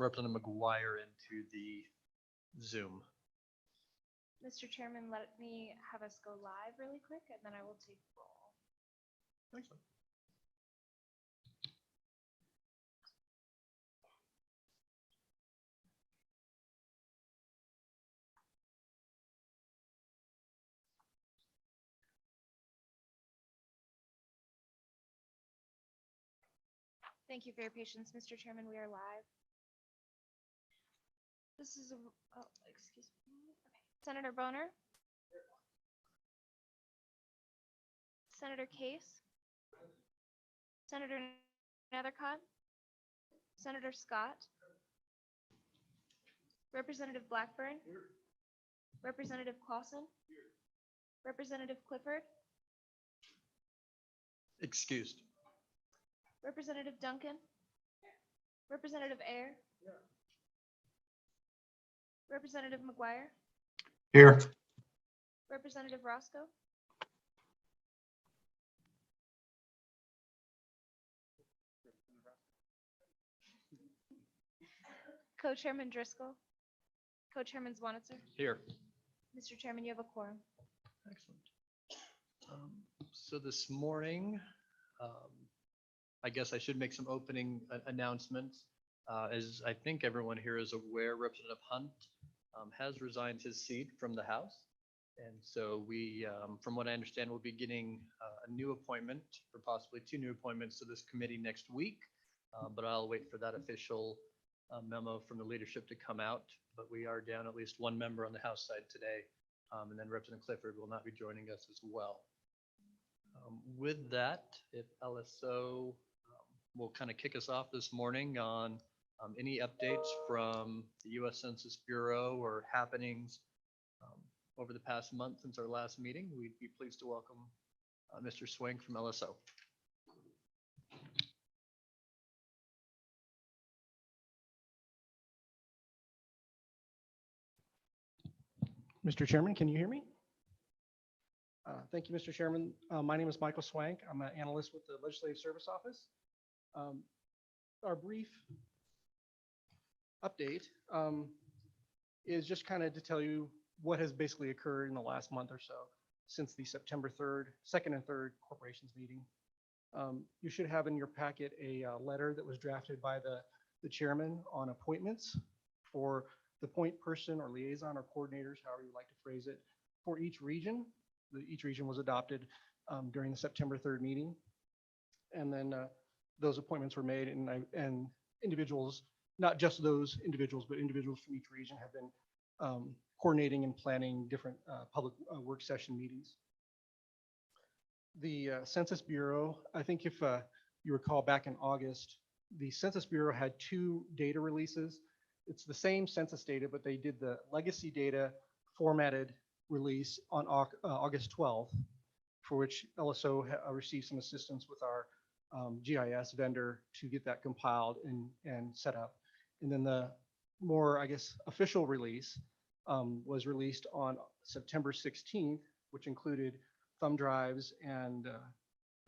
Representative McGuire into the Zoom. Mr. Chairman, let me have us go live really quick, and then I will take roll. Excellent. Thank you for your patience, Mr. Chairman. We are live. This is a, oh, excuse me. Okay. Senator Boner. Senator Case. Senator Nethercott. Senator Scott. Representative Blackburn. Representative Clausen. Representative Clifford. Excused. Representative Duncan. Representative Ayer. Representative McGuire. Here. Representative Roscoe. Co-Chairman Driscoll. Co-Chairman Zwanitzer. Here. Mr. Chairman, you have a quorum. Excellent. So this morning, I guess I should make some opening announcements. As I think everyone here is aware, Representative Hunt has resigned his seat from the House. And so we, from what I understand, we'll be getting a new appointment, or possibly two new appointments to this committee next week. But I'll wait for that official memo from the leadership to come out. But we are down at least one member on the House side today. And then Representative Clifford will not be joining us as well. With that, if LSO will kind of kick us off this morning on any updates from the U.S. Census Bureau or happenings over the past month since our last meeting, we'd be pleased to welcome Mr. Swank from LSO. Mr. Chairman, can you hear me? Thank you, Mr. Chairman. My name is Michael Swank. I'm an analyst with the Legislative Service Office. Our brief update is just kind of to tell you what has basically occurred in the last month or so since the September 3rd, 2nd and 3rd corporations meeting. You should have in your packet a letter that was drafted by the chairman on appointments for the point person or liaison or coordinators, however you like to phrase it, for each region. Each region was adopted during the September 3rd meeting. And then those appointments were made, and individuals, not just those individuals, but individuals from each region have been coordinating and planning different public work session meetings. The Census Bureau, I think if you recall back in August, the Census Bureau had two data releases. It's the same census data, but they did the legacy data formatted release on August 12th, for which LSO received some assistance with our GIS vendor to get that compiled and set up. And then the more, I guess, official release was released on September 16th, which included thumb drives and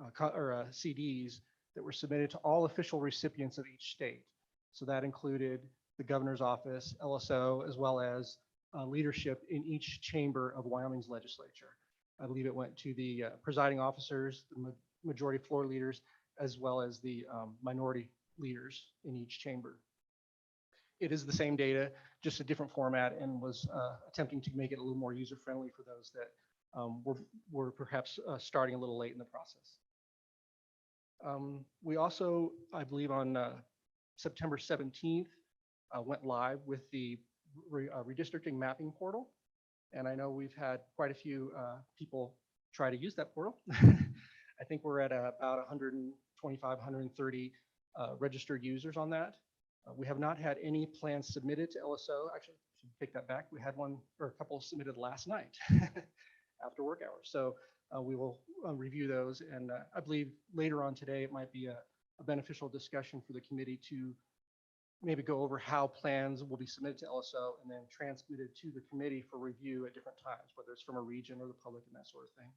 CDs that were submitted to all official recipients of each state. So that included the governor's office, LSO, as well as leadership in each chamber of Wyoming's legislature. I believe it went to the presiding officers, the majority floor leaders, as well as the minority leaders in each chamber. It is the same data, just a different format, and was attempting to make it a little more user-friendly for those that were perhaps starting a little late in the process. We also, I believe on September 17th, went live with the redistricting mapping portal. And I know we've had quite a few people try to use that portal. I think we're at about 125, 130 registered users on that. We have not had any plans submitted to LSO. Actually, I should take that back. We had one or a couple submitted last night after work hours. So we will review those. And I believe later on today, it might be a beneficial discussion for the committee to maybe go over how plans will be submitted to LSO and then transmitted to the committee for review at different times, whether it's from a region or the public and that sort of thing.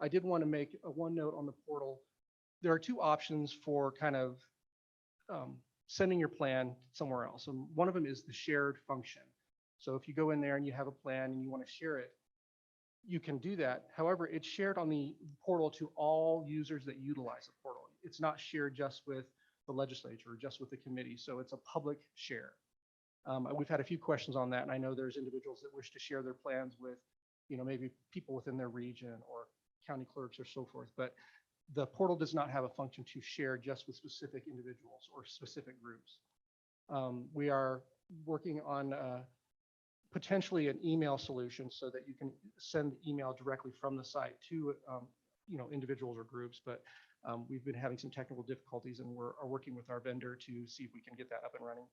I did want to make one note on the portal. There are two options for kind of sending your plan somewhere else. And one of them is the shared function. So if you go in there and you have a plan and you want to share it, you can do that. However, it's shared on the portal to all users that utilize the portal. It's not shared just with the legislature or just with the committee. So it's a public share. We've had a few questions on that, and I know there's individuals that wish to share their plans with, maybe people within their region or county clerks or so forth. But the portal does not have a function to share just with specific individuals or specific groups. We are working on potentially an email solution so that you can send email directly from the site to individuals or groups. But we've been having some technical difficulties, and we're working with our vendor to see if we can get that up and running.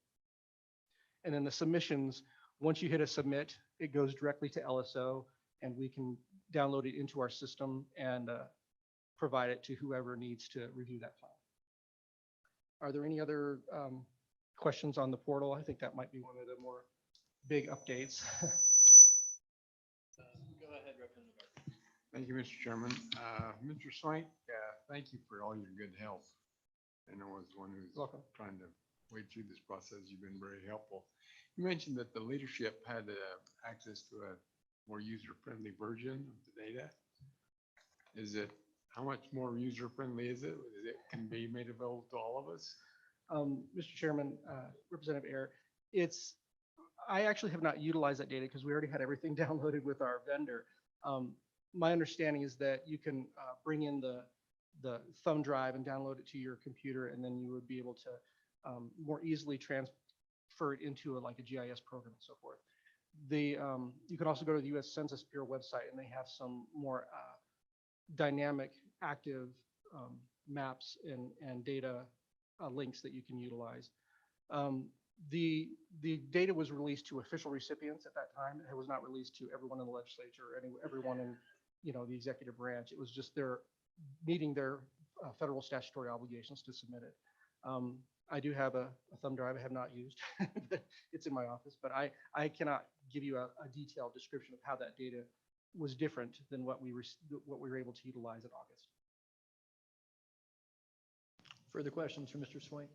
And then the submissions, once you hit a submit, it goes directly to LSO, and we can download it into our system and provide it to whoever needs to review that plan. Are there any other questions on the portal? I think that might be one of the more big updates. Go ahead, Representative Barton. Thank you, Mr. Chairman. Mr. Swank, thank you for all your good help. I know as one who's Welcome. trying to wade through this process, you've been very helpful. You mentioned that the leadership had access to a more user-friendly version of the data. How much more user-friendly is it? Can be made available to all of us? Mr. Chairman, Representative Ayer, I actually have not utilized that data because we already had everything downloaded with our vendor. My understanding is that you can bring in the thumb drive and download it to your computer, and then you would be able to more easily transfer it into a GIS program and so forth. You can also go to the U.S. Census Bureau website, and they have some more dynamic, active maps and data links that you can utilize. The data was released to official recipients at that time. It was not released to everyone in the legislature or everyone in the executive branch. It was just meeting their federal statutory obligations to submit it. I do have a thumb drive I have not used. It's in my office, but I cannot give you a detailed description of how that data was different than what we were able to utilize in August. Further questions for Mr. Swank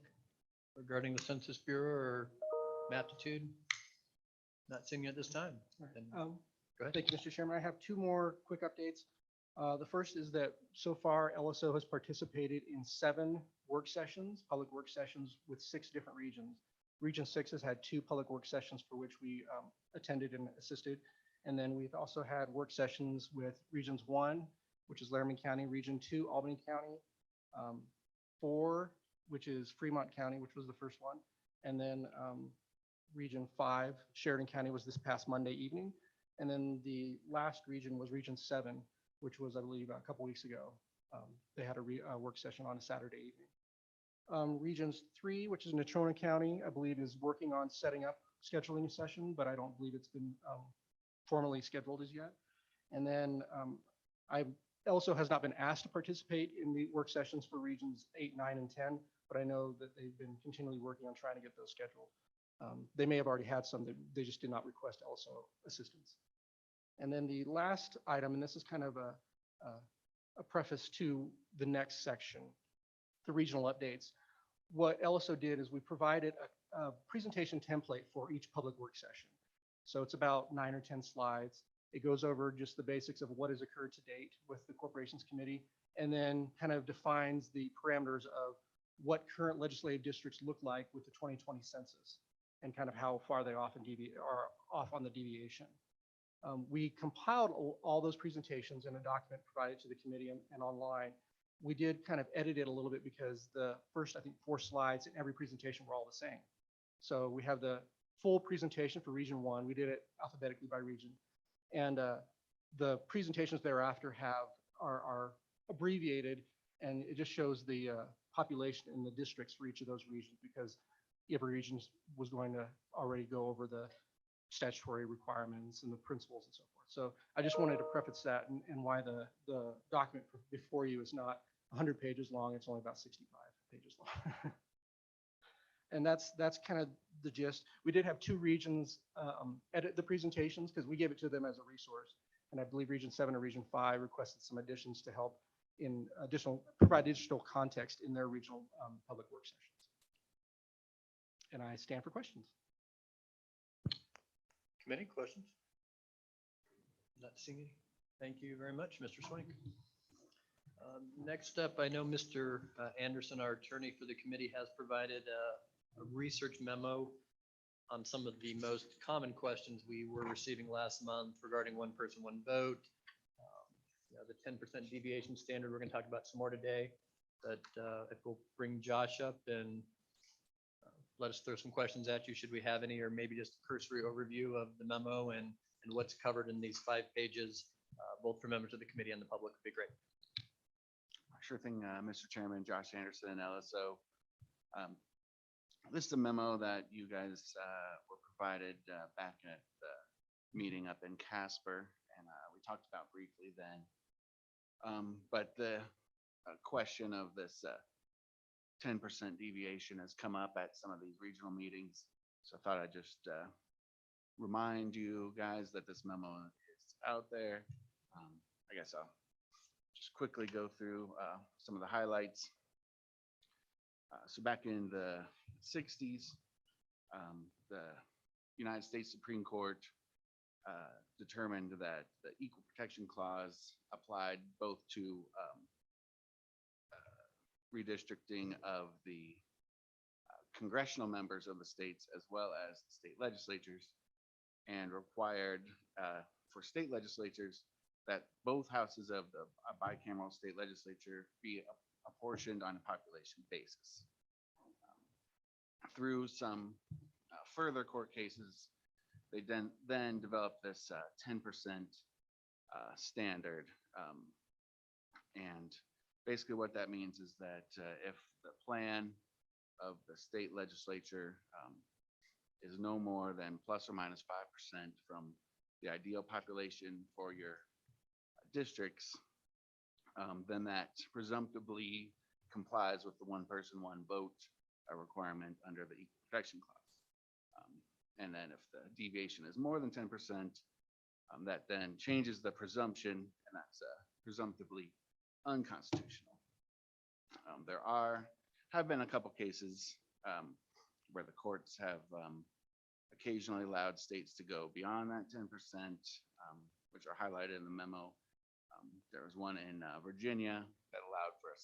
regarding the Census Bureau or Maptitude? Not seeing it at this time. Then go ahead. Thank you, Mr. Chairman. I have two more quick updates. The first is that so far LSO has participated in 7 work sessions, public work sessions with 6 different regions. Region 6 has had 2 public work sessions for which we attended and assisted. And then we've also had work sessions with Regions 1, which is Laramie County, Region 2, Albany County, 4, which is Fremont County, which was the first one. And then Region 5, Sheridan County, was this past Monday evening. And then the last region was Region 7, which was, I believe, a couple weeks ago. They had a work session on a Saturday evening. Regions 3, which is Natrona County, I believe is working on setting up scheduling a session, but I don't believe it's been formally scheduled as yet. And then I also has not been asked to participate in the work sessions for regions 8, 9, and 10, but I know that they've been continually working on trying to get those scheduled. They may have already had some, they just did not request LSO assistance. And then the last item, and this is kind of a preface to the next section, the regional updates. What LSO did is we provided a presentation template for each public work session. So it's about 9 or 10 slides. It goes over just the basics of what has occurred to date with the Corporations Committee, and then kind of defines the parameters of what current legislative districts look like with the 2020 census and kind of how far they are off on the deviation. We compiled all those presentations in a document provided to the committee and online. We did kind of edit it a little bit because the first, I think, 4 slides in every presentation were all the same. So we have the full presentation for Region 1. We did it alphabetically by region. And the presentations thereafter are abbreviated, and it just shows the population in the districts for each of those regions, because every region was going to already go over the statutory requirements and the principles and so forth. So I just wanted to preface that and why the document before you is not 100 pages long. It's only about 65 pages long. And that's kind of the gist. We did have 2 regions edit the presentations because we gave it to them as a resource. And I believe Region 7 or Region 5 requested some additions to help provide additional context in their regional public work sessions. And I stand for questions. Committee questions? Not seeing any. Thank you very much, Mr. Swink. Next up, I know Mr. Anderson, our attorney for the committee, has provided a research memo on some of the most common questions we were receiving last month regarding one person, one vote. The 10% deviation standard, we're going to talk about some more today. But if we'll bring Josh up and let us throw some questions at you, should we have any, or maybe just a cursory overview of the memo and what's covered in these 5 pages, both for members of the committee and the public would be great. Sure thing, Mr. Chairman, Josh Anderson, LSO. This is a memo that you guys were provided back at the meeting up in Casper, and we talked about briefly then. But the question of this 10% deviation has come up at some of these regional meetings. So I thought I'd just remind you guys that this memo is out there. I guess I'll just quickly go through some of the highlights. So back in the 60s, the United States Supreme Court determined that the Equal Protection Clause applied both to redistricting of the congressional members of the states as well as the state legislatures, and required for state legislatures that both houses of the bicameral state legislature be apportioned on a population basis. Through some further court cases, they then developed this 10% standard. And basically what that means is that if the plan of the state legislature is no more than plus or minus 5% from the ideal population for your districts, then that presumptively complies with the one person, one vote requirement under the Equal Protection Clause. And then if the deviation is more than 10%, that then changes the presumption, and that's presumptively unconstitutional. There have been a couple cases where the courts have occasionally allowed states to go beyond that 10%, which are highlighted in the memo. There was one in Virginia that allowed for a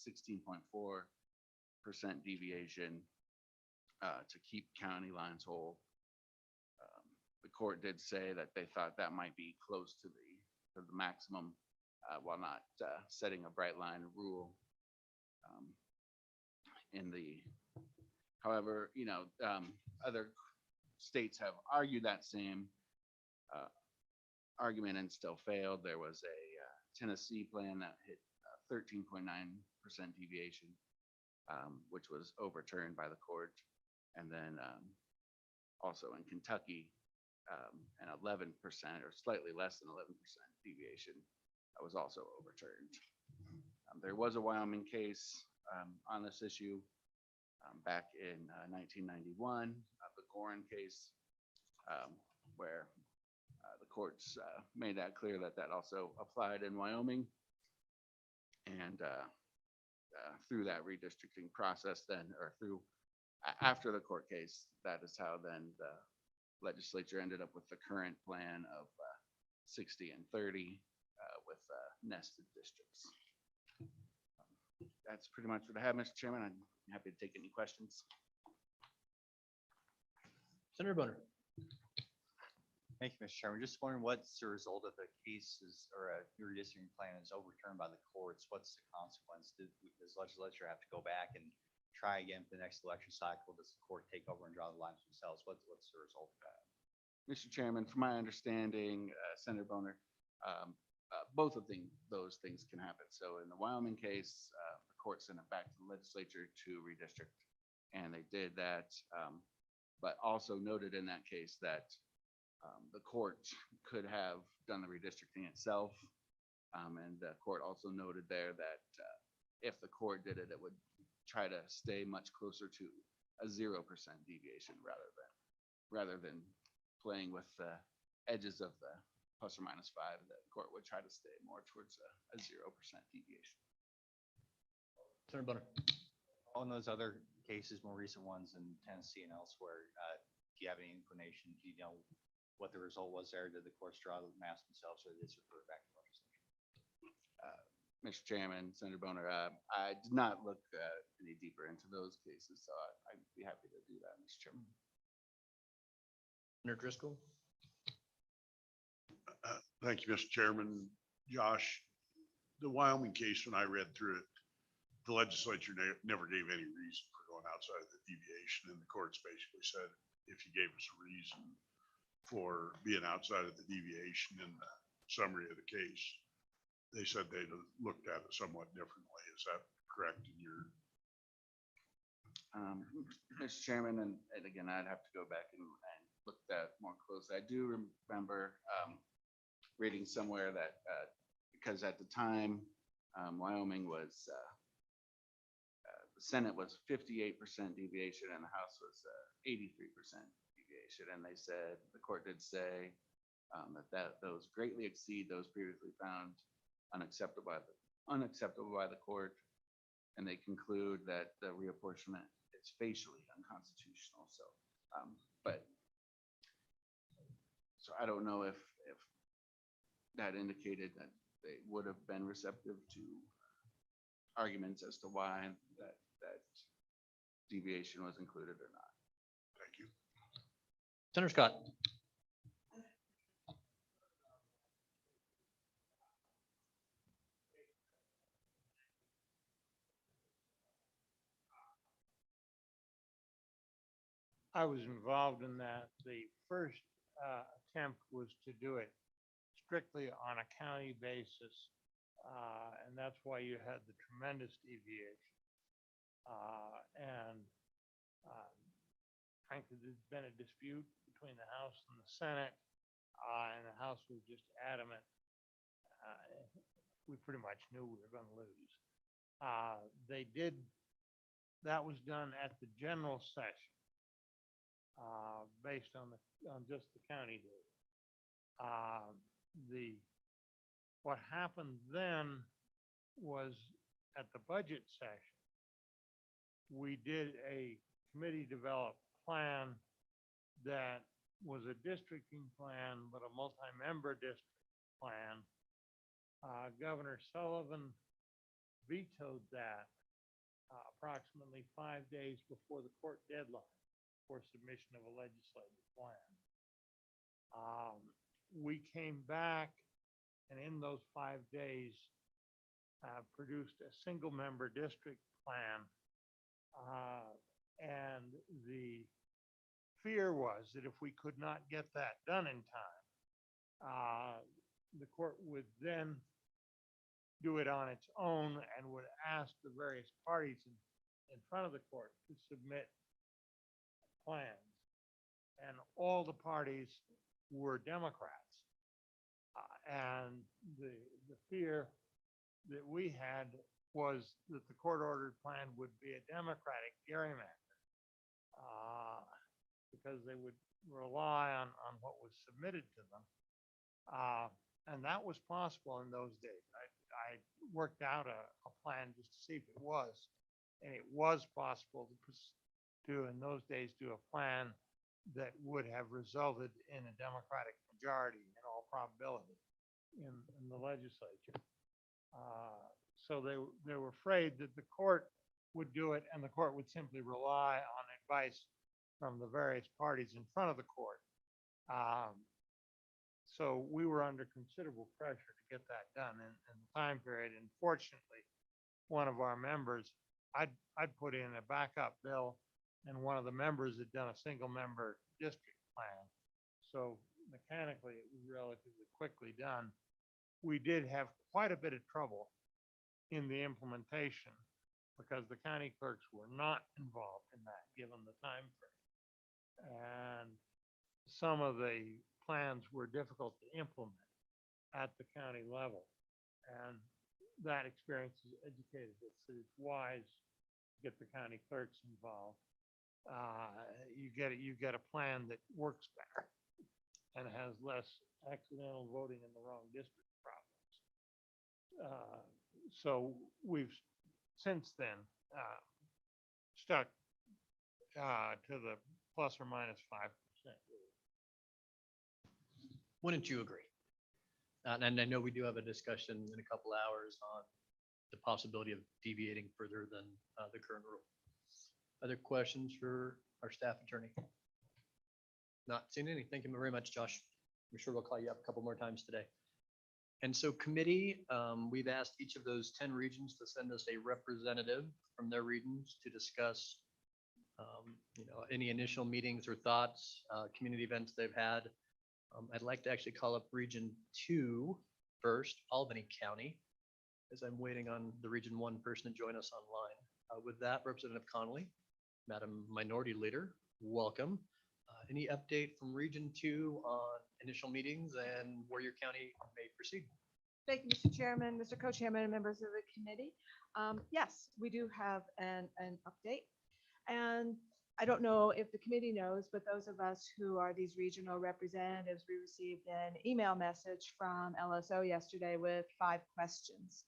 16.4% deviation to keep county lines whole. The court did say that they thought that might be close to the maximum while not setting a bright line rule. However, other states have argued that same argument and still failed. There was a Tennessee plan that hit 13.9% deviation, which was overturned by the court. And then also in Kentucky, an 11% or slightly less than 11% deviation was also overturned. There was a Wyoming case on this issue back in 1991, the Gorin case, where the courts made that clear that also applied in Wyoming. And through that redistricting process then, or after the court case, that is how then the legislature ended up with the current plan of 60 and 30 with nested districts. That's pretty much what I have, Mr. Chairman. I'm happy to take any questions. Senator Bonner. Thank you, Mr. Chairman. Just wondering what's the result of the cases or a redistricting plan is overturned by the courts? What's the consequence? Does legislature have to go back and try again for the next election cycle? Does the court take over and draw the lines themselves? What's the result of that? Mr. Chairman, from my understanding, Senator Bonner, both of those things can happen. So in the Wyoming case, the court sent it back to the legislature to redistrict, and they did that. But also noted in that case that the court could have done the redistricting itself. And the court also noted there that if the court did it, it would try to stay much closer to a 0% deviation rather than playing with the edges of the plus or minus 5. The court would try to stay more towards a 0% deviation. Senator Bonner. On those other cases, more recent ones in Tennessee and elsewhere, do you have any inclination, do you know what the result was there? Did the courts draw the maps themselves, or did this refer back to legislature? Mr. Chairman, Senator Boner, I did not look any deeper into those cases, so I'd be happy to do that, Mr. Chairman. Senator Driscoll? Thank you, Mr. Chairman. Josh, the Wyoming case, when I read through it, the legislature never gave any reason for going outside of the deviation, and the courts basically said, if you gave us a reason for being outside of the deviation in the summary of the case, they said they'd have looked at it somewhat differently. Is that correct in your? Mr. Chairman, and again, I'd have to go back and look at that more closely. I do remember reading somewhere that because at the time, Wyoming was, the Senate was 58% deviation and the House was 83% deviation. And they said, the court did say that those greatly exceed those previously found unacceptable by the court. And they conclude that the reapportionment is facially unconstitutional. So, so I don't know if that indicated that they would have been receptive to arguments as to why that deviation was included or not. Thank you. Senator Scott? I was involved in that. The first attempt was to do it strictly on a county basis. And that's why you had the tremendous deviation. Frankly, there's been a dispute between the House and the Senate, and the House was just adamant. We pretty much knew we were going to lose. That was done at the general session, based on just the county data. What happened then was at the budget session, we did a committee developed plan that was a districting plan, but a multi-member district plan. Governor Sullivan vetoed that approximately 5 days before the court deadline for submission of a legislative plan. We came back and in those 5 days produced a single member district plan. And the fear was that if we could not get that done in time, the court would then do it on its own and would ask the various parties in front of the court to submit plans. And all the parties were Democrats. And the fear that we had was that the court-ordered plan would be a Democratic gerrymander, because they would rely on what was submitted to them. And that was possible in those days. I worked out a plan just to see if it was. And it was possible to, in those days, do a plan that would have resulted in a Democratic majority in all probability in the legislature. So they were afraid that the court would do it and the court would simply rely on advice from the various parties in front of the court. So we were under considerable pressure to get that done in the time period. And fortunately, one of our members, I'd put in a backup bill, and one of the members had done a single member district plan. So mechanically, it was relatively quickly done. We did have quite a bit of trouble in the implementation because the county clerks were not involved in that, given the time frame. And some of the plans were difficult to implement at the county level. And that experience has educated us that it's wise to get the county clerks involved. You get a plan that works better and has less accidental voting in the wrong district problems. So we've since then stuck to the plus or minus 5%. Wouldn't you agree? And I know we do have a discussion in a couple hours on the possibility of deviating further than the current rule. Other questions for our staff attorney? Not seeing any. Thank you very much, Josh. I'm sure we'll call you up a couple more times today. And so committee, we've asked each of those 10 regions to send us a representative from their regions to discuss any initial meetings or thoughts, community events they've had. I'd like to actually call up Region 2 first, Albany County, as I'm waiting on the Region 1 person to join us online. With that, Representative Connolly, Madam Minority Leader, welcome. Any update from Region 2 on initial meetings and where your county may proceed? Thank you, Mr. Chairman, Mr. Co-Chairman, and members of the committee. Yes, we do have an update. And I don't know if the committee knows, but those of us who are these regional representatives, we received an email message from LSO yesterday with 5 questions.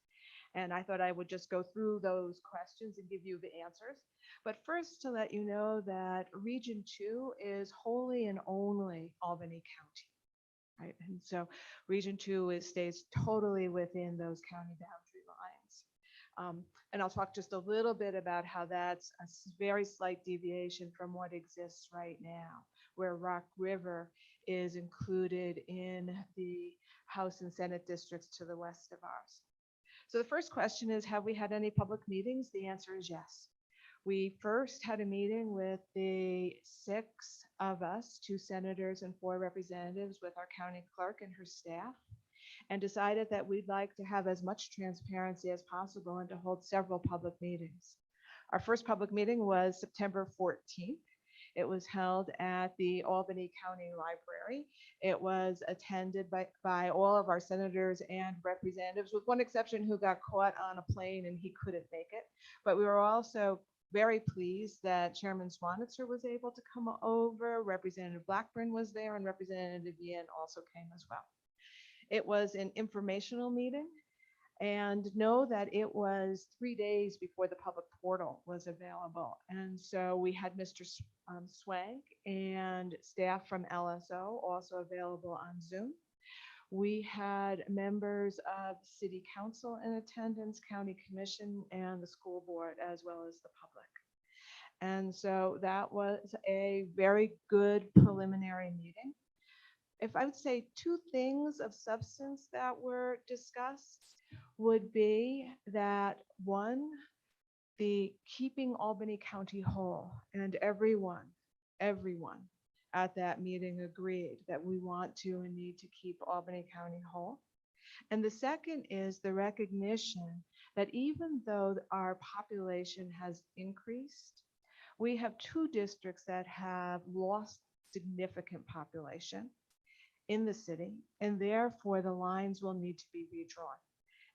And I thought I would just go through those questions and give you the answers. But first, to let you know that Region 2 is wholly and only Albany County. Right? And so Region 2 stays totally within those county boundary lines. And I'll talk just a little bit about how that's a very slight deviation from what exists right now, where Rock River is included in the House and Senate districts to the west of ours. So the first question is, have we had any public meetings? The answer is yes. We first had a meeting with the 6 of us, 2 senators and 4 representatives, with our county clerk and her staff, and decided that we'd like to have as much transparency as possible and to hold several public meetings. Our first public meeting was September 14th. It was held at the Albany County Library. It was attended by all of our senators and representatives, with one exception who got caught on a plane and he couldn't make it. But we were also very pleased that Chairman Swanitzer was able to come over, Representative Blackburn was there, and Representative Yin also came as well. It was an informational meeting, and know that it was 3 days before the public portal was available. And so we had Mr. Swank and staff from LSO also available on Zoom. We had members of City Council in attendance, County Commission, and the school board, as well as the public. And so that was a very good preliminary meeting. If I would say 2 things of substance that were discussed would be that, 1, the keeping Albany County whole, and everyone at that meeting agreed that we want to and need to keep Albany County whole. And the second is the recognition that even though our population has increased, we have 2 districts that have lost significant population in the city, and therefore the lines will need to be redrawn.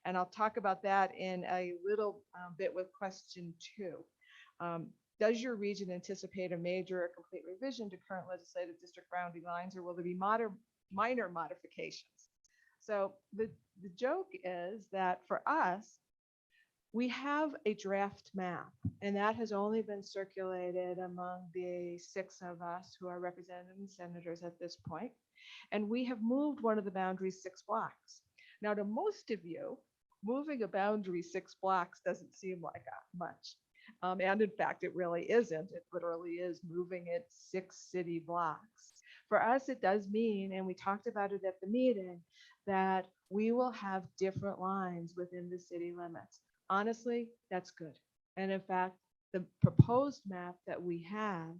And I'll talk about that in a little bit with question 2. Does your region anticipate a major or complete revision to current legislative district boundary lines, or will there be minor modifications? So the joke is that for us, we have a draft map, and that has only been circulated among the 6 of us who are representatives and senators at this point. And we have moved one of the boundaries 6 blocks. Now, to most of you, moving a boundary 6 blocks doesn't seem like much. And in fact, it really isn't. It literally is moving it 6 city blocks. For us, it does mean, and we talked about it at the meeting, that we will have different lines within the city limits. Honestly, that's good. And in fact, the proposed map that we have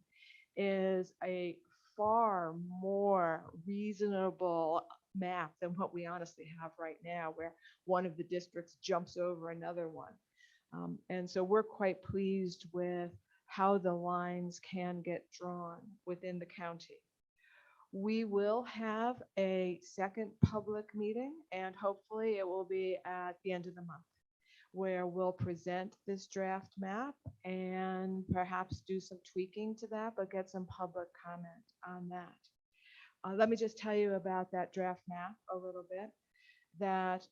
is a far more reasonable map than what we honestly have right now, where one of the districts jumps over another one. And so we're quite pleased with how the lines can get drawn within the county. We will have a second public meeting, and hopefully it will be at the end of the month, where we'll present this draft map and perhaps do some tweaking to that, but get some public comment on that. Let me just tell you about that draft map a little bit, that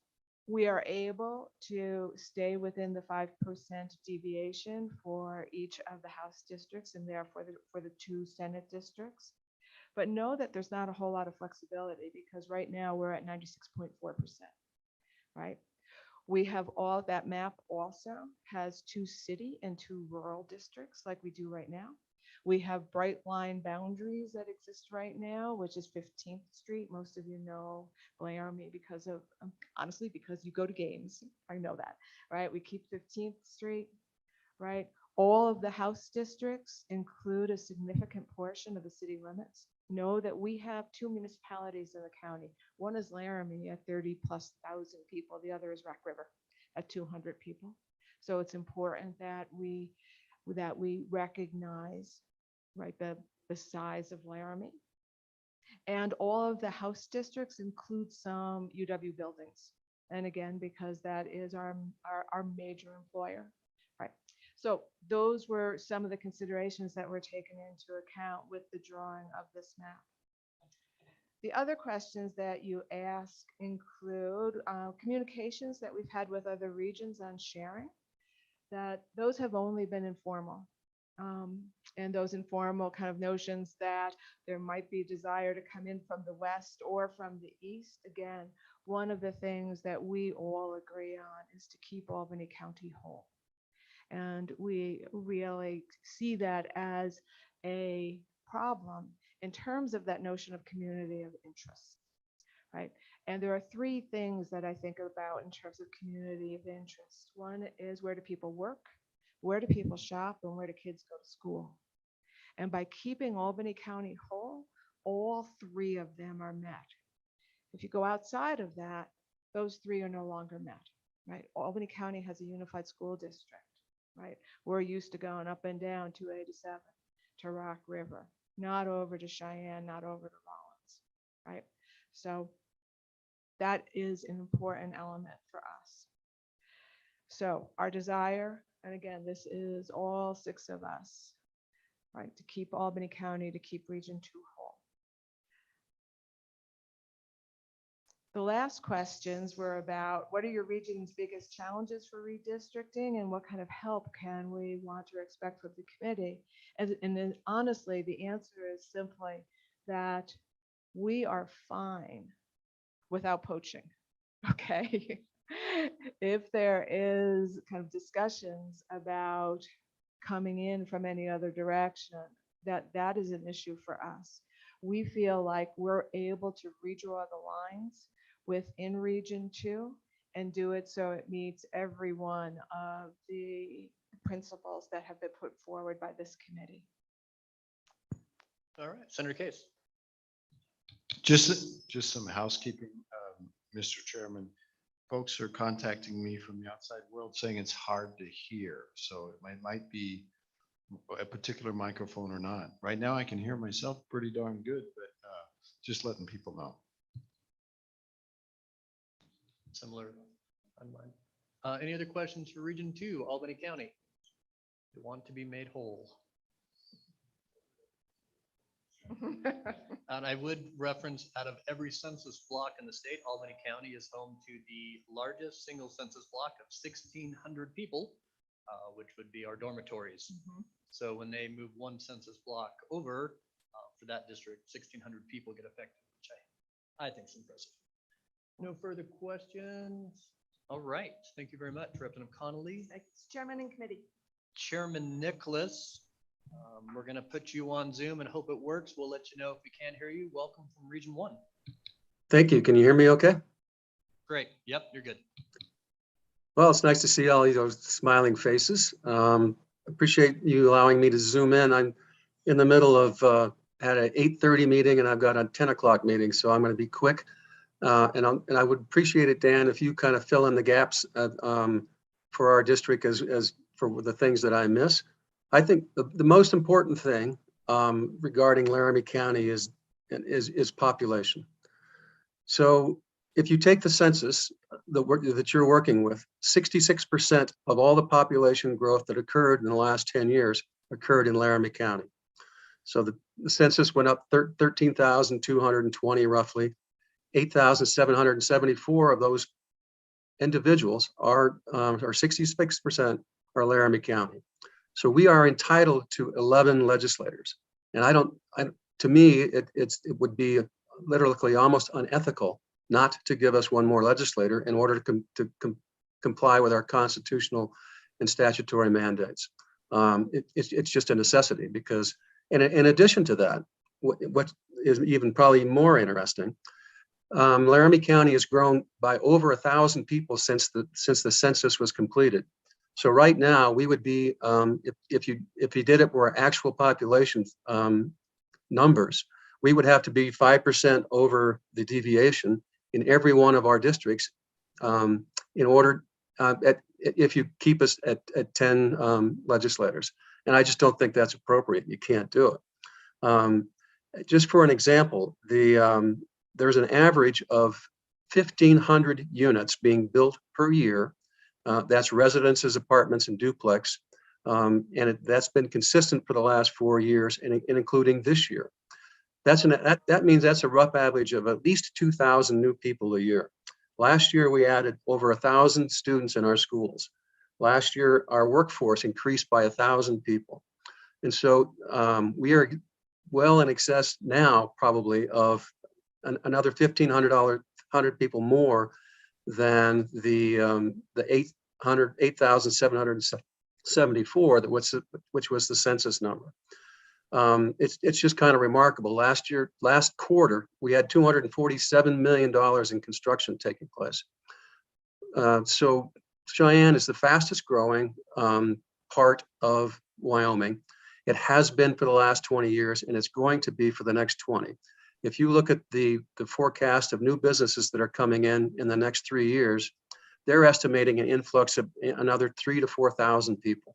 we are able to stay within the 5% deviation for each of the House districts and therefore for the 2 Senate districts. But know that there's not a whole lot of flexibility because right now we're at 96.4%, right? We have all, that map also has 2 city and 2 rural districts like we do right now. We have bright line boundaries that exist right now, which is 15th Street. Most of you know Laramie because of, honestly, because you go to games. I know that, right? We keep 15th Street, right? All of the House districts include a significant portion of the city limits. Know that we have 2 municipalities in the county. One is Laramie at 30+ thousand people. The other is Rock River at 200 people. So it's important that we recognize, right, the size of Laramie. And all of the House districts include some UW buildings. And again, because that is our major employer, right? So those were some of the considerations that were taken into account with the drawing of this map. The other questions that you ask include communications that we've had with other regions on sharing, that those have only been informal. And those informal kind of notions that there might be a desire to come in from the west or from the east. Again, one of the things that we all agree on is to keep Albany County whole. And we really see that as a problem in terms of that notion of community of interest, right? And there are 3 things that I think about in terms of community of interest. One is, where do people work? Where do people shop? And where do kids go to school? And by keeping Albany County whole, all 3 of them are met. If you go outside of that, those 3 are no longer met, right? Albany County has a unified school district, right? We're used to going up and down 287 to Rock River, not over to Cheyenne, not over to Rollins, right? So that is an important element for us. So our desire, and again, this is all 6 of us, right, to keep Albany County, to keep Region 2 whole. The last questions were about, what are your region's biggest challenges for redistricting and what kind of help can we want or expect from the committee? And then honestly, the answer is simply that we are fine without poaching, okay? If there is kind of discussions about coming in from any other direction, that is an issue for us. We feel like we're able to redraw the lines within Region 2 and do it so it meets every one of the principles that have been put forward by this committee. All right, Senator Case. Just some housekeeping, Mr. Chairman. Folks are contacting me from the outside world saying it's hard to hear. So it might be a particular microphone or not. Right now I can hear myself pretty darn good, but just letting people know. Similar on mine. Any other questions for Region 2, Albany County? You want to be made whole. And I would reference, out of every census block in the state, Albany County is home to the largest single census block of 1,600 people, which would be our dormitories. So when they move one census block over for that district, 1,600 people get affected, which I think is impressive. No further questions. All right. Thank you very much, Representative Connolly. Thanks, Chairman and committee. Chairman Nicholas, we're going to put you on Zoom and hope it works. We'll let you know if we can't hear you. Welcome from Region 1. Thank you. Can you hear me okay? Great. Yep, you're good. Well, it's nice to see all those smiling faces. Appreciate you allowing me to zoom in. I'm in the middle of had an 8:30 meeting and I've got a 10 o'clock meeting, so I'm going to be quick. And I would appreciate it, Dan, if you kind of fill in the gaps for our district as for the things that I miss. I think the most important thing regarding Laramie County is population. So if you take the census that you're working with, 66% of all the population growth that occurred in the last 10 years occurred in Laramie County. So the census went up 13,220 roughly. 8,774 of those individuals are 66% are Laramie County. So we are entitled to 11 legislators. And to me, it would be literally almost unethical not to give us one more legislator in order to comply with our constitutional and statutory mandates. It's just a necessity because, in addition to that, what is even probably more interesting, Laramie County has grown by over 1,000 people since the census was completed. So right now, we would be, if you did it were actual population numbers, we would have to be 5% over the deviation in every one of our districts in order, if you keep us at 10 legislators. And I just don't think that's appropriate. You can't do it. Just for an example, there's an average of 1,500 units being built per year. That's residences, apartments, and duplex. And that's been consistent for the last 4 years, and including this year. That means that's a rough average of at least 2,000 new people a year. Last year, we added over 1,000 students in our schools. Last year, our workforce increased by 1,000 people. And so we are well in excess now probably of another 1,500 people more than the 8,774 which was the census number. It's just kind of remarkable. Last quarter, we had $247 million in construction taking place. So Cheyenne is the fastest growing part of Wyoming. It has been for the last 20 years, and it's going to be for the next 20. If you look at the forecast of new businesses that are coming in the next 3 years, they're estimating an influx of another 3,000 to 4,000 people.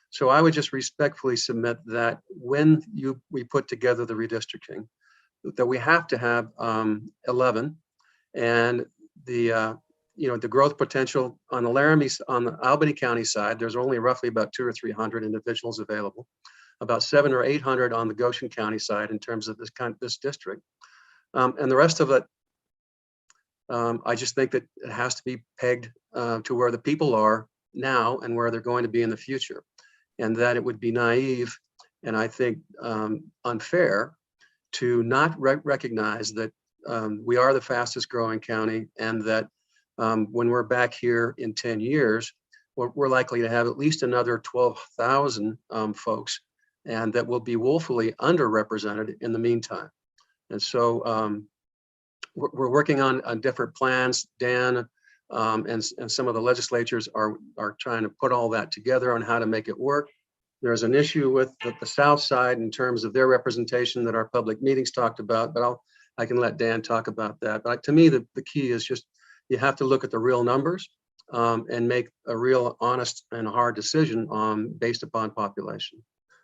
So I would just respectfully submit that when we put together the redistricting, that we have to have 11, and the growth potential on the Albany County side, there's only roughly about 200 or 300 individuals available, about 700 or 800 on the Goshen County side in terms of this district, and the rest of it, I just think that it has to be pegged to where the people are now and where they're going to be in the future. And that it would be naive and I think unfair to not recognize that we are the fastest growing county, and that when we're back here in 10 years, we're likely to have at least another 12,000 folks, and that will be woefully underrepresented in the meantime. And so we're working on different plans. Dan and some of the legislatures are trying to put all that together on how to make it work. There's an issue with the South Side in terms of their representation that our public meetings talked about, but I can let Dan talk about that. But to me, the key is just you have to look at the real numbers and make a real honest and hard decision based upon population.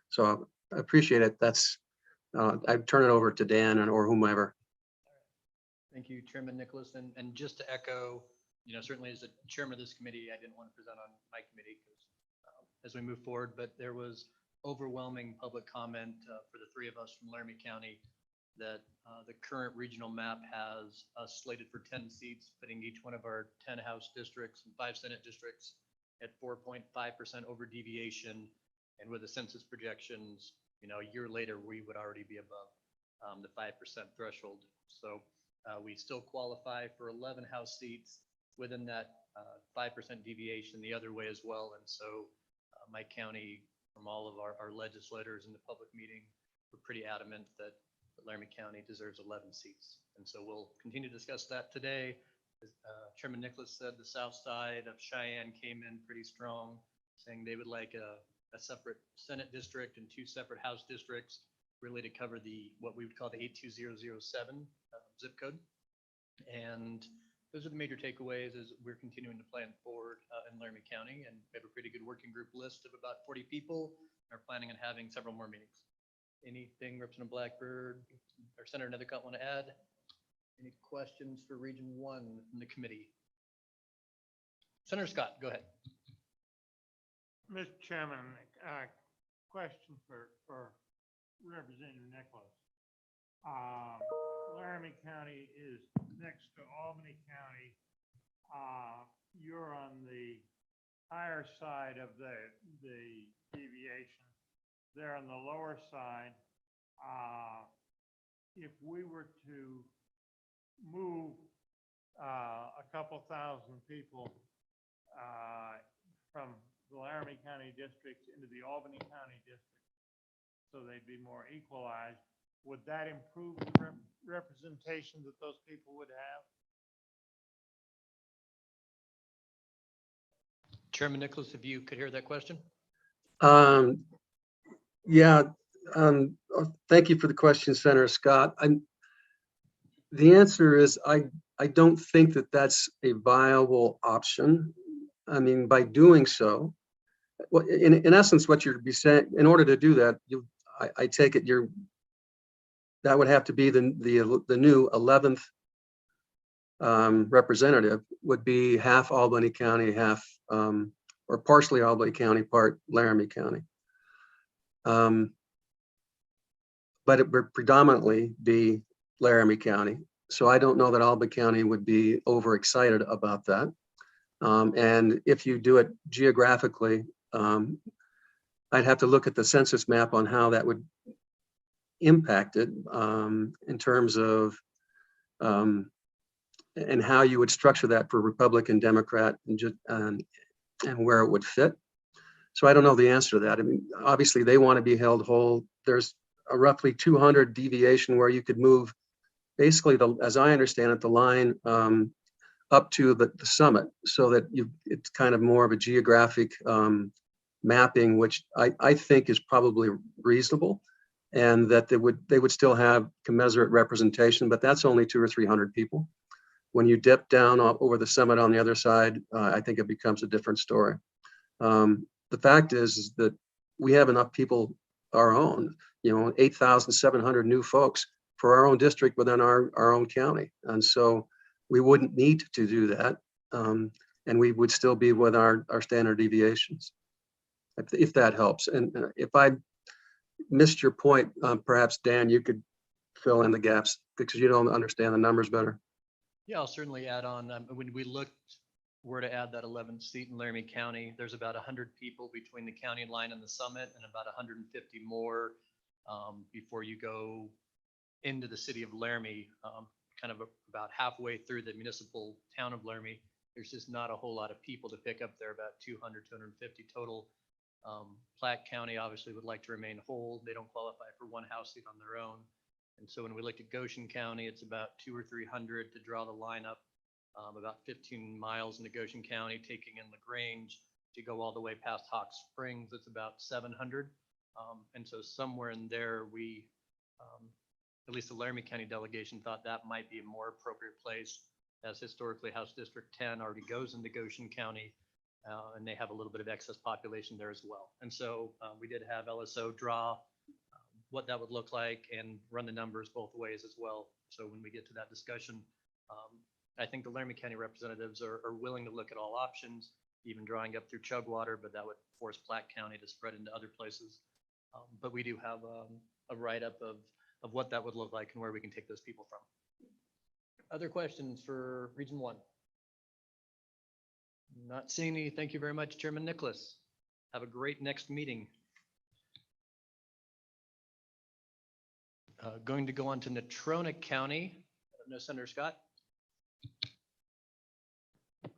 So I appreciate it. I turn it over to Dan or whomever. Thank you, Chairman Nicholas. And just to echo, certainly as the chairman of this committee, I didn't want to present on my committee because as we move forward, but there was overwhelming public comment for the three of us from Laramie County that the current regional map has us slated for 10 seats, putting each one of our 10 House districts and 5 Senate districts at 4.5% over deviation. And with the census projections, a year later, we would already be above the 5% threshold. So we still qualify for 11 House seats within that 5% deviation the other way as well. And so my county, from all of our legislators in the public meeting, were pretty adamant that Laramie County deserves 11 seats. And so we'll continue to discuss that today. As Chairman Nicholas said, the South Side of Cheyenne came in pretty strong, saying they would like a separate Senate district and 2 separate House districts, really to cover what we would call the 82007 zip code. And those are the major takeaways as we're continuing to plan forward in Laramie County. And we have a pretty good working group list of about 40 people. Are planning on having several more meetings. Anything Representative Blackbird or Senator Nethercutt want to add? Any questions for Region 1 from the committee? Senator Scott, go ahead. Mr. Chairman, question for Representative Nicholas. Laramie County is next to Albany County you're on the higher side of the deviation. They're on the lower side. If we were to move a couple thousand people from the Laramie County districts into the Albany County district, so they'd be more equalized, would that improve the representation that those people would have? Chairman Nicholas, if you could hear that question? Yeah, thank you for the question, Senator Scott. The answer is I don't think that that's a viable option. I mean, by doing so, well, in essence, what you're saying, in order to do that, I take it that would have to be the new 11th representative would be half Albany County, half or partially Albany County, part Laramie County. But it would predominantly be Laramie County. So I don't know that Albany County would be overexcited about that. And if you do it geographically, I'd have to look at the census map on how that would impact it in terms of and how you would structure that for Republican, Democrat, and where it would fit. So I don't know the answer to that. I mean, obviously they want to be held whole. There's a roughly 200 deviation where you could move basically, as I understand it, the line up to the summit, so that it's kind of more of a geographic mapping, which I think is probably reasonable, and that they would still have commensurate representation, but that's only 200 or 300 people. When you dip down over the summit on the other side, I think it becomes a different story. The fact is that we have enough people our own, 8,700 new folks for our own district within our own county. And so we wouldn't need to do that. And we would still be with our standard deviations, if that helps. And if I missed your point, perhaps Dan, you could fill in the gaps because you don't understand the numbers better. Yeah, I'll certainly add on. When we were to add that 11th seat in Laramie County, there's about 100 people between the county line and the summit, and about 150 more before you go into the city of Laramie, kind of about halfway through the municipal town of Laramie. There's just not a whole lot of people to pick up there, about 200, 250 total. Platte County obviously would like to remain whole. They don't qualify for one House seat on their own. And so when we looked at Goshen County, it's about 200 or 300 to draw the line up, about 15 miles into Goshen County, taking in LaGrange to go all the way past Hawk Springs. It's about 700. And so somewhere in there, at least the Laramie County delegation thought that might be a more appropriate place, as historically House District 10 already goes into Goshen County, and they have a little bit of excess population there as well. And so we did have LSO draw what that would look like and run the numbers both ways as well. So when we get to that discussion, I think the Laramie County representatives are willing to look at all options, even drawing up through Chugwater, but that would force Platte County to spread into other places. But we do have a write-up of what that would look like and where we can take those people from. Other questions for Region 1? Not seeing any. Thank you very much, Chairman Nicholas. Have a great next meeting. Going to go on to Natrona County. No, Senator Scott.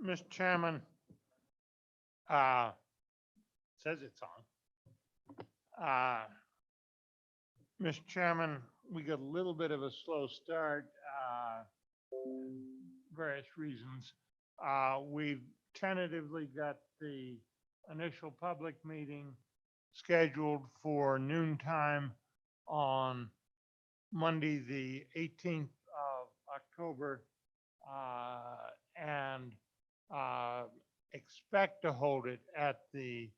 Mr. Chairman, says it's on. Mr. Chairman, we got a little bit of a slow start, various reasons. We've tentatively got the initial public meeting scheduled for noontime on Monday, the 18th of October, and expect to hold it at the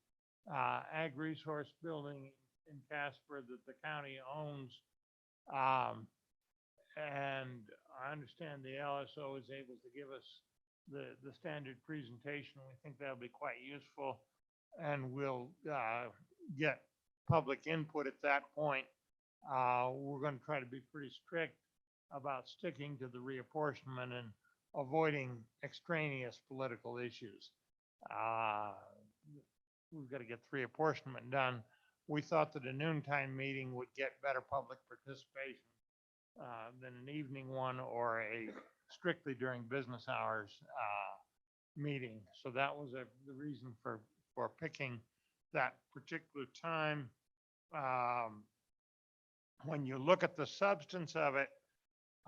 Ag Resource Building in Casper that the county owns. And I understand the LSO is able to give us the standard presentation. We think that'll be quite useful, and we'll get public input at that point. We're going to try to be pretty strict about sticking to the reapportionment and avoiding extraneous political issues. Uh, We've got to get 3 apportionment done. We thought that a noontime meeting would get better public participation than an evening one or a strictly during business hours meeting. So that was the reason for picking that particular time. When you look at the substance of it,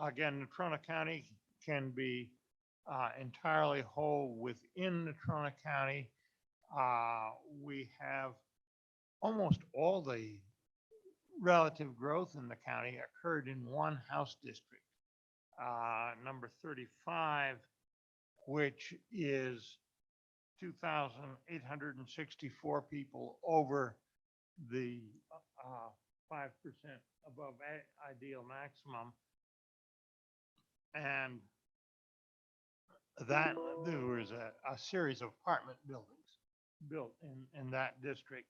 again, Natrona County can be entirely whole within Natrona County. We have almost all the relative growth in the county occurred in one House district, number 35, which is 2,864 people over the 5% above ideal maximum. And that there was a series of apartment buildings built in that district.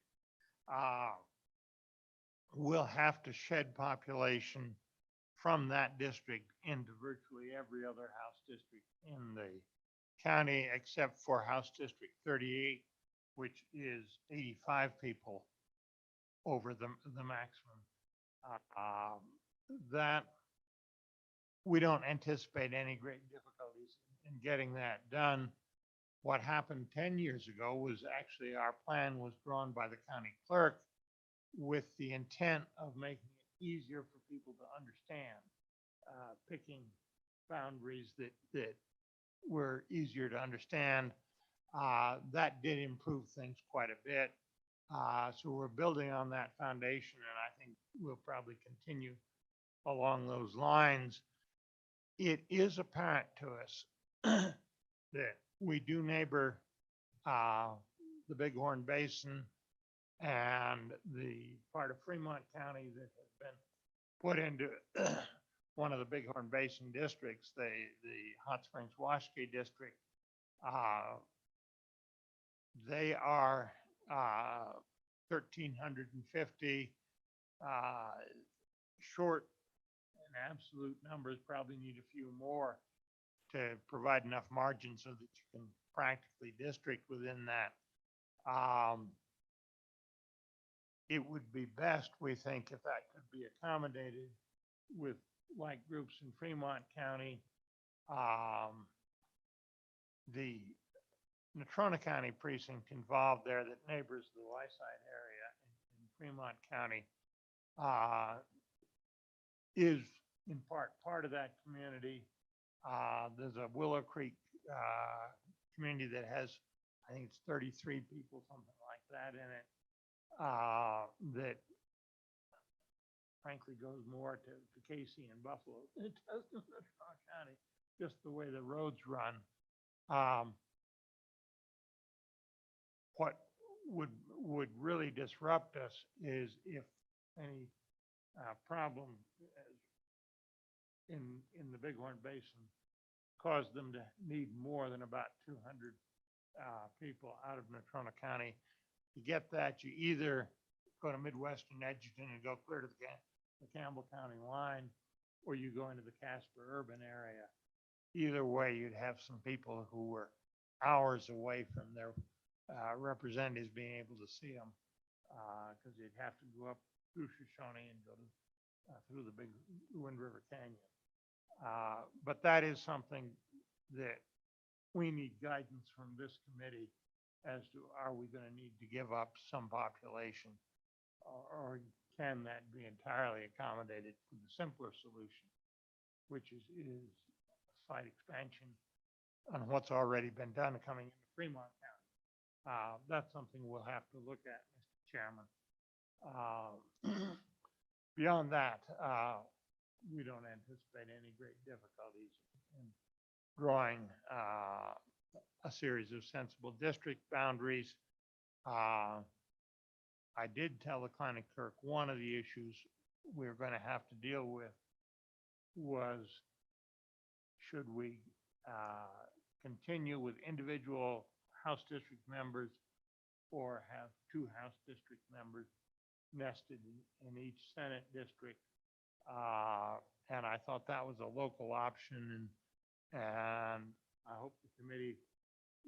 We'll have to shed population from that district into virtually every other House district in the county, except for House District 38, which is 85 people over the maximum. That we don't anticipate any great difficulties in getting that done. What happened 10 years ago was actually our plan was drawn by the county clerk with the intent of making it easier for people to understand, picking boundaries that were easier to understand. That did improve things quite a bit. So we're building on that foundation, and I think we'll probably continue along those lines. It is apparent to us that we do neighbor the Bighorn Basin and the part of Fremont County that has been put into one of the Bighorn Basin districts, the Hot Springs Washakie district. They are 1,350 short in absolute numbers, probably need a few more to provide enough margin so that you can practically district within that. It would be best, we think, if that could be accommodated with like groups in Fremont County. The Natrona County precinct involved there that neighbors the Lyside area in Fremont County is in part of that community. There's a Willow Creek community that has, I think it's 33 people, something like that in it, that frankly goes more to Casey and Buffalo than it does to Natrona County, just the way the roads run. What would really disrupt us is if any problem in the Bighorn Basin caused them to need more than about 200 people out of Natrona County. To get that, you either go to Midwestern Edgerton and go clear to the Campbell County line, or you go into the Casper urban area. Either way, you'd have some people who were hours away from their representatives being able to see them, because you'd have to go up through Shoshone and go to through the big Wind River Canyon. But that is something that we need guidance from this committee as to, are we going to need to give up some population, or can that be entirely accommodated for the simpler solution, which is slight expansion on what's already been done coming into Fremont County. That's something we'll have to look at, Mr. Chairman. Beyond that, we don't anticipate any great difficulties in drawing a series of sensible district boundaries. I did tell the county clerk one of the issues we're going to have to deal with was, should we continue with individual House district members or have 2 House district members nested in each Senate district? And I thought that was a local option, and And I hope the committee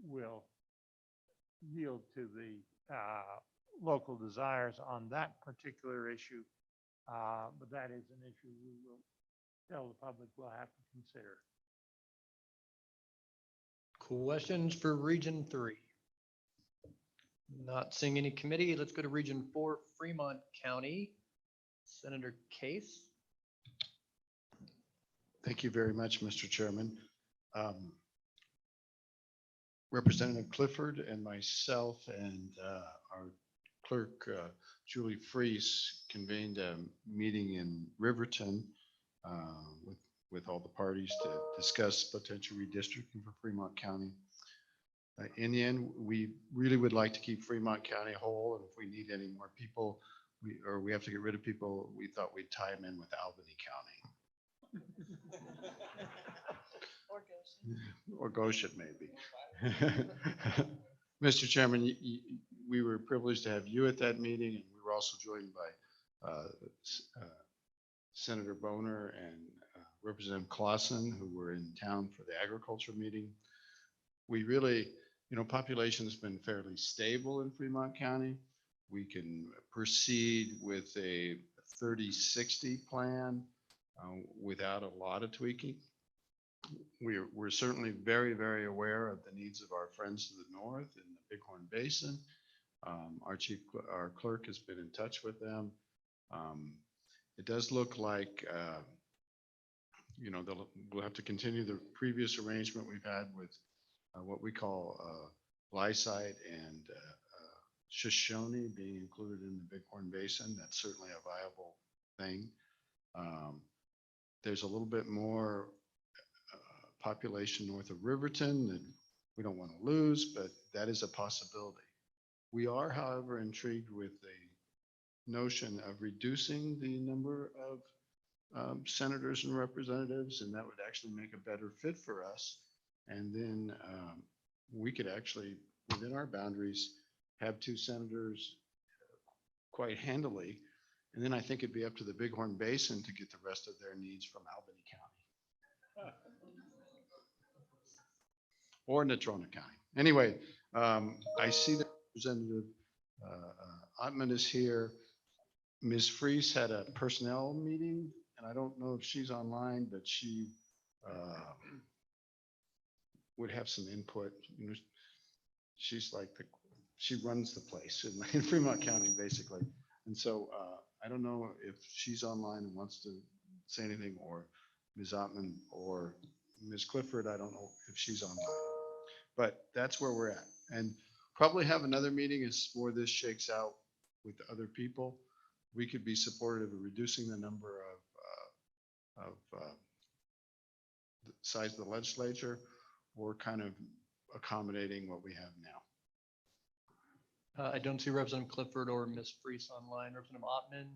will yield to the local desires on that particular issue. But that is an issue we will tell the public we'll have to consider. Questions for Region 3? Not seeing any committee. Let's go to Region 4, Fremont County. Senator Case. Thank you very much, Mr. Chairman. Representative Clifford and myself and our clerk, Julie Freese, convened a meeting in Riverton with all the parties to discuss potential redistricting for Fremont County. In the end, we really would like to keep Fremont County whole, and if we need any more people, we have to get rid of people, we thought we'd tie them in with Albany County. Or Goshen, maybe. Mr. Chairman, we were privileged to have you at that meeting, and we were also joined by Senator Boner and Representative Clausen, who were in town for the agriculture meeting. We really, population has been fairly stable in Fremont County. We can proceed with a 30-60 plan without a lot of tweaking. We're certainly very, very aware of the needs of our friends to the north in the Bighorn Basin. Our clerk has been in touch with them. It does look like, we'll have to continue the previous arrangement we've had with what we call Lysite and Shoshone being included in the Bighorn Basin. That's certainly a viable thing. There's a little bit more population north of Riverton that we don't want to lose, but that is a possibility. We are, however, intrigued with the notion of reducing the number of senators and representatives, and that would actually make a better fit for us. And then we could actually, within our boundaries, have 2 senators quite handily. And then I think it'd be up to the Bighorn Basin to get the rest of their needs from Albany County. Or Natrona County. Anyway, I see that Representative Ottman is here. Ms. Freese had a personnel meeting, and I don't know if she's online, but she would have some input. She's like she runs the place in Fremont County, basically. And so I don't know if she's online and wants to say anything, or Ms. Ottman or Ms. Clifford. I don't know if she's online. But that's where we're at, and probably have another meeting as before this shakes out with other people. We could be supportive of reducing the number of the size of the legislature, or kind of accommodating what we have now. I don't see Representative Clifford or Ms. Freese online. Representative Ottman,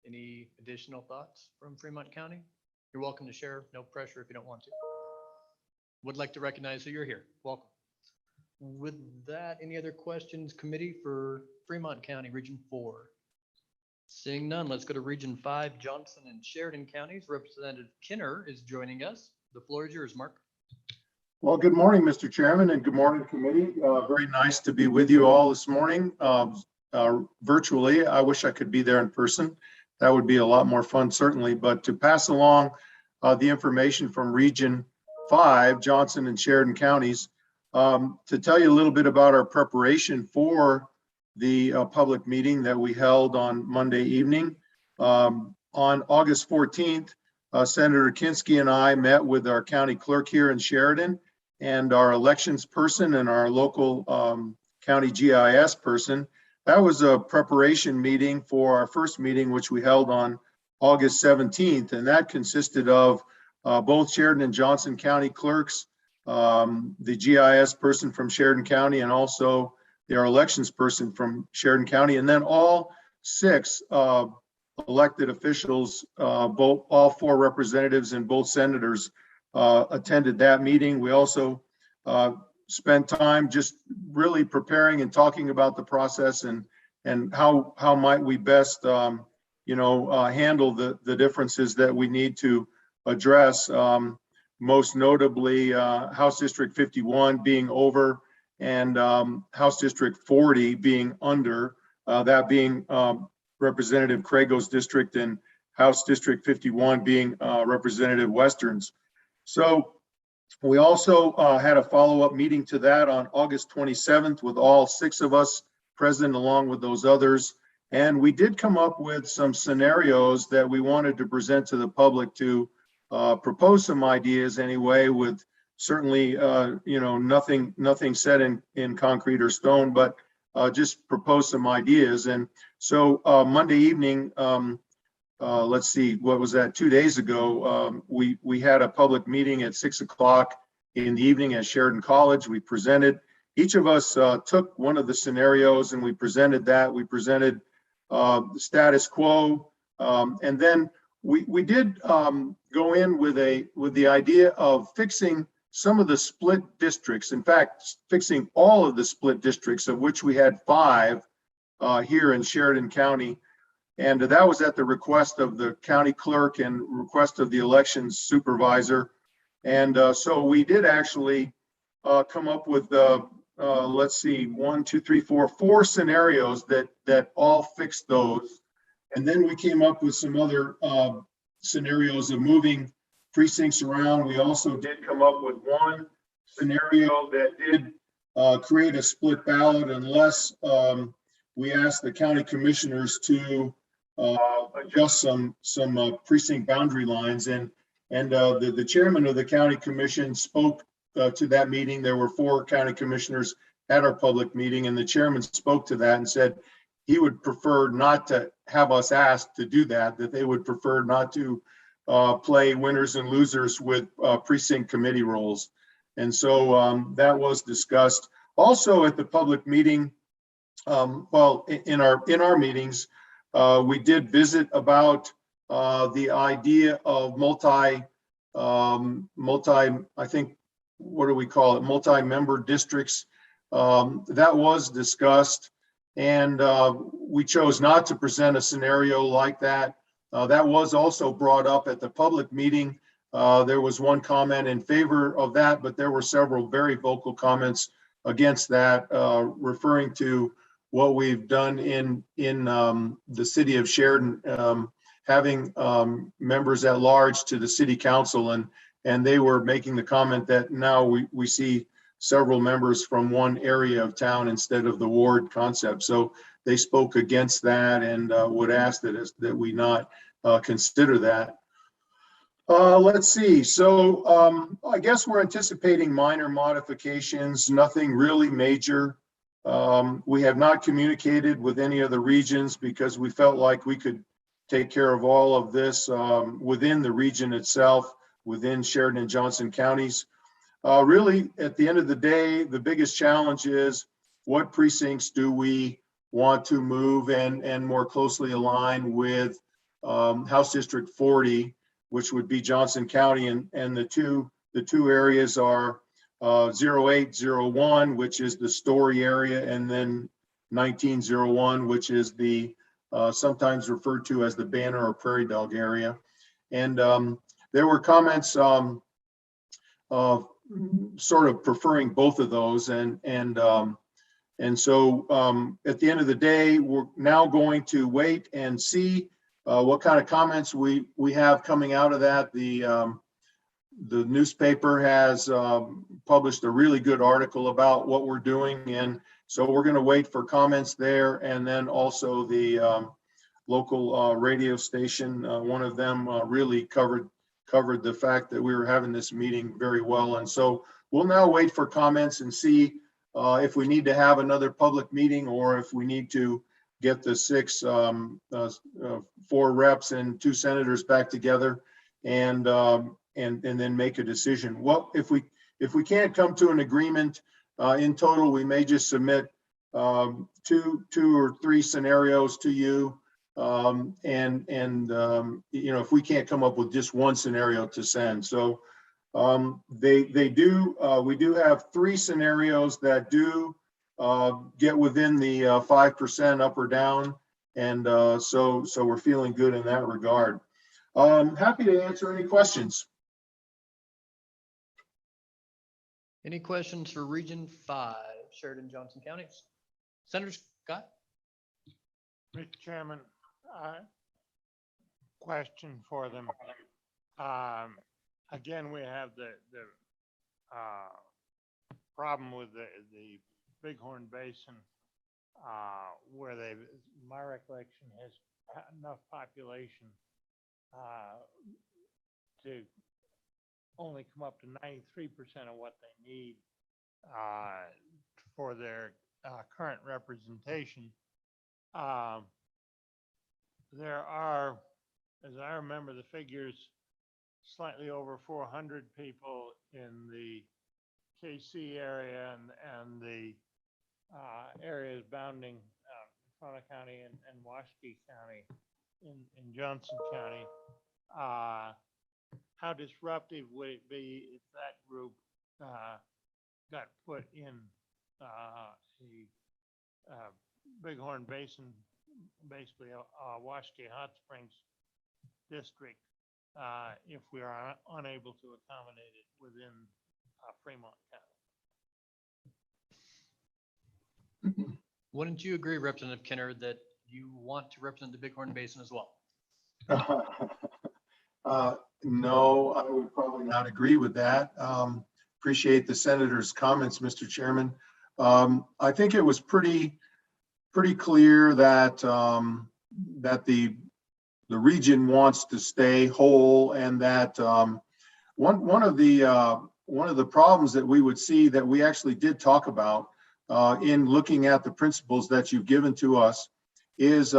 any additional thoughts from Fremont County? You're welcome to share. No pressure if you don't want to. Would like to recognize that you're here. Welcome. With that, any other questions, committee, for Fremont County, Region 4? Seeing none, let's go to Region 5, Johnson and Sheridan counties. Representative Kinner is joining us. The floor is yours, Mark. Well, good morning, Mr. Chairman, and good morning, committee. Very nice to be with you all this morning virtually. I wish I could be there in person. That would be a lot more fun, certainly. But to pass along the information from Region 5, Johnson and Sheridan counties, to tell you a little bit about our preparation for the public meeting that we held on Monday evening. On August 14th, Senator Kinski and I met with our county clerk here in Sheridan and our elections person and our local county GIS person. That was a preparation meeting for our first meeting, which we held on August 17th. And that consisted of both Sheridan and Johnson County clerks, the GIS person from Sheridan County, and also our elections person from Sheridan County. And then all 6 elected officials, all 4 representatives and both senators attended that meeting. We also spent time just really preparing and talking about the process and how might we best handle the differences that we need to address. most notably House District 51 being over and House District 40 being under, that being Representative Crago's district and House District 51 being Representative Western's. So we also had a follow-up meeting to that on August 27th with all 6 of us present along with those others. And we did come up with some scenarios that we wanted to present to the public to propose some ideas anyway, with certainly, nothing set in concrete or stone, but just propose some ideas. And so Monday evening, let's see, what was that? 2 days ago, we had a public meeting at 6 o'clock in the evening at Sheridan College. We presented, each of us took one of the scenarios and we presented that. We presented the status quo. And then we did go in with the idea of fixing some of the split districts. In fact, fixing all of the split districts, of which we had 5 here in Sheridan County. And that was at the request of the county clerk and request of the elections supervisor. And so we did actually come up with, let's see, 1, 2, 3, 4 scenarios that all fixed those. And then we came up with some other scenarios of moving precincts around. We also did come up with one scenario that did create a split ballot unless we asked the county commissioners to adjust some precinct boundary lines. And the chairman of the county commission spoke to that meeting. There were 4 county commissioners at our public meeting, and the chairman spoke to that and said he would prefer not to have us asked to do that they would prefer not to play winners and losers with precinct committee roles. And so that was discussed. Also at the public meeting, well, in our meetings, we did visit about the idea of multi, I think, what do we call it? Multi-member districts. That was discussed, and we chose not to present a scenario like that. That was also brought up at the public meeting. There was one comment in favor of that, but there were several very vocal comments against that, referring to what we've done in the city of Sheridan, having members at large to the city council, and they were making the comment that now we see several members from one area of town instead of the ward concept. So they spoke against that and would ask that we not consider that. Let's see. So I guess we're anticipating minor modifications, nothing really major. We have not communicated with any of the regions because we felt like we could take care of all of this within the region itself, within Sheridan and Johnson counties. Really, at the end of the day, the biggest challenge is what precincts do we want to move and more closely align with House District 40, which would be Johnson County, and the two areas are 0801, which is the Story area, and then 1901, which is the sometimes referred to as the Banner or Prairie Dog area. And there were comments of sort of preferring both of those, and so at the end of the day, we're now going to wait and see what kind of comments we have coming out of that. The newspaper has published a really good article about what we're doing, and so we're going to wait for comments there. And then also the local radio station, one of them really covered the fact that we were having this meeting very well. And so we'll now wait for comments and see if we need to have another public meeting or if we need to get the 4 reps and 2 senators back together and then make a decision. What if we can't come to an agreement in total, we may just submit 2 or 3 scenarios to you. If we can't come up with just one scenario to send. So we do have 3 scenarios that do get within the 5% up or down. And so we're feeling good in that regard. Happy to answer any questions. Any questions for Region 5, Sheridan, Johnson counties? Senator Scott? Mr. Chairman, question for them. Again, we have the problem with the Bighorn Basin, where my recollection has enough population to only come up to 93% of what they need for their current representation. There are, as I remember the figures, slightly over 400 people in the KC area and the areas bounding Fremont County and Washakie County in Johnson County. How disruptive would it be if that group got put in a Bighorn Basin, basically a Washakie Hot Springs district, if we are unable to accommodate it within Fremont County? Wouldn't you agree, Representative Kenner, that you want to represent the Bighorn Basin as well? No, I would probably not agree with that. Appreciate the senator's comments, Mr. Chairman. I think it was pretty clear that that the region wants to stay whole, and that one of the problems that we would see, that we actually did talk about in looking at the principles that you've given to us, is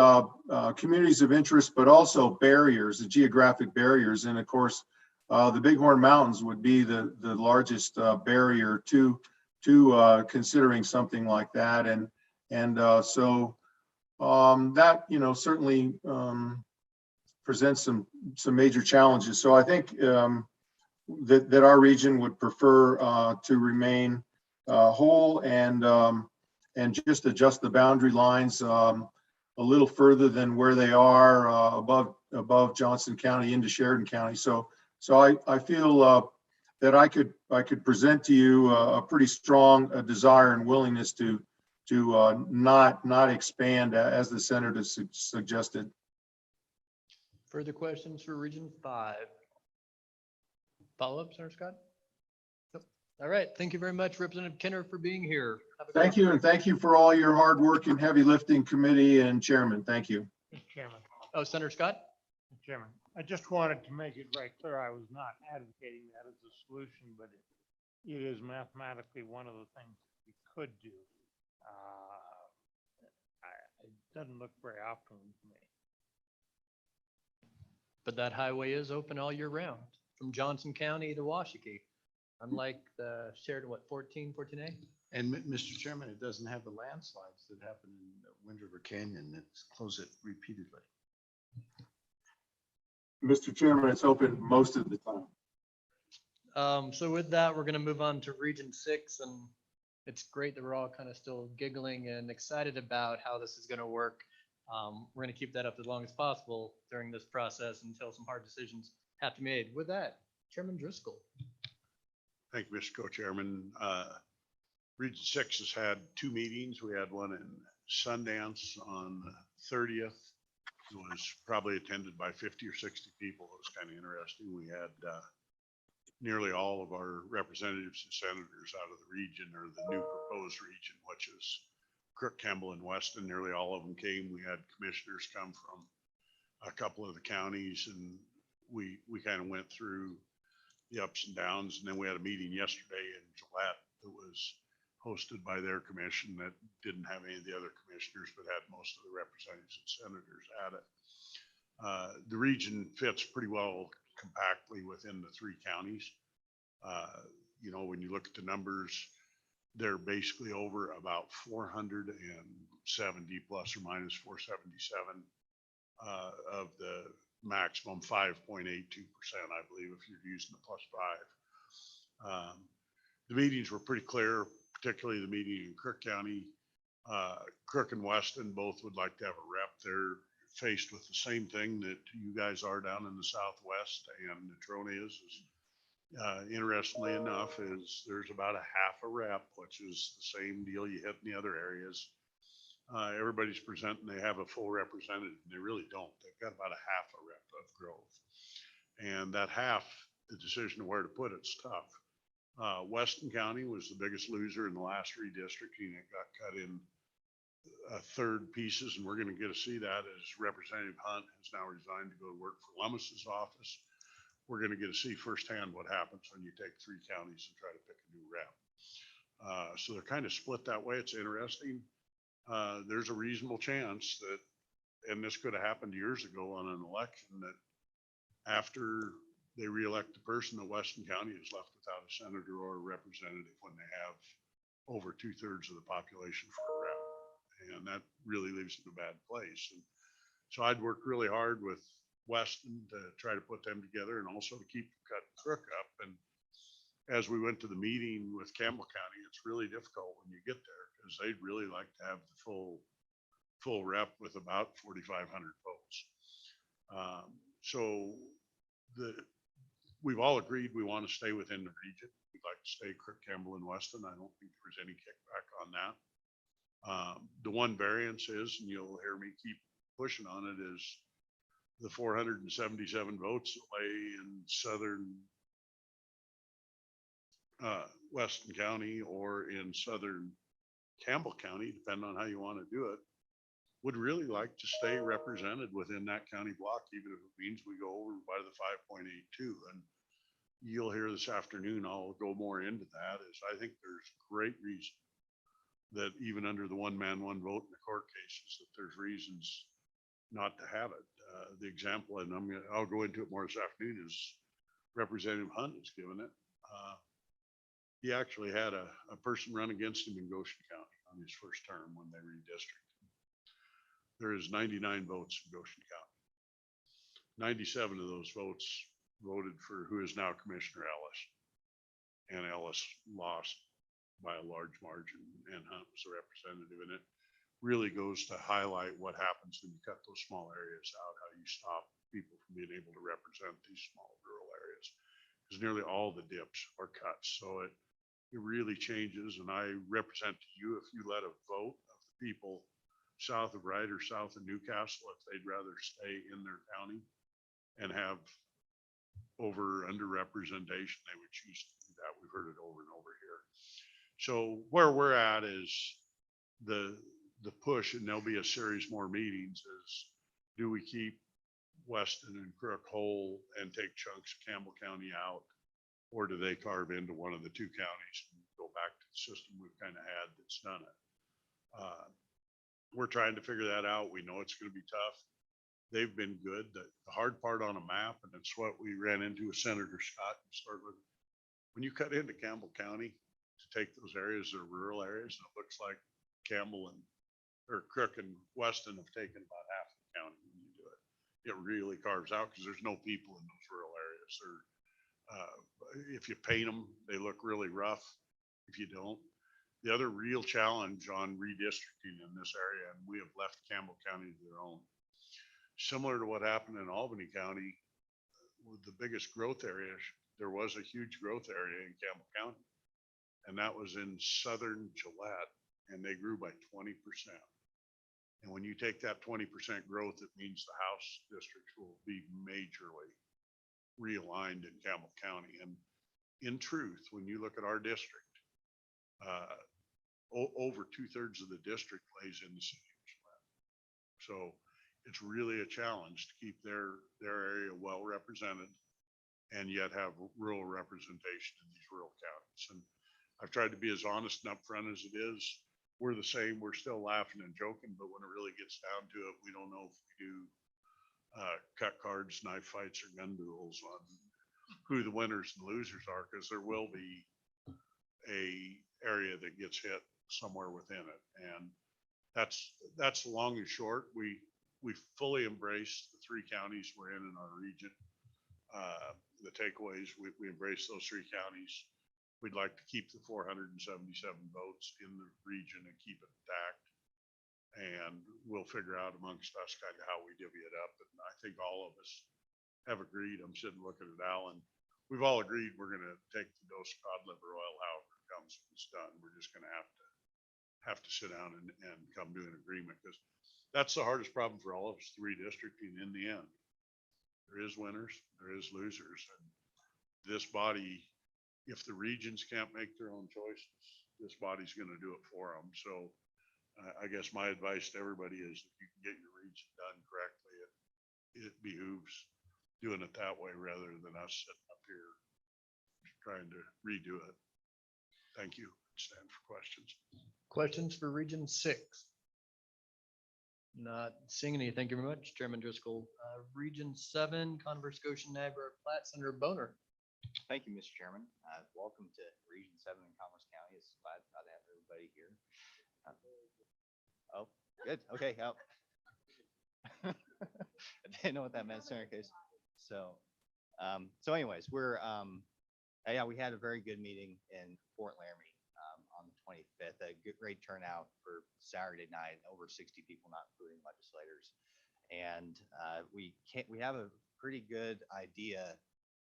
communities of interest, but also barriers, the geographic barriers. And of course, the Bighorn Mountains would be the largest barrier to considering something like that. And so that, certainly presents some major challenges. So I think that our region would prefer to remain whole and just adjust the boundary lines a little further than where they are above Johnson County into Sheridan County. So I feel that I could present to you a pretty strong desire and willingness to not expand as the senator suggested. Further questions for Region 5? Follow-up, Senator Scott? Nope. All right. Thank you very much, Representative Kenner, for being here. Thank you, and thank you for all your hard work and heavy lifting, committee and chairman. Thank you. Mr. Chairman. Oh, Senator Scott? Mr. Chairman, I just wanted to make it very clear, I was not advocating that as a solution, but it is mathematically one of the things that we could do. It doesn't look very optimal to me. But that highway is open all year round from Johnson County to Washakie, unlike the Sheridan, 14A? And Mr. Chairman, it doesn't have the landslides that happen in Wind River Canyon that close it repeatedly. Mr. Chairman, it's open most of the time. So with that, we're going to move on to Region 6, and it's great that we're all kind of still giggling and excited about how this is going to work. We're going to keep that up as long as possible during this process until some hard decisions have to be made. With that, Chairman Driscoll. Thank you, Mr. Co-Chairman. Region 6 has had 2 meetings. We had one in Sundance on the 30th. It was probably attended by 50 or 60 people. It was kind of interesting. We had nearly all of our representatives and senators out of the region, or the new proposed region, which is Crook, Kemble, and Weston. Nearly all of them came. We had commissioners come from a couple of the counties, and we kind of went through the ups and downs. And then we had a meeting yesterday in Gillette that was hosted by their commission that didn't have any of the other commissioners, but had most of the representatives and senators at it. The region fits pretty well compactly within the 3 counties. When you look at the numbers, they're basically over about 470 plus or minus 477 of the maximum 5.82%, I believe, if you're using the +5. The meetings were pretty clear, particularly the meeting in Crook County. Crook and Weston both would like to have a rep. They're faced with the same thing that you guys are down in the Southwest and Natrona is Interestingly enough, is there's about a half a rep, which is the same deal you hit in the other areas. Everybody's presenting, they have a full representative, and they really don't. They've got about a half a rep of growth. And that half, the decision of where to put it's tough. Weston County was the biggest loser in the last redistricting. It got cut in third pieces, and we're going to get to see that as Representative Hunt has now resigned to go to work for Lummis's office. We're going to get to see firsthand what happens when you take 3 counties and try to pick a new rep. So they're kind of split that way. It's interesting. There's a reasonable chance that, and this could have happened years ago on an election, that after they reelect the person, that Weston County is left without a senator or a representative when they have over 2/3 of the population for a rep. And that really leaves them in a bad place. And so I'd work really hard with Weston to try to put them together and also to keep Cut and Crook up. And as we went to the meeting with Campbell County, it's really difficult when you get there because they'd really like to have the full rep with about 4,500 votes. So we've all agreed we want to stay within the region. We'd like to stay Crook, Campbell, and Weston. I don't think there's any kickback on that. The one variance is, and you'll hear me keep pushing on it, is the 477 votes that lay in southern Weston County or in southern Campbell County, depending on how you want to do it, would really like to stay represented within that county block, even if it means we go over by the 5.82. And you'll hear this afternoon, I'll go more into that, is I think there's great reason that even under the one man, one vote in the court cases, that there's reasons not to have it. The example, and I'll go into it more this afternoon, is Representative Hunt has given it. He actually had a person run against him in Goshen County on his first term when they redistricted. There is 99 votes in Goshen County. 97 of those votes voted for who is now Commissioner Ellis. And Ellis lost by a large margin, and Hunt was the representative. And it really goes to highlight what happens when you cut those small areas out, how you stop people from being able to represent these small rural areas. Because nearly all the dips are cuts. So it really changes. And I represent to you, if you let a vote of the people south of Wright or south of Newcastle, if they'd rather stay in their county and have over underrepresentation, they would choose to do that. We've heard it over and over here. So where we're at is the push, and there'll be a series more meetings, is do we keep Weston and Crook whole and take chunks of Campbell County out, or do they carve into one of the 2 counties and go back to the system we've kind of had that's done it? We're trying to figure that out. We know it's going to be tough. They've been good. The hard part on a map, and it's what we ran into with Senator Scott and started with, when you cut into Campbell County to take those areas that are rural areas, and it looks like Campbell or Crook and Weston have taken about half the county when you do it. It really carves out because there's no people in those rural areas. Or if you paint them, they look really rough. If you don't, the other real challenge on redistricting in this area, and we have left Campbell County to their own. Similar to what happened in Albany County, with the biggest growth area, there was a huge growth area in Campbell County, and that was in southern Gillette, and they grew by 20%. And when you take that 20% growth, it means the House districts will be majorly realigned in Campbell County. And in truth, when you look at our district, over 2/3 of the district lays in the city of Gillette. So it's really a challenge to keep their area well represented and yet have rural representation in these rural counties. And I've tried to be as honest and upfront as it is. We're the same. We're still laughing and joking, but when it really gets down to it, we don't know if we do cut cards, knife fights, or gun duels on who the winners and losers are, because there will be a area that gets hit somewhere within it. And that's the long and short. We fully embrace the 3 counties we're in our region. The takeaways, we embrace those 3 counties. We'd like to keep the 477 votes in the region and keep it intact. And we'll figure out amongst us kind of how we divvy it up. And I think all of us have agreed. I'm sitting looking at Alan. we've all agreed we're gonna take the dose of cod liver oil, however it comes when it's done. We're just gonna have to sit down and come to an agreement, because that's the hardest problem for all of us, the redistricting in the end. There is winners, there is losers, and this body, if the regions can't make their own choices, this body's gonna do it for them. So I guess my advice to everybody is if you can get your region done correctly, it behooves doing it that way rather than us sitting up here trying to redo it. Thank you. Stand for questions. Questions for Region 6? Not seeing any. Thank you very much, Chairman Driscoll. Region 7, Converse Scotia Niagara Platte, Senator Boner. Thank you, Mr. Chairman. Welcome to Region 7 in Commerce County. It's glad to have everybody here. Oh, good. Okay. Oh. I didn't know what that meant, Senator Case. So anyways, yeah, we had a very good meeting in Fort Laramie on the 25th. A great turnout for Saturday night, over 60 people, not including legislators. And we have a pretty good idea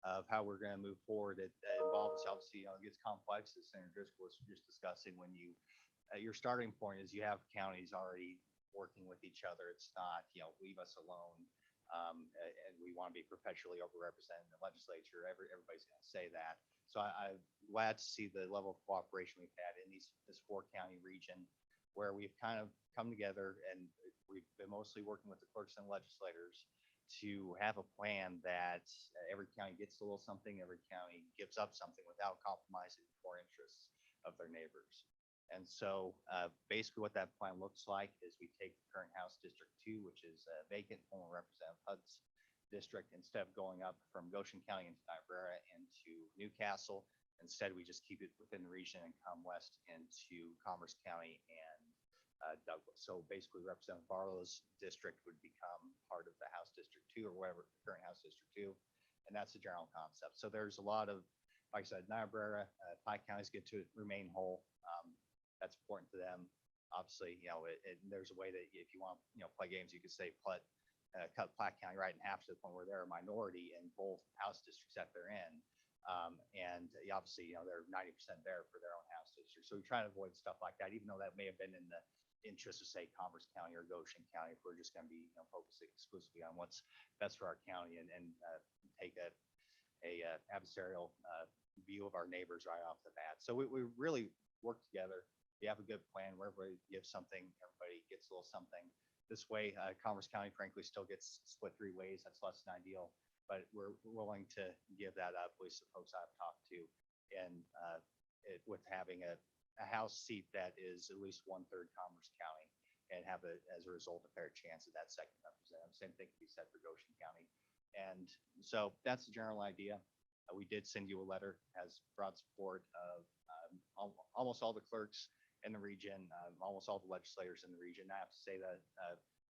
of how we're going to move forward. It involves, obviously, it gets complex, as Senator Driscoll was just discussing. When your starting point is you have counties already working with each other. It's not, leave us alone. And we want to be perpetually overrepresented in the legislature. Everybody's going to say that. So I'm glad to see the level of cooperation we've had in this 4-county region, where we've kind of come together, and we've been mostly working with the clerks and legislators to have a plan that every county gets a little something, every county gives up something without compromising the core interests of their neighbors. And so basically what that plan looks like is we take the current House District 2, which is vacant, former Representative Hudd's district. Instead of going up from Goshen County into Niobrara into Newcastle, instead we just keep it within the region and come west into Commerce County and Douglas. So basically Representative Barlow's district would become part of the House District 2 or whatever, current House District 2. And that's the general concept. So there's a lot of, like I said, Niobrara, Pike counties get to remain whole. That's important to them. Obviously, there's a way that if you want, play games, you could say cut Platte County right in half to the point where they're a minority in both House districts that they're in. And obviously, they're 90% there for their own House district. So we try to avoid stuff like that, even though that may have been in the interest of, say, Commerce County or Goshen County, if we're just going to be focusing exclusively on what's best for our county and take a adversarial view of our neighbors right off the bat. So we really work together. We have a good plan where everybody gives something, everybody gets a little something. This way, Commerce County, frankly, still gets split 3 ways. That's less than ideal, but we're willing to give that up, at least the folks I've talked to, and with having a House seat that is at least 1/3 Commerce County, and have as a result a fair chance at that second representative. Same thing can be said for Goshen County. And so that's the general idea. We did send you a letter, has broad support of almost all the clerks in the region, almost all the legislators in the region. I have to say that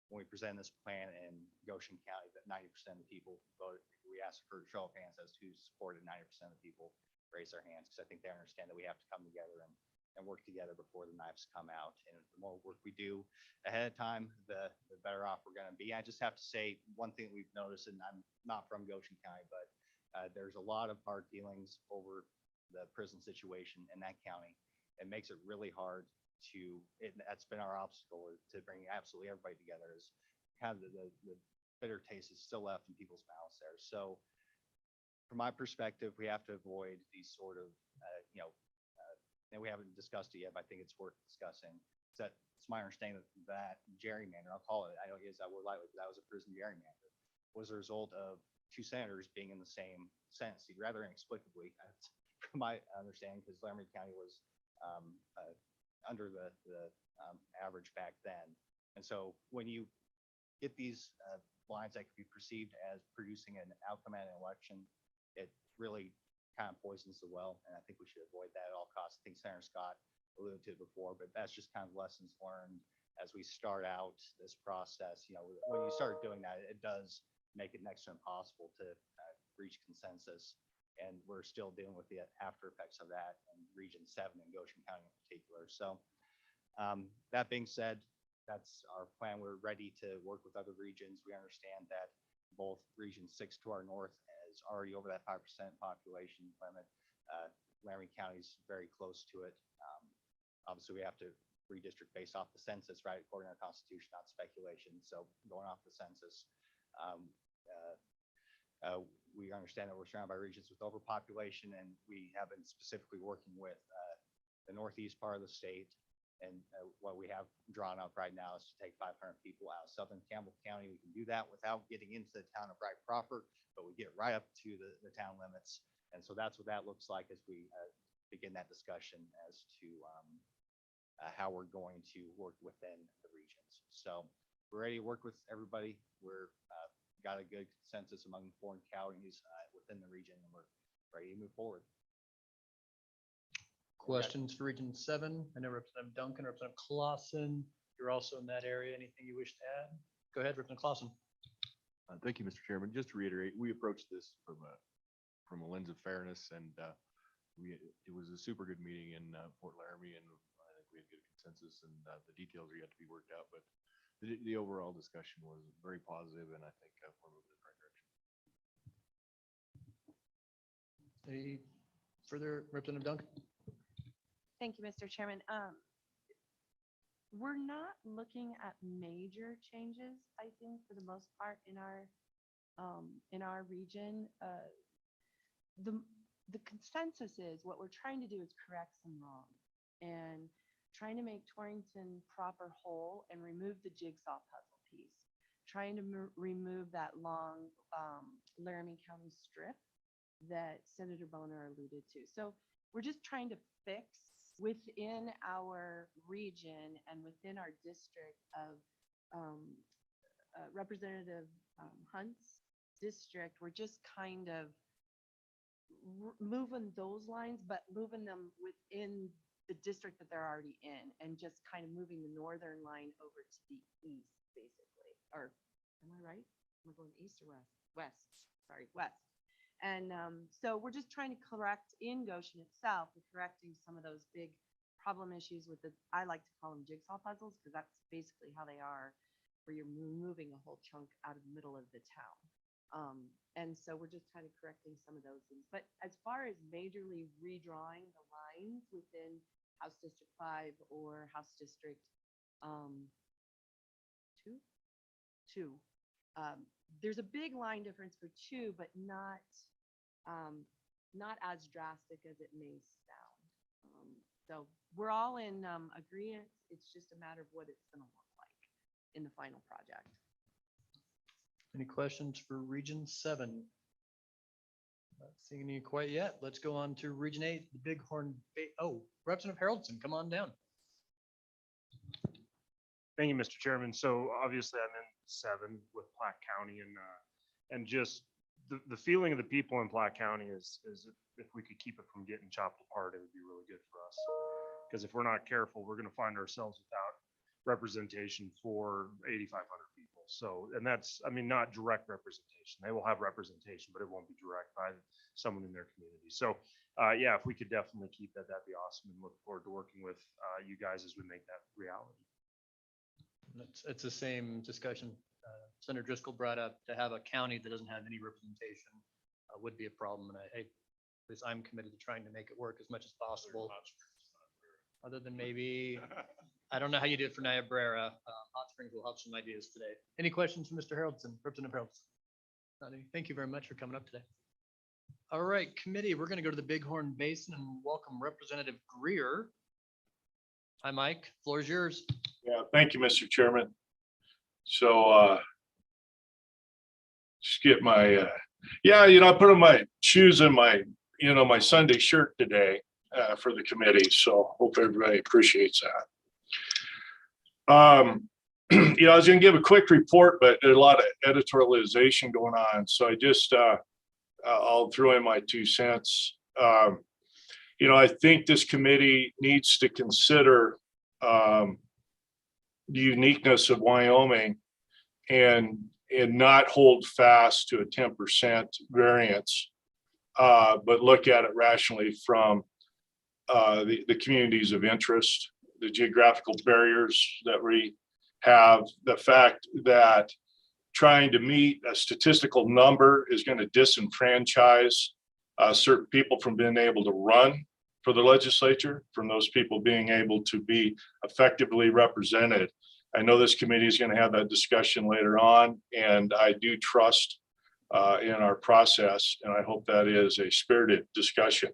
when we present this plan in Goshen County, that 90% of the people voted. We asked for a show of hands as to who supported. 90% of the people raise their hands, because I think they understand that we have to come together and work together before the knives come out. And the more work we do ahead of time, the better off we're going to be. I just have to say one thing we've noticed, and I'm not from Goshen County, but there's a lot of hard feelings over the prison situation in that county. It makes it really hard that's been our obstacle, to bring absolutely everybody together. Is kind of the bitter taste is still left in people's mouths there. So from my perspective, we have to avoid these sort of, and we haven't discussed it yet, but I think it's worth discussing. It's my understanding that gerrymander, I'll call it, I don't use that word lightly, but that was a prison gerrymander, was a result of 2 senators being in the same Senate seat, rather inexplicably, from my understanding, because Laramie County was under the average back then. And so when you get these lines that could be perceived as producing an outcome at an election, it really kind of poisons the well. And I think we should avoid that at all costs. I think Senator Scott alluded to it before, but that's just kind of lessons learned as we start out this process. When you start doing that, it does make it next to impossible to reach consensus. And we're still dealing with the after effects of that in Region 7 and Goshen County in particular. So that being said, that's our plan. We're ready to work with other regions. We understand that both Region 6 to our north is already over that 5% population limit. Laramie County is very close to it. Obviously, we have to redistrict based off the census, right, according to our constitution, not speculation. So going off the census, we understand that we're surrounded by regions with overpopulation, and we have been specifically working with the northeast part of the state. And what we have drawn up right now is to take 500 people out of southern Campbell County. We can do that without getting into the town of Bright proper, but we get right up to the town limits. And so that's what that looks like as we begin that discussion as to how we're going to work within the regions. So we're ready to work with everybody. We're got a good consensus among foreign counties within the region, and we're ready to move forward. Questions for Region 7? I know Representative Duncan, Representative Clausen, you're also in that area. Anything you wish to add? Go ahead, Representative Clausen. Thank you, Mr. Chairman. Just to reiterate, we approached this from a lens of fairness, and it was a super good meeting in Fort Laramie, and I think we had good consensus, and the details are yet to be worked out, but the overall discussion was very positive, and I think we're moving in the right direction. Any further, Representative Duncan? Thank you, Mr. Chairman. We're not looking at major changes, I think, for the most part in our region. The consensus is what we're trying to do is correct some wrong and trying to make Torrington proper whole and remove the jigsaw puzzle piece, trying to remove that long Laramie County strip that Senator Boner alluded to. So we're just trying to fix within our region and within our district of Representative Hunt's district. We're just kind of moving those lines, but moving them within the district that they're already in, and just kind of moving the northern line over to the east, basically. Or am I right? Am I going east or west? West. Sorry, west. And so we're just trying to correct in Goshen itself, we're correcting some of those big problem issues with the, I like to call them jigsaw puzzles, because that's basically how they are, where you're removing a whole chunk out of the middle of the town. And so we're just kind of correcting some of those things. But as far as majorly redrawing the lines within House District 5 or House District 2, there's a big line difference for 2, but not as drastic as it may sound. So we're all in agreement. It's just a matter of what it's going to look like in the final project. Any questions for Region 7? Not seeing any quite yet. Let's go on to Region 8, the Bighorn. Oh, Representative Haroldson, come on down. Thank you, Mr. Chairman. So obviously I'm in 7 with Platte County, and just the feeling of the people in Platte County is if we could keep it from getting chopped apart, it would be really good for us. Because if we're not careful, we're going to find ourselves without representation for 8,500 people. So, and that's, I mean, not direct representation. They will have representation, but it won't be direct by someone in their community. So, yeah, if we could definitely keep that, that'd be awesome, and look forward to working with you guys as we make that reality. It's the same discussion Senator Driscoll brought up. To have a county that doesn't have any representation would be a problem, and I'm committed to trying to make it work as much as possible. Other than maybe, I don't know how you did for Niobrara. Hot Springs will have some ideas today. Any questions for Mr. Haroldson, Representative Haroldson? Not any. Thank you very much for coming up today. All right, committee, we're going to go to the Bighorn Basin and welcome Representative Greer. Hi, Mike. Floor is yours. Yeah, thank you, Mr. Chairman. So just get my, I put on my shoes and my, my Sunday shirt today for the committee. So hope everybody appreciates that. I was going to give a quick report, but there's a lot of editorialization going on. So I just, I'll throw in my 2 cents. I think this committee needs to consider the uniqueness of Wyoming and not hold fast to a 10% variance, but look at it rationally from the communities of interest, the geographical barriers that we have, the fact that trying to meet a statistical number is going to disenfranchise certain people from being able to run for the legislature, from those people being able to be effectively represented. I know this committee is going to have that discussion later on, and I do trust in our process, and I hope that is a spirited discussion.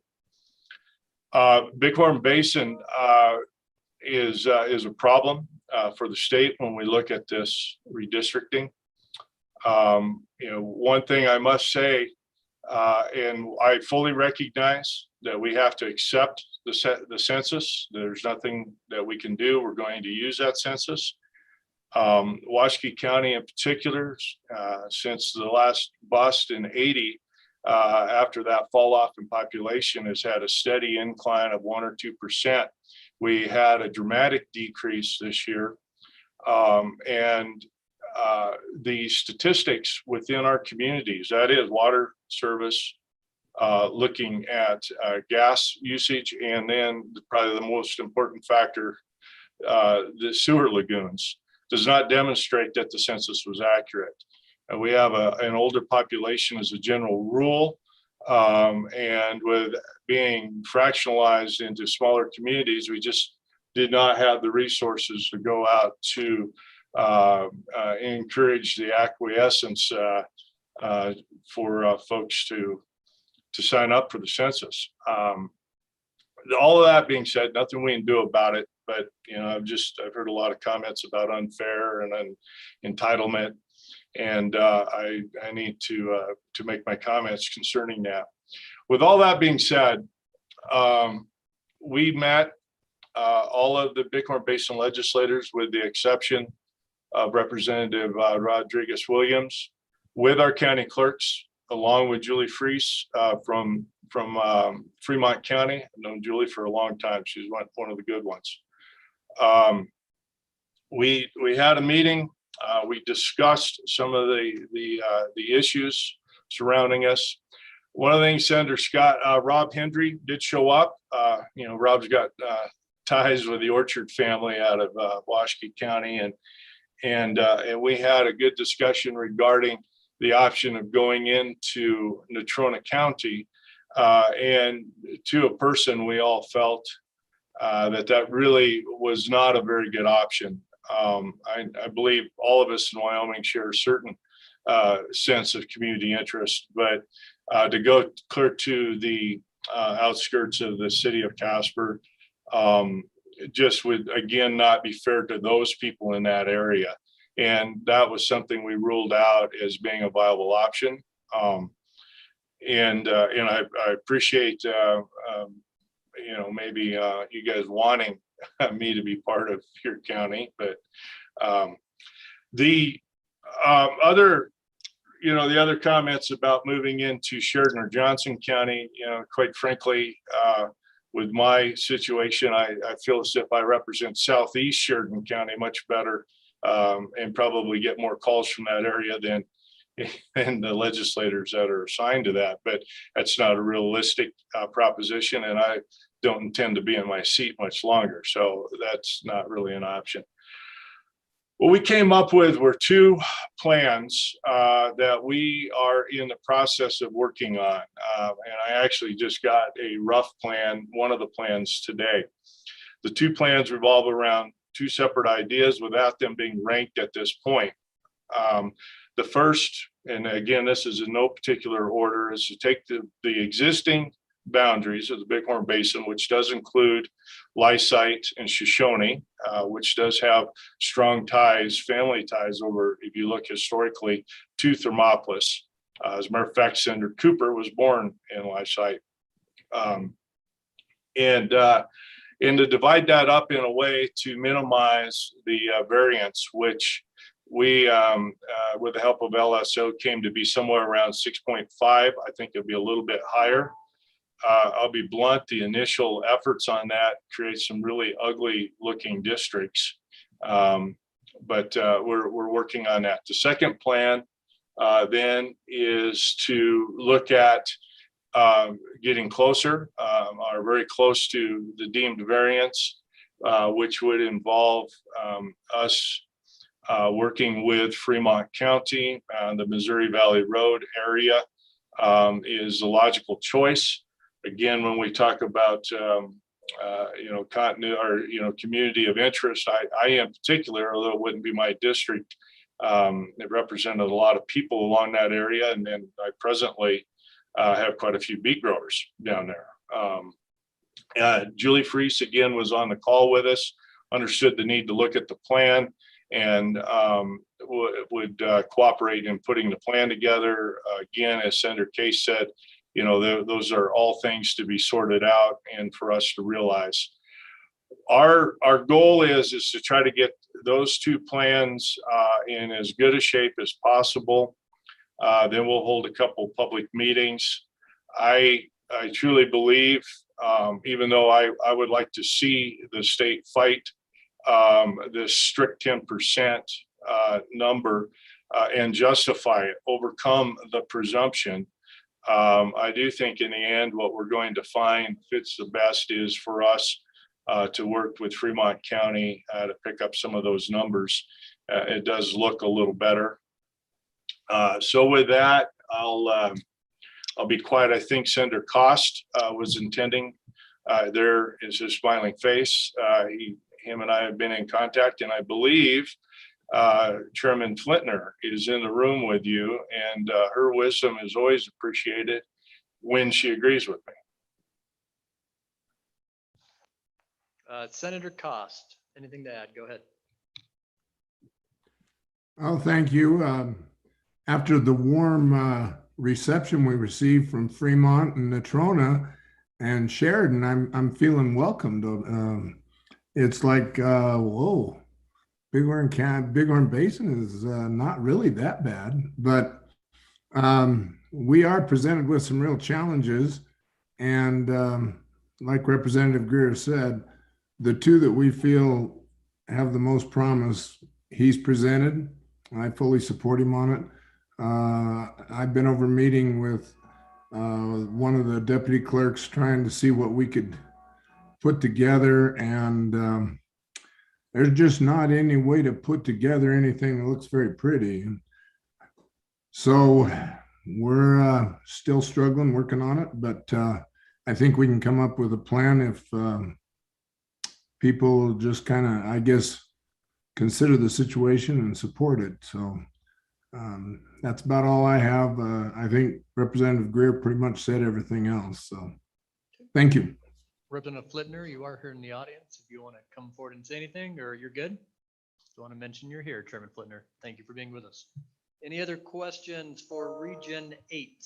Bighorn Basin is a problem for the state when we look at this redistricting. One thing I must say, and I fully recognize that we have to accept the census. There's nothing that we can do. We're going to use that census. Washakie County in particular, since the last bust in 80, after that fall off in population has had a steady incline of 1 or 2%. We had a dramatic decrease this year. And the statistics within our communities, that is water service, looking at gas usage, and then probably the most important factor, the sewer lagoons, does not demonstrate that the census was accurate. We have an older population as a general rule, and with being fractionalized into smaller communities, we just did not have the resources to go out to encourage the acquiescence for folks to sign up for the census. All of that being said, nothing we can do about it, but I've heard a lot of comments about unfair and entitlement, and I need to make my comments concerning that. With all that being said, we met all of the Bighorn Basin legislators, with the exception of Representative Rodriguez Williams, with our county clerks, along with Julie Freese from Fremont County. I've known Julie for a long time. She's one of the good ones. We had a meeting. We discussed some of the issues surrounding us. One of the things, Senator Scott, Rob Hendry did show up. Rob's got ties with the Orchard family out of Washakie County, and we had a good discussion regarding the option of going into Natrona County, and to a person, we all felt that really was not a very good option. I believe all of us in Wyoming share a certain sense of community interest, but to go clear to the outskirts of the city of Casper just would, again, not be fair to those people in that area. And that was something we ruled out as being a viable option. And I appreciate, maybe you guys wanting me to be part of your county, but the other comments about moving into Sheridan or Johnson County, quite frankly, with my situation, I feel as if I represent Southeast Sheridan County much better, and probably get more calls from that area than the legislators that are assigned to that. But that's not a realistic proposition, and I don't intend to be in my seat much longer. So that's not really an option. What we came up with were two plans that we are in the process of working on. And I actually just got a rough plan, one of the plans today. The two plans revolve around two separate ideas without them being ranked at this point. The first, and again, this is in no particular order, is to take the existing boundaries of the Bighorn Basin, which does include Lysite and Shoshone, which does have strong ties, family ties over, if you look historically, to Thermopolis. As a matter of fact, Senator Cooper was born in Lysite. And to divide that up in a way to minimize the variance, which we, with the help of LSO, came to be somewhere around 6.5. I think it'll be a little bit higher. I'll be blunt, the initial efforts on that create some really ugly looking districts. But we're working on that. The second plan then is to look at getting closer, or very close to the deemed variance, which would involve us working with Fremont County, the Missouri Valley Road area is a logical choice. Again, when we talk about, continuity or, community of interest, I in particular, although it wouldn't be my district, it represented a lot of people along that area. And then I presently have quite a few beet growers down there. Julie Freese, again, was on the call with us, understood the need to look at the plan, and would cooperate in putting the plan together. Again, as Senator Case said, those are all things to be sorted out and for us to realize. Our goal is to try to get those two plans in as good a shape as possible. Then we'll hold a couple public meetings. I truly believe, even though I would like to see the state fight this strict 10% number and justify it, overcome the presumption. I do think in the end, what we're going to find fits the best is for us to work with Fremont County to pick up some of those numbers. It does look a little better. So with that, I'll be quiet. I think Senator Cost was intending. There is his smiling face. Him and I have been in contact, and I believe Chairman Flintner is in the room with you, and her wisdom is always appreciated when she agrees with me. Senator Cost, anything to add? Go ahead. Oh, thank you. After the warm reception we received from Fremont and Natrona and Sheridan, I'm feeling welcomed. It's like, whoa, Bighorn Basin is not really that bad, but we are presented with some real challenges. And like Representative Greer said, the two that we feel have the most promise, he's presented. I fully support him on it. I've been over meeting with one of the deputy clerks trying to see what we could put together, and there's just not any way to put together anything that looks very pretty. So we're still struggling, working on it, but I think we can come up with a plan if people just kind of, I guess, consider the situation and support it. So that's about all I have. I think Representative Greer pretty much said everything else. So thank you. Representative Flitner, you are here in the audience. If you want to come forward and say anything, or you're good. Just want to mention you're here, Chairman Flitner. Thank you for being with us. Any other questions for Region 8?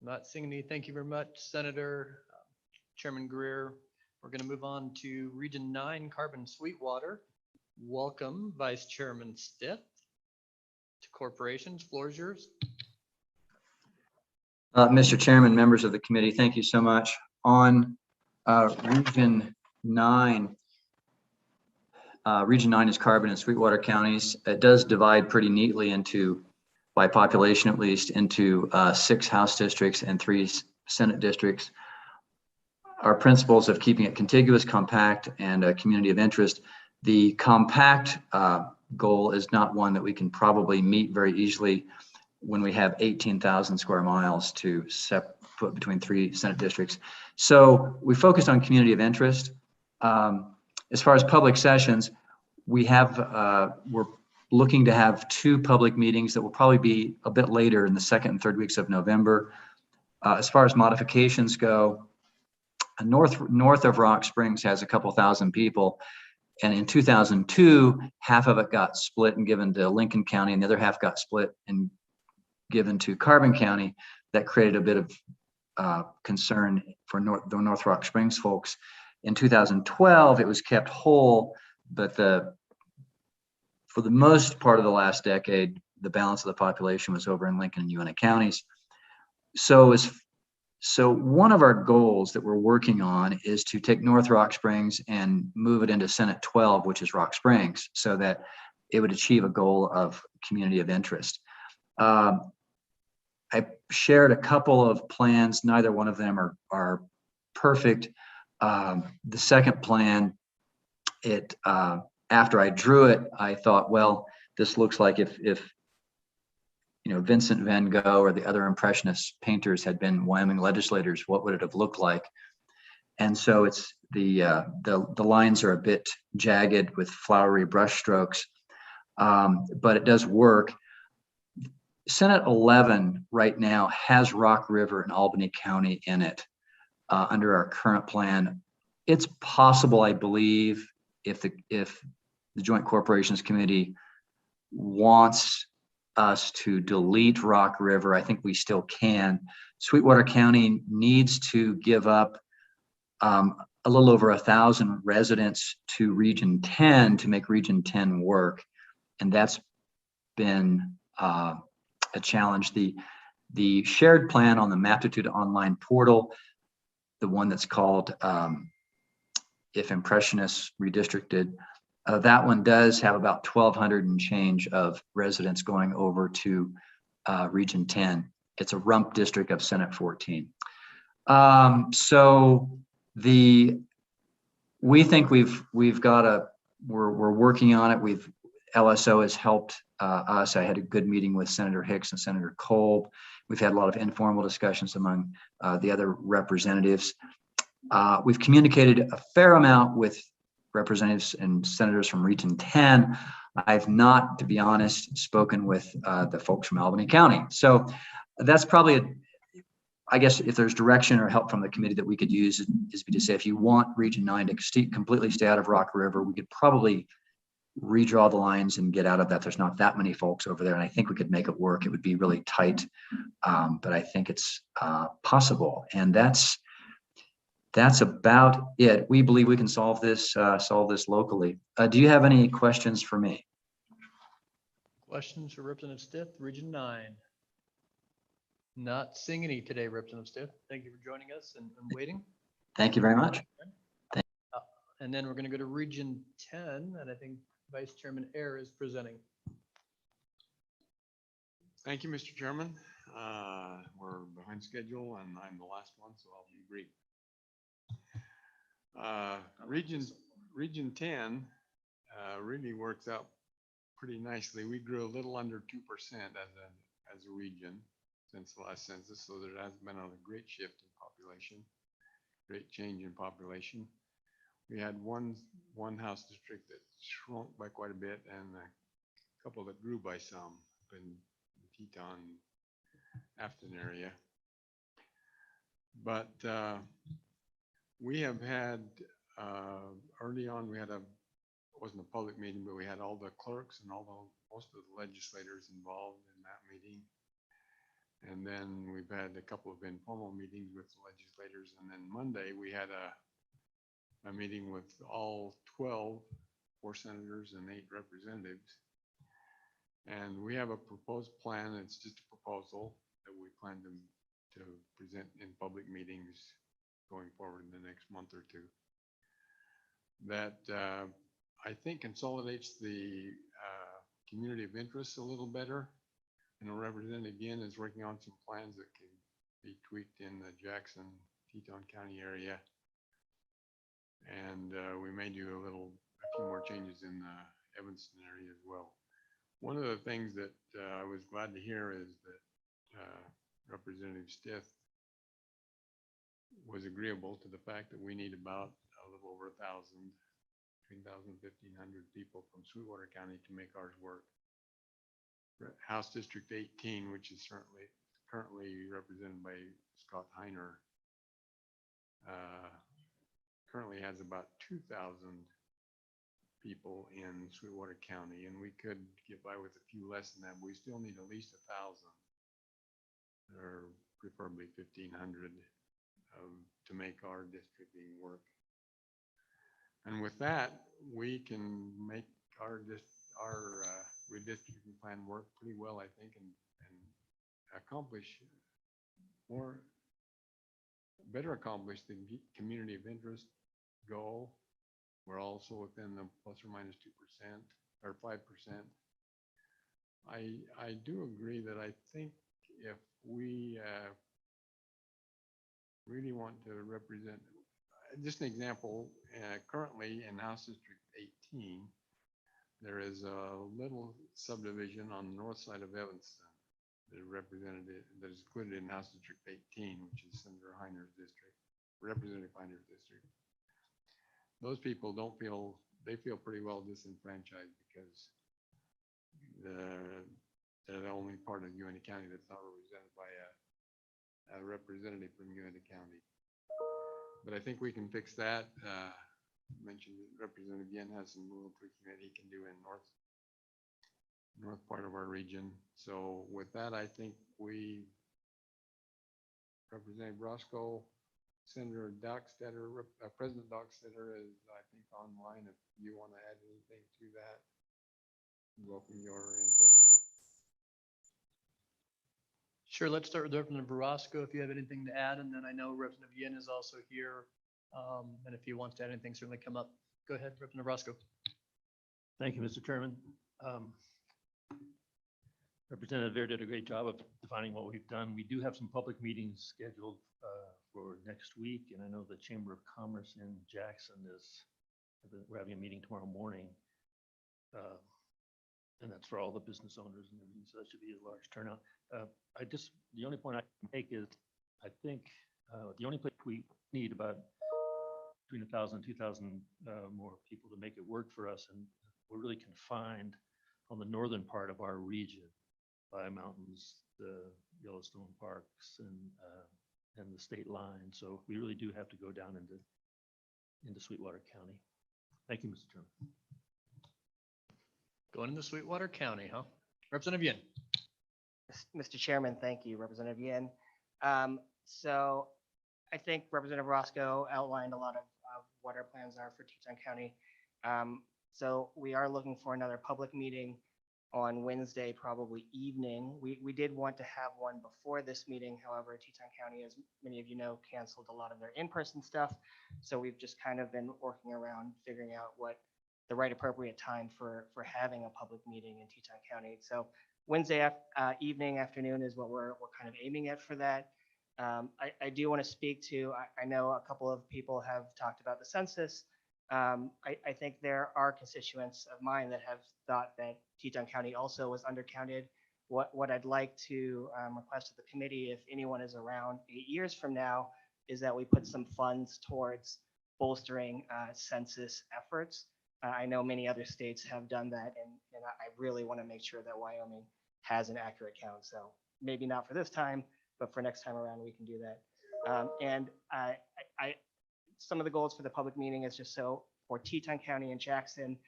Not seeing any. Thank you very much, Senator. Chairman Greer. We're going to move on to Region 9, Carbon Sweetwater. Welcome, Vice Chairman Stitt. To corporations, floor is yours. Mr. Chairman, members of the committee, thank you so much. On Region 9, Region 9 is Carbon and Sweetwater counties. It does divide pretty neatly into, by population at least, into 6 House districts and 3 Senate districts. Our principles of keeping it contiguous, compact, and a community of interest. The compact goal is not one that we can probably meet very easily when we have 18,000 square miles to put between 3 Senate districts. So we focused on community of interest. As far as public sessions, we have, we're looking to have 2 public meetings that will probably be a bit later in the 2nd and 3rd weeks of November. As far as modifications go, north of Rock Springs has a couple thousand people. And in 2002, half of it got split and given to Lincoln County, and the other half got split and given to Carbon County. That created a bit of concern for the North Rock Springs folks. In 2012, it was kept whole, but for the most part of the last decade, the balance of the population was over in Lincoln and Uintah counties. So one of our goals that we're working on is to take North Rock Springs and move it into Senate 12, which is Rock Springs, so that it would achieve a goal of community of interest. I shared a couple of plans. Neither one of them are perfect. The second plan, it after I drew it, I thought, well, this looks like if Vincent van Gogh or the other Impressionist painters had been Wyoming legislators, what would it have looked like? And so it's the lines are a bit jagged with flowery brush strokes, but it does work. Senate 11 right now has Rock River and Albany County in it under our current plan. It's possible, I believe, if the Joint Corporations Committee wants us to delete Rock River, I think we still can. Sweetwater County needs to give up a little over 1,000 residents to Region 10 to make Region 10 work, and that's been a challenge. The shared plan on the Maptitude online portal, the one that's called If Impressionists Redistricted, that one does have about 1,200 and change of residents going over to Region 10. It's a rump district of Senate 14. So we think we're working on it. LSO has helped us. I had a good meeting with Senator Hicks and Senator Kolb. We've had a lot of informal discussions among the other representatives. We've communicated a fair amount with representatives and senators from Region 10. I've not, to be honest, spoken with the folks from Albany County. So that's probably I guess if there's direction or help from the committee that we could use is to say, if you want Region 9 to completely stay out of Rock River, we could probably redraw the lines and get out of that. There's not that many folks over there, and I think we could make it work. It would be really tight, but I think it's possible, and that's about it. We believe we can solve this locally. Do you have any questions for me? Questions for Representative Stith, Region 9? Not seeing any today, Representative Stith. Thank you for joining us and waiting. Thank you very much. And then we're going to go to Region 10, and I think Vice Chairman Ayer is presenting. Thank you, Mr. Chairman. We're behind schedule and I'm the last one, so I'll be brief. Region 10 really works out pretty nicely. We grew a little under 2% as a region since the last census, so there has been a great shift in population, great change in population. We had one house district that shrunk by quite a bit and a couple that grew by some up in the Teton, Afton area. But we have had, early on, it wasn't a public meeting, but we had all the clerks and most of the legislators involved in that meeting. And then we've had a couple of informal meetings with the legislators. And then Monday we had a meeting with all 4 senators and 8 representatives. And we have a proposed plan. It's just a proposal that we plan to present in public meetings going forward in the next month or two. That I think consolidates the community of interest a little better. And a representative again is working on some plans that can be tweaked in the Jackson, Teton County area. And we may do a few more changes in the Evanston area as well. One of the things that I was glad to hear is that Representative Stith was agreeable to the fact that we need about a little over 1,000, between 1,000 and 1,500 people from Sweetwater County to make ours work. House District 18, which is currently represented by Scott Heiner, currently has about 2,000 people in Sweetwater County, and we could get by with a few less than that, but we still need at least 1,000, or preferably 1,500, to make our districting work. And with that, we can make our redistricting plan work pretty well, I think, and accomplish better accomplish the community of interest goal. We're also within the plus or minus 2% or 5%. I do agree that I think if we really want to represent, just an example, currently in House District 18, there is a little subdivision on the north side of Evanston that is included in House District 18, which is Senator Heiner's district, Representative Heiner's district. Those people they feel pretty well disenfranchised because they're the only part of UNT County that's not represented by a representative from UNT County. But I think we can fix that. Mentioned that Representative Yen has some rural tweaking that he can do in north part of our region. So with that, I think Representative Roscoe, Senator Dockstetter, President Dockstetter is, I think, online. If you want to add anything to that, welcome your input as well. Sure, let's start with Representative Barasco if you have anything to add, and then I know Representative Yin is also here. And if he wants to add anything, certainly come up. Go ahead, Representative Barasco. Thank you, Mr. Chairman. Representative Vare did a great job of defining what we've done. We do have some public meetings scheduled for next week, and I know the Chamber of Commerce in Jackson we're having a meeting tomorrow morning. And that's for all the business owners and everything, so that should be a large turnout. The only point I can make is, I think the only place we need about between 1,000 and 2,000 more people to make it work for us, and we're really confined on the northern part of our region by mountains, the Yellowstone parks, and the state line. So we really do have to go down into Sweetwater County. Thank you, Mr. Chairman. Going into Sweetwater County, huh? Representative Yin. Mr. Chairman, thank you, Representative Yin. So I think Representative Roscoe outlined a lot of what our plans are for Teton County. So we are looking for another public meeting on Wednesday, probably evening. We did want to have one before this meeting. However, Teton County, as many of you know, canceled a lot of their in-person stuff. So we've just kind of been working around figuring out what the right appropriate time for having a public meeting in Teton County. So Wednesday evening, afternoon is what we're kind of aiming at for that. I do want to speak to, I know a couple of people have talked about the census. I think there are constituents of mine that have thought that Teton County also was undercounted. What I'd like to request of the committee, if anyone is around 8 years from now, is that we put some funds towards bolstering census efforts. I know many other states have done that, and I really want to make sure that Wyoming has an accurate count. So maybe not for this time, but for next time around, we can do that. And some of the goals for the public meeting is just so for Teton County and Jackson,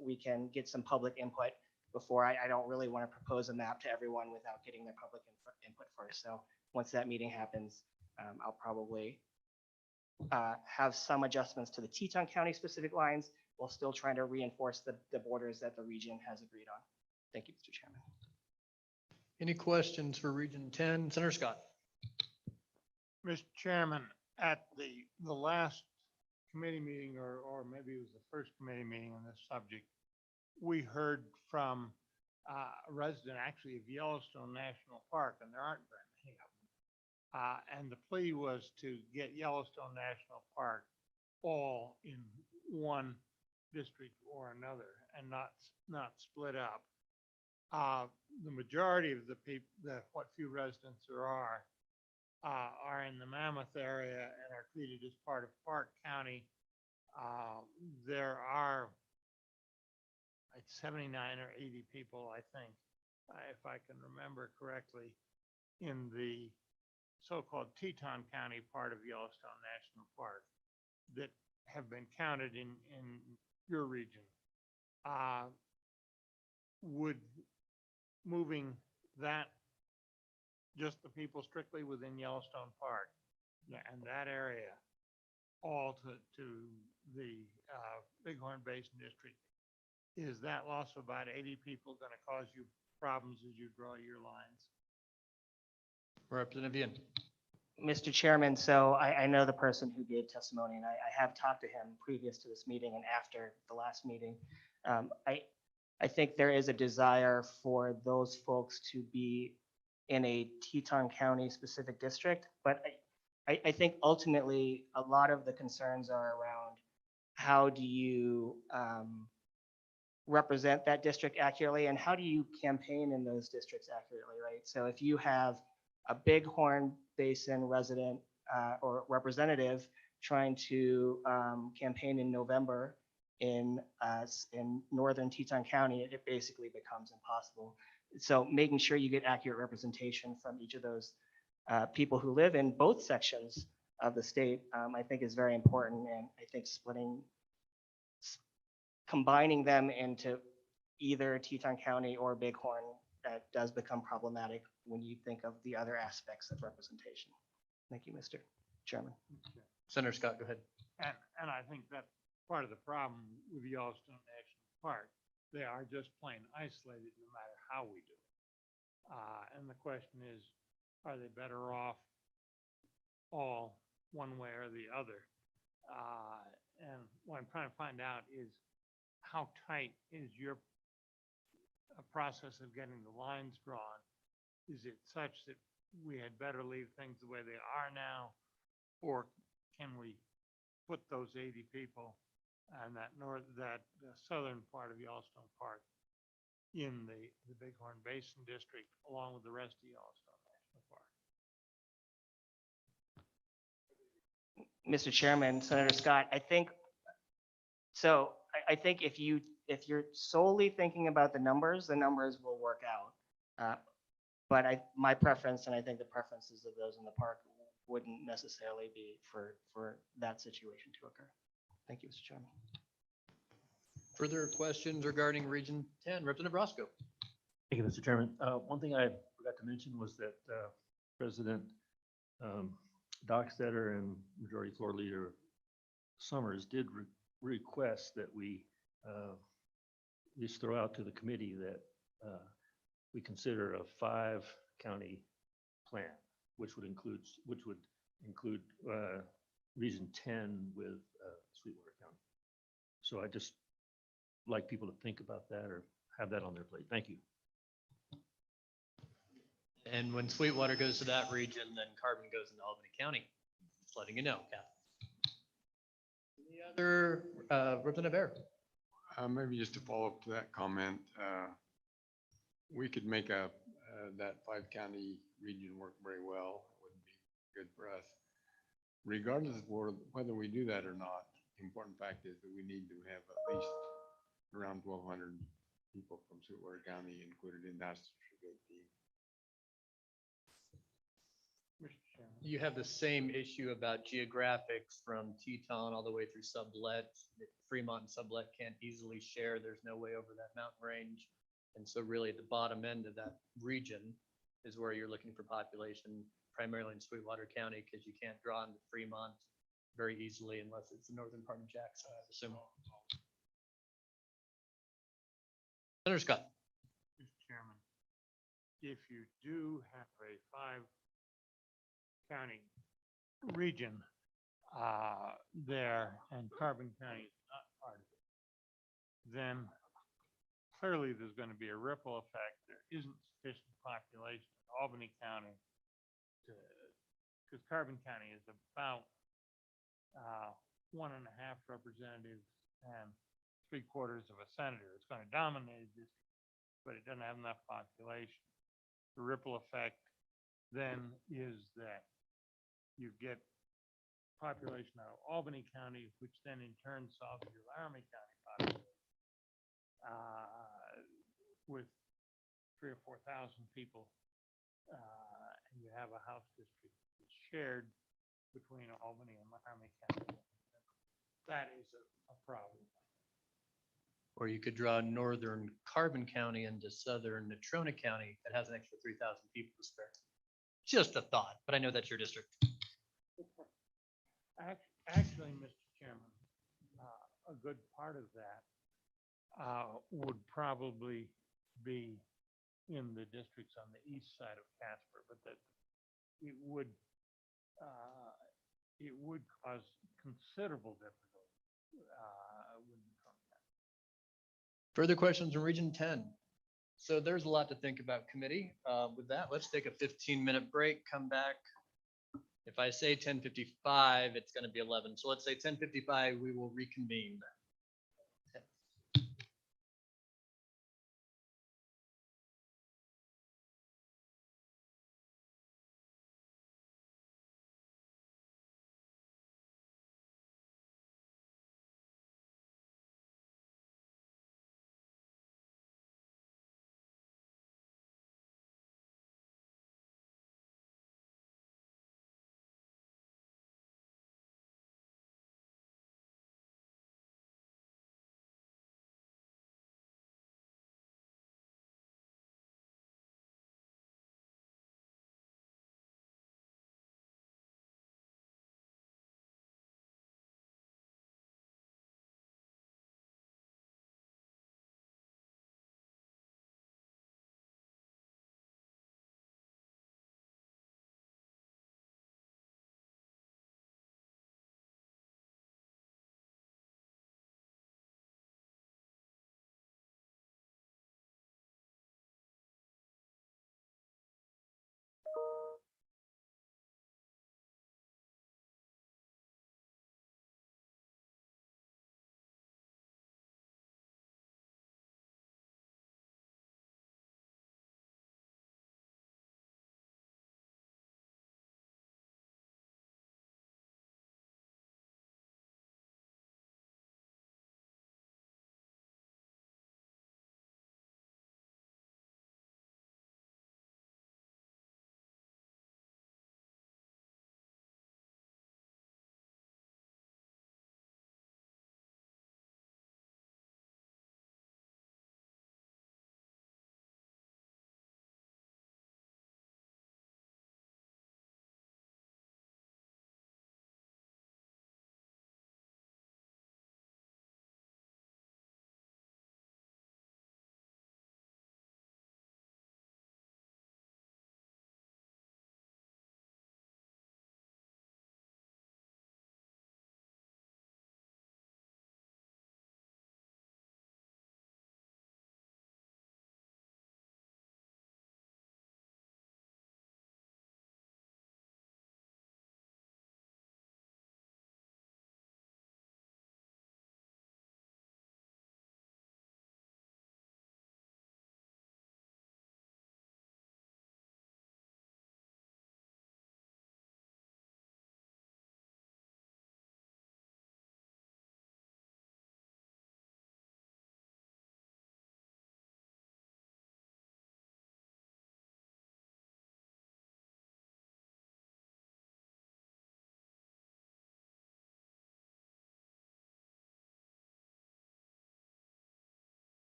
we can get some public input before I don't really want to propose a map to everyone without getting their public input first. So once that meeting happens, I'll probably have some adjustments to the Teton County specific lines while still trying to reinforce the borders that the region has agreed on. Thank you, Mr. Chairman. Any questions for Region 10? Senator Scott. Mr. Chairman, at the last committee meeting, or maybe it was the first committee meeting on this subject, we heard from a resident actually of Yellowstone National Park, and there aren't very many of them. And the plea was to get Yellowstone National Park all in one district or another and not split up. The majority of the people, what few residents there are in the Mammoth area and are treated as part of Park County. There are like 79 or 80 people, I think, if I can remember correctly, in the so-called Teton County part of Yellowstone National Park that have been counted in your region. Would moving that, just the people strictly within Yellowstone Park and that area, all to the Bighorn Basin District, is that loss of about 80 people going to cause you problems as you draw your lines? Representative Yin. Mr. Chairman, so I know the person who gave testimony, and I have talked to him previous to this meeting and after the last meeting. I think there is a desire for those folks to be in a Teton County specific district, but I think ultimately a lot of the concerns are around how do you represent that district accurately, and how do you campaign in those districts accurately, right? So if you have a Bighorn Basin resident or representative trying to campaign in November in northern Teton County, it basically becomes impossible. So making sure you get accurate representation from each of those people who live in both sections of the state, I think is very important. And I think combining them into either Teton County or Bighorn, that does become problematic when you think of the other aspects of representation. Thank you, Mr. Chairman. Senator Scott, go ahead. And I think that's part of the problem with Yellowstone National Park. They are just plain isolated no matter how we do it. And the question is, are they better off all one way or the other? And what I'm trying to find out is how tight is your process of getting the lines drawn? Is it such that we had better leave things the way they are now? Or can we put those 80 people and that southern part of Yellowstone Park in the Bighorn Basin District along with the rest of Yellowstone National Park? Mr. Chairman, Senator Scott, I think so. I think if you're solely thinking about the numbers will work out. But my preference, and I think the preferences of those in the park, wouldn't necessarily be for that situation to occur. Thank you, Mr. Chairman. Further questions regarding Region 10, Representative Roscoe? Thank you, Mr. Chairman. One thing I forgot to mention was that President Dockstetter and Majority Floor Leader Summers did request that we just throw out to the committee that we consider a 5-county plan, which would include Region 10 with Sweetwater County. So I just like people to think about that or have that on their plate. Thank you. And when Sweetwater goes to that region, then Carbon goes into Albany County. Just letting you know, Cap. Any other, Representative Bear? Maybe just to follow up to that comment, we could make that 5-county region work very well. It wouldn't be good for us. Regardless of whether we do that or not, the important fact is that we need to have at least around 1,200 people from Sweetwater County included in that strategic team. Mr. Chairman. You have the same issue about geographics from Teton all the way through Sublet. Fremont and Sublet can't easily share. There's no way over that mountain range. And so really at the bottom end of that region is where you're looking for population, primarily in Sweetwater County, because you can't draw into Fremont very easily unless it's the northern part of Jackson, I assume. Senator Scott. Mr. Chairman, if you do have a 5-county region there and Carbon County is not part of it, then clearly there's going to be a ripple effect. There isn't sufficient population in Albany County because Carbon County is about 1.5 representatives and 3/4 of a senator. It's going to dominate this, but it doesn't have enough population. The ripple effect then is that you get population out of Albany County, which then in turn solves your Laramie County population with 3,000 or 4,000 people, and you have a House district that's shared between Albany and Laramie County. That is a problem. Or you could draw northern Carbon County into southern Natrona County that has an extra 3,000 people to spare. Just a thought, but I know that's your district. Actually, Mr. Chairman, a good part of that would probably be in the districts on the east side of Casper, but that it would cause considerable difficulty with the Trump. Further questions from Region 10? So there's a lot to think about, committee. With that, let's take a 15-minute break, come back. If I say 10:55, it's going to be 11. So let's say 10:55, we will reconvene.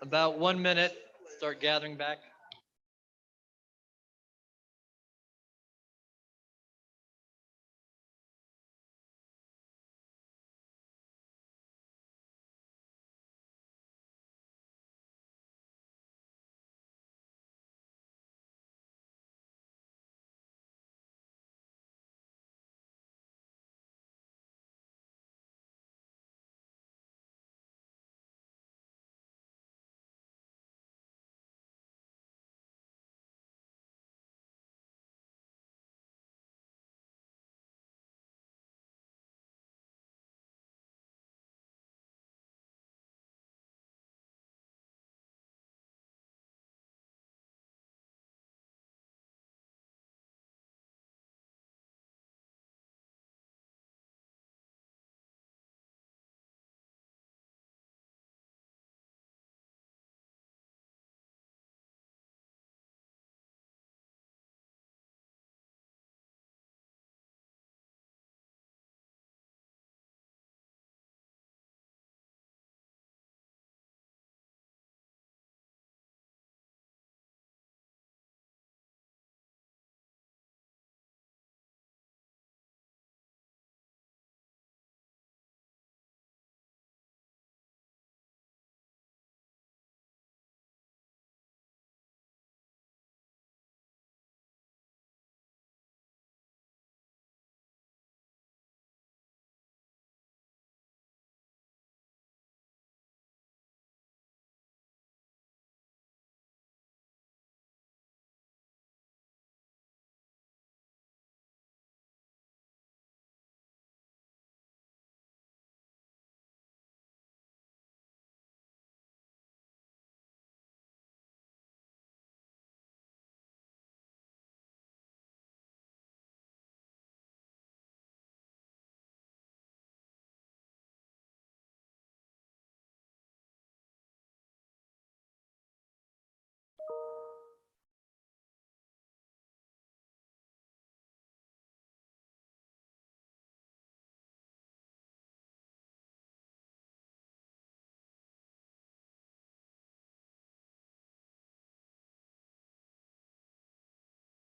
About 1 minute, start gathering back.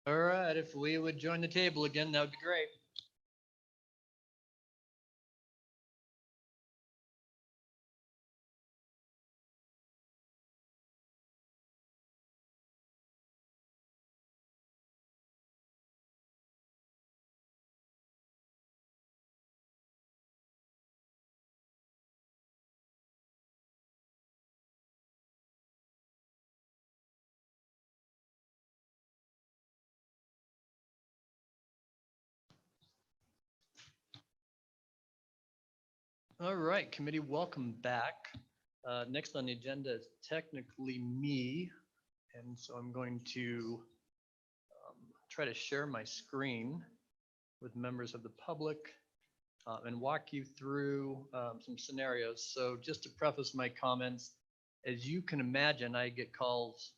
All right, if we would join the table again, that would be great. All right, committee, welcome back. Next on the agenda is technically me, and so I'm going to try to share my screen with members of the public and walk you through some scenarios. So just to preface my comments, as you can imagine, I get calls,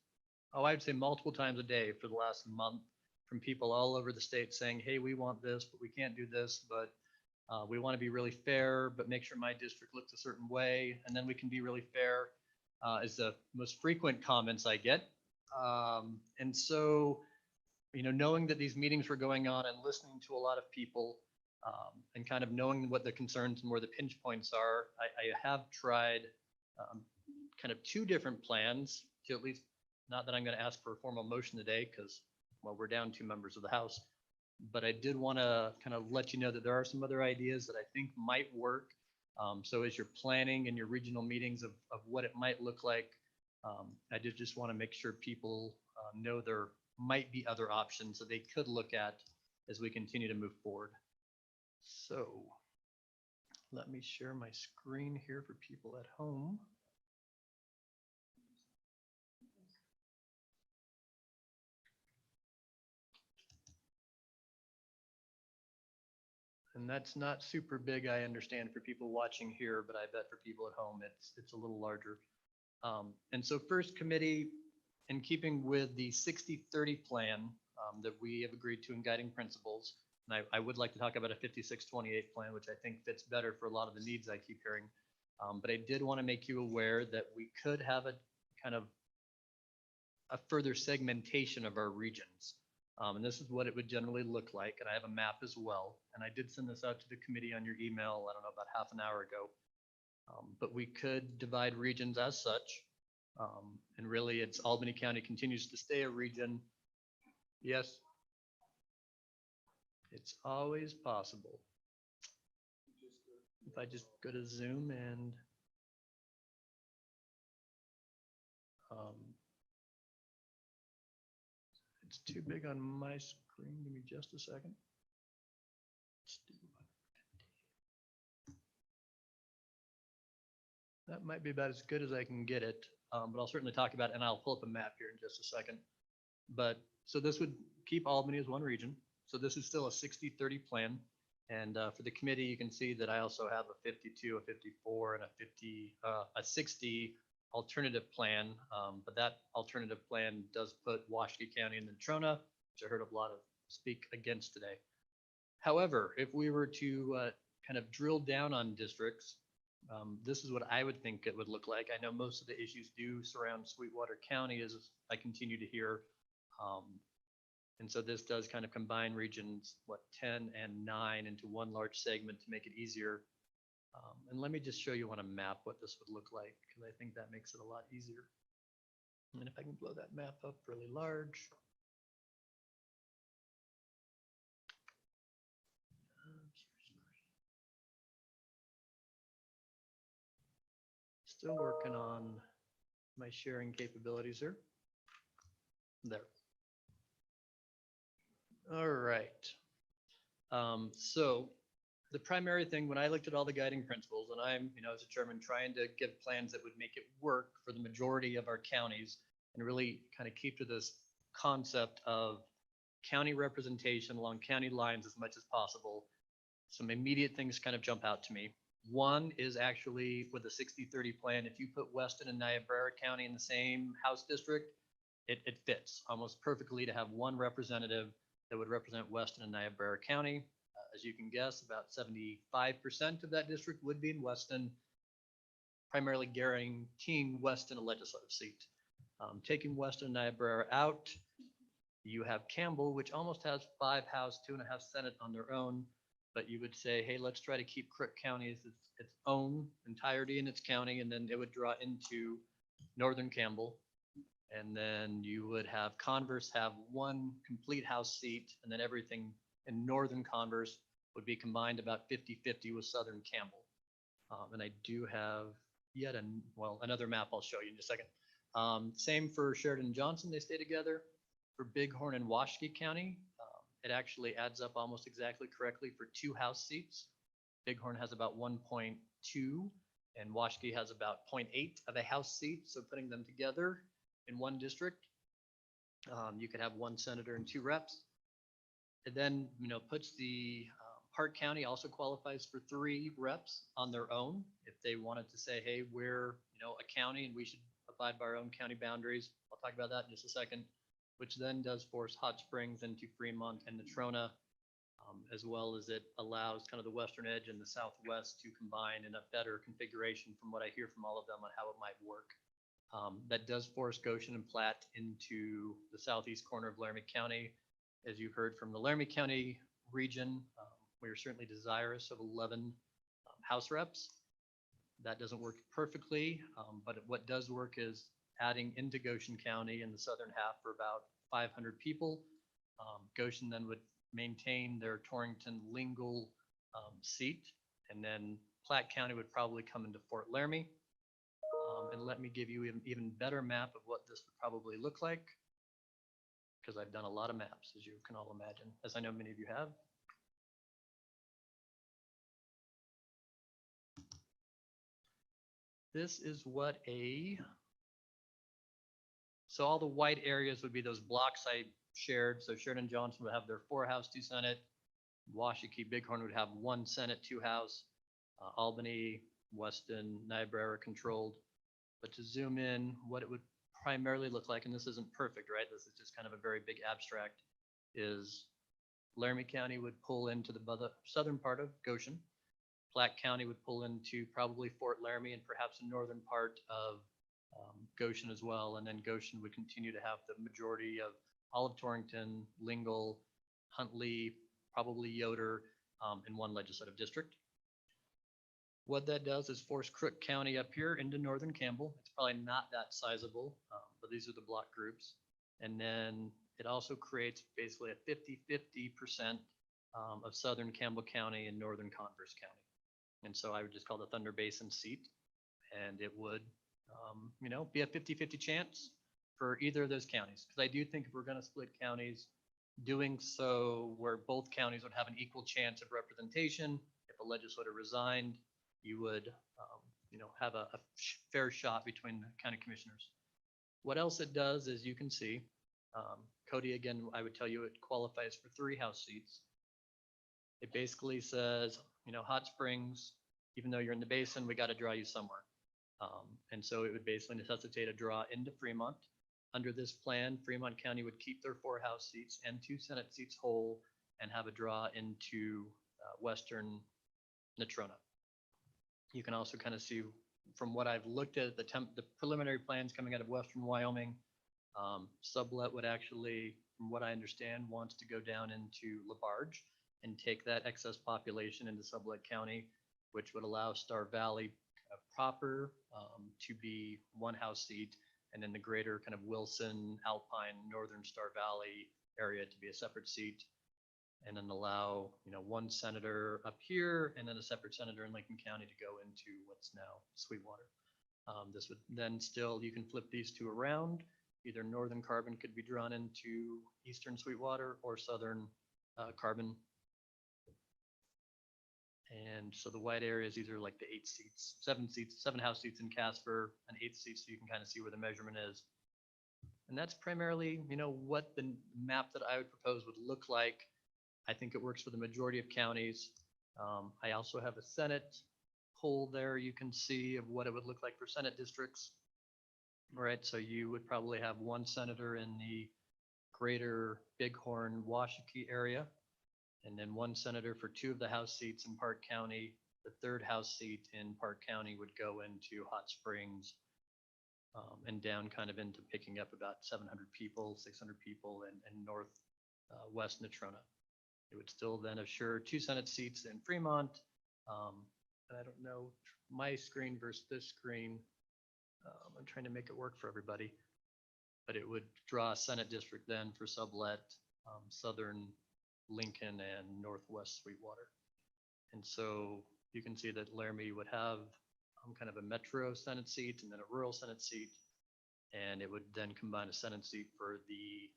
I'd say multiple times a day for the last month from people all over the state saying, hey, we want this, but we can't do this, but we want to be really fair, but make sure my district looks a certain way, and then we can be really fair is the most frequent comments I get. And so, knowing that these meetings were going on and listening to a lot of people and kind of knowing what the concerns and where the pinch points are, I have tried kind of two different plans to at least, not that I'm going to ask for a formal motion today because, well, we're down 2 members of the House. But I did want to kind of let you know that there are some other ideas that I think might work. So as you're planning in your regional meetings of what it might look like, I did just want to make sure people know there might be other options that they could look at as we continue to move forward. So let me share my screen here for people at home. And that's not super big, I understand, for people watching here, but I bet for people at home, it's a little larger. And so first, committee, in keeping with the 60-30 plan that we have agreed to in guiding principles, and I would like to talk about a 56-28 plan, which I think fits better for a lot of the needs I keep hearing. But I did want to make you aware that we could have a kind of a further segmentation of our regions. And this is what it would generally look like. And I have a map as well. And I did send this out to the committee on your email, I don't know, about half an hour ago. But we could divide regions as such. And really, it's Albany County continues to stay a region. Yes. It's always possible. If I just go to Zoom and it's too big on my screen. Give me just a second. That might be about as good as I can get it, but I'll certainly talk about it, and I'll pull up a map here in just a second. But so this would keep Albany as one region. So this is still a 60-30 plan. And for the committee, you can see that I also have a 52, a 54, and a 60 alternative plan. But that alternative plan does put Washakie County in the Natrona, which I heard a lot of speak against today. However, if we were to kind of drill down on districts, this is what I would think it would look like. I know most of the issues do surround Sweetwater County, as I continue to hear. And so this does kind of combine regions, 10 and 9 into one large segment to make it easier. And let me just show you on a map what this would look like, because I think that makes it a lot easier. And if I can blow that map up really large. Still working on my sharing capabilities here. There. All right. So the primary thing when I looked at all the guiding principles, and I'm, as a chairman, trying to give plans that would make it work for the majority of our counties and really kind of keep to this concept of county representation along county lines as much as possible. Some immediate things kind of jump out to me. One is actually with the 60-30 plan, if you put Weston and Niobrara County in the same House district, it fits almost perfectly to have one representative that would represent Weston and Niobrara County. As you can guess, about 75% of that district would be in Weston, primarily guaranteeing Weston a legislative seat. Taking Weston and Niobrara out, you have Campbell, which almost has 5 House, 2.5 Senate on their own. But you would say, hey, let's try to keep Crook County as its own entirety in its county, and then it would draw into Northern Campbell. And then you would have Converse have one complete House seat, and then everything in Northern Converse would be combined about 50-50 with Southern Campbell. And I do have yet another map I'll show you in just a second. Same for Sheridan and Johnson, they stay together. For Bighorn and Washakie County, it actually adds up almost exactly correctly for 2 House seats. Bighorn has about 1.2 and Washakie has about 0.8 of a House seat. So putting them together in one district, you could have 1 senator and 2 reps. It then, puts the Park County also qualifies for 3 reps on their own. If they wanted to say, hey, we're, a county and we should abide by our own county boundaries. I'll talk about that in just a second. Which then does force Hot Springs into Fremont and Natrona, as well as it allows kind of the western edge and the southwest to combine in a better configuration from what I hear from all of them on how it might work. That does force Goshen and Platte into the southeast corner of Laramie County. As you've heard from the Laramie County region, we are certainly desirous of 11 House reps. That doesn't work perfectly, but what does work is adding into Goshen County in the southern half for about 500 people. Goshen then would maintain their Torrington Lingle seat, and then Platte County would probably come into Fort Laramie. And let me give you an even better map of what this would probably look like, because I've done a lot of maps, as you can all imagine, as I know many of you have. This is what so all the white areas would be those blocks I shared. So Sheridan Johnson would have their 4 House, 2 Senate. Washakie Bighorn would have 1 Senate, 2 House. Albany, Weston, Niobrara controlled. But to zoom in, what it would primarily look like, and this isn't perfect, right? This is just kind of a very big abstract, is Laramie County would pull into the southern part of Goshen. Platte County would pull into probably Fort Laramie and perhaps a northern part of Goshen as well, and then Goshen would continue to have the majority of all of Torrington, Lingle, Huntley, probably Yoder, in one legislative district. What that does is force Crook County up here into northern Campbell. It's probably not that sizable, but these are the block groups. And then it also creates basically a 50-50% of southern Campbell County and northern Converse County. And so I would just call the Thunder Basin seat, and it would, be a 50-50 chance for either of those counties. Because I do think if we're going to split counties, doing so where both counties would have an equal chance of representation. If a legislator resigned, you would, have a fair shot between the county commissioners. What else it does is you can see, Cody, again, I would tell you it qualifies for 3 House seats. It basically says, Hot Springs, even though you're in the basin, we got to draw you somewhere. And so it would basically necessitate a draw into Fremont. Under this plan, Fremont County would keep their 4 House seats and 2 Senate seats whole and have a draw into western Natrona. You can also kind of see from what I've looked at the preliminary plans coming out of western Wyoming, Sublet would actually, from what I understand, wants to go down into LaBarge and take that excess population into Sublet County, which would allow Star Valley proper to be 1 House seat, and then the greater kind of Wilson, Alpine, Northern Star Valley area to be a separate seat, and then allow, 1 senator up here and then a separate senator in Lincoln County to go into what's now Sweetwater. This would then still, you can flip these 2 around. Either northern Carbon could be drawn into eastern Sweetwater or southern Carbon. And so the white area is either like the 8 seats, 7 House seats in Casper, and 8 seats, so you can kind of see where the measurement is. And that's primarily, what the map that I would propose would look like. I think it works for the majority of counties. I also have a Senate poll there you can see of what it would look like for Senate districts. Right, so you would probably have 1 senator in the greater Bighorn, Washakie area, and then 1 senator for 2 of the House seats in Park County. The 3rd House seat in Park County would go into Hot Springs and down kind of into picking up about 700 people, 600 people in west Natrona. It would still then assure 2 Senate seats in Fremont. And I don't know, my screen versus this screen, I'm trying to make it work for everybody, but it would draw a Senate district then for Sublet, southern Lincoln and northwest Sweetwater. And so you can see that Laramie would have kind of a metro Senate seat and then a rural Senate seat. And it would then combine a Senate seat for the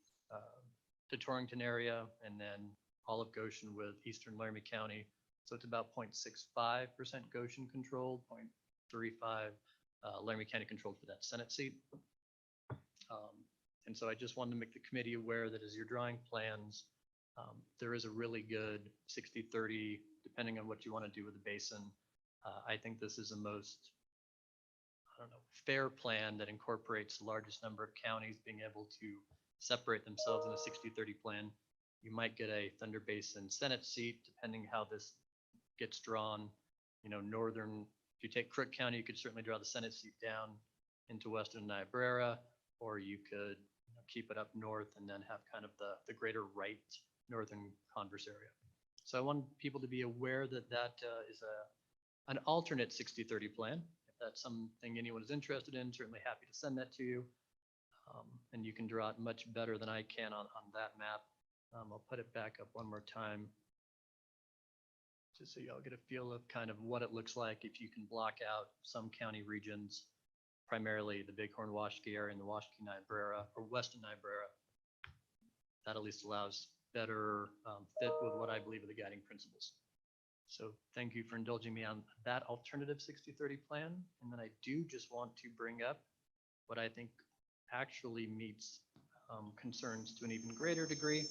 Torrington area and then all of Goshen with eastern Laramie County. So it's about 0.65% Goshen controlled, 0.35 Laramie County controlled for that Senate seat. And so I just wanted to make the committee aware that as you're drawing plans, there is a really good 60-30, depending on what you want to do with the basin. I think this is the most, fair plan that incorporates the largest number of counties being able to separate themselves in a 60-30 plan. You might get a Thunder Basin Senate seat, depending how this gets drawn. Northern, if you take Crook County, you could certainly draw the Senate seat down into western Niobrara, or you could keep it up north and then have kind of the greater right northern Converse area. So I want people to be aware that that is an alternate 60-30 plan. If that's something anyone is interested in, certainly happy to send that to you. And you can draw it much better than I can on that map. I'll put it back up one more time, just so y'all get a feel of kind of what it looks like if you can block out some county regions, primarily the Bighorn Washakie area and the Washakie Niobrara or western Niobrara. That at least allows better fit with what I believe are the guiding principles. So thank you for indulging me on that alternative 60-30 plan. And then I do just want to bring up what I think actually meets concerns to an even greater degree,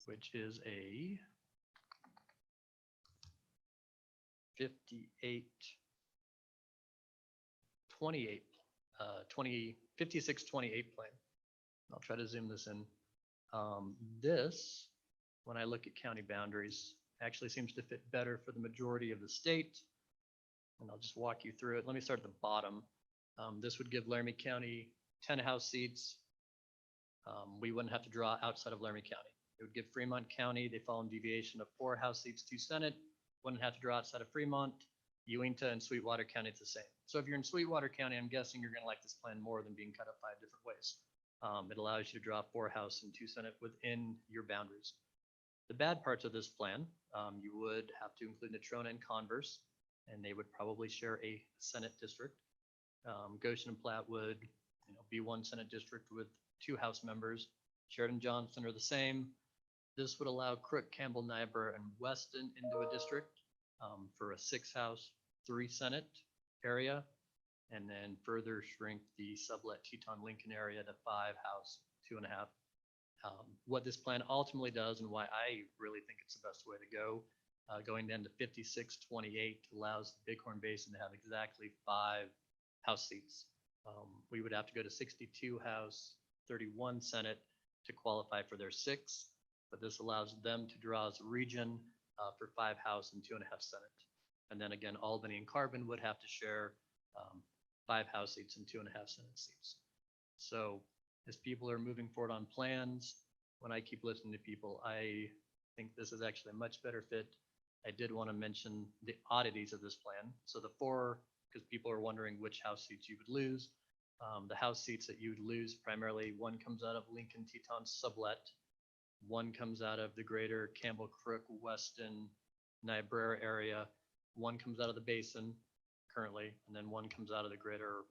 which is a 56-28 plan. I'll try to zoom this in. This, when I look at county boundaries, actually seems to fit better for the majority of the state. And I'll just walk you through it. Let me start at the bottom. This would give Laramie County 10 House seats. We wouldn't have to draw outside of Laramie County. It would give Fremont County, they fall in deviation of 4 House seats, 2 Senate, wouldn't have to draw outside of Fremont. Uinta and Sweetwater County, it's the same. So if you're in Sweetwater County, I'm guessing you're gonna like this plan more than being cut up 5 different ways. It allows you to draw 4 House and 2 Senate within your boundaries. The bad parts of this plan, you would have to include Natrona and Converse, and they would probably share a Senate district. Goshen and Platte would, be 1 Senate district with 2 House members. Sheridan, Johnson are the same. This would allow Crook, Campbell, Niobrara, and Weston into a district for a 6 House, 3 Senate area, and then further shrink the sublet Teton Lincoln area to 5 House, 2.5. What this plan ultimately does and why I really think it's the best way to go, going down to 56-28 allows the Bighorn Basin to have exactly 5 House seats. We would have to go to 62 House, 31 Senate to qualify for their 6, but this allows them to draw as a region for 5 House and 2.5 Senate. And then again, Albany and Carbon would have to share 5 House seats and 2.5 Senate seats. So as people are moving forward on plans, when I keep listening to people, I think this is actually a much better fit. I did want to mention the oddities of this plan. So the 4, because people are wondering which House seats you would lose. The House seats that you would lose, primarily 1 comes out of Lincoln Teton sublet, 1 comes out of the greater Campbell Crook, Weston, Niobrara area, 1 comes out of the basin currently, and then 1 comes out of the greater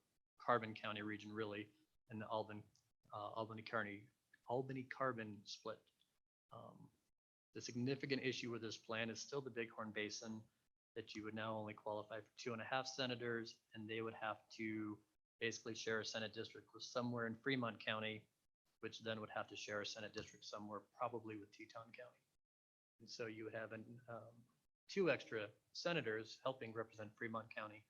Carbon County region really, and the Albany Carbon split. The significant issue with this plan is still the Bighorn Basin, that you would now only qualify for 2.5 senators, and they would have to basically share a Senate district with somewhere in Fremont County, which then would have to share a Senate district somewhere probably with Teton County. And so you would have 2 extra senators helping represent Fremont County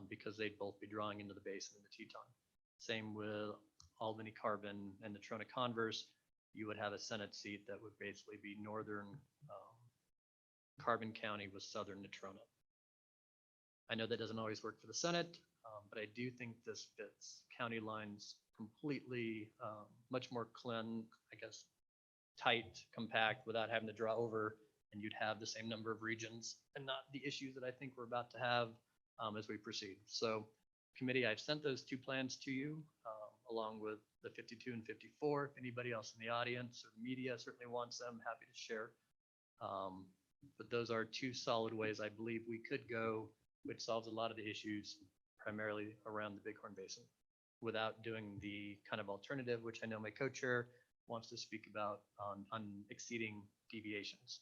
because they'd both be drawing into the basin in the Teton. Same with Albany Carbon and the Natrona Converse. You would have a Senate seat that would basically be northern Carbon County with southern Natrona. I know that doesn't always work for the Senate, but I do think this fits county lines completely, much more tight, compact, without having to draw over, and you'd have the same number of regions and not the issues that I think we're about to have as we proceed. So committee, I've sent those 2 plans to you, along with the 52 and 54. If anybody else in the audience or media certainly wants them, happy to share. But those are 2 solid ways I believe we could go, which solves a lot of the issues primarily around the Bighorn Basin without doing the kind of alternative, which I know my co-chair wants to speak about on exceeding deviations.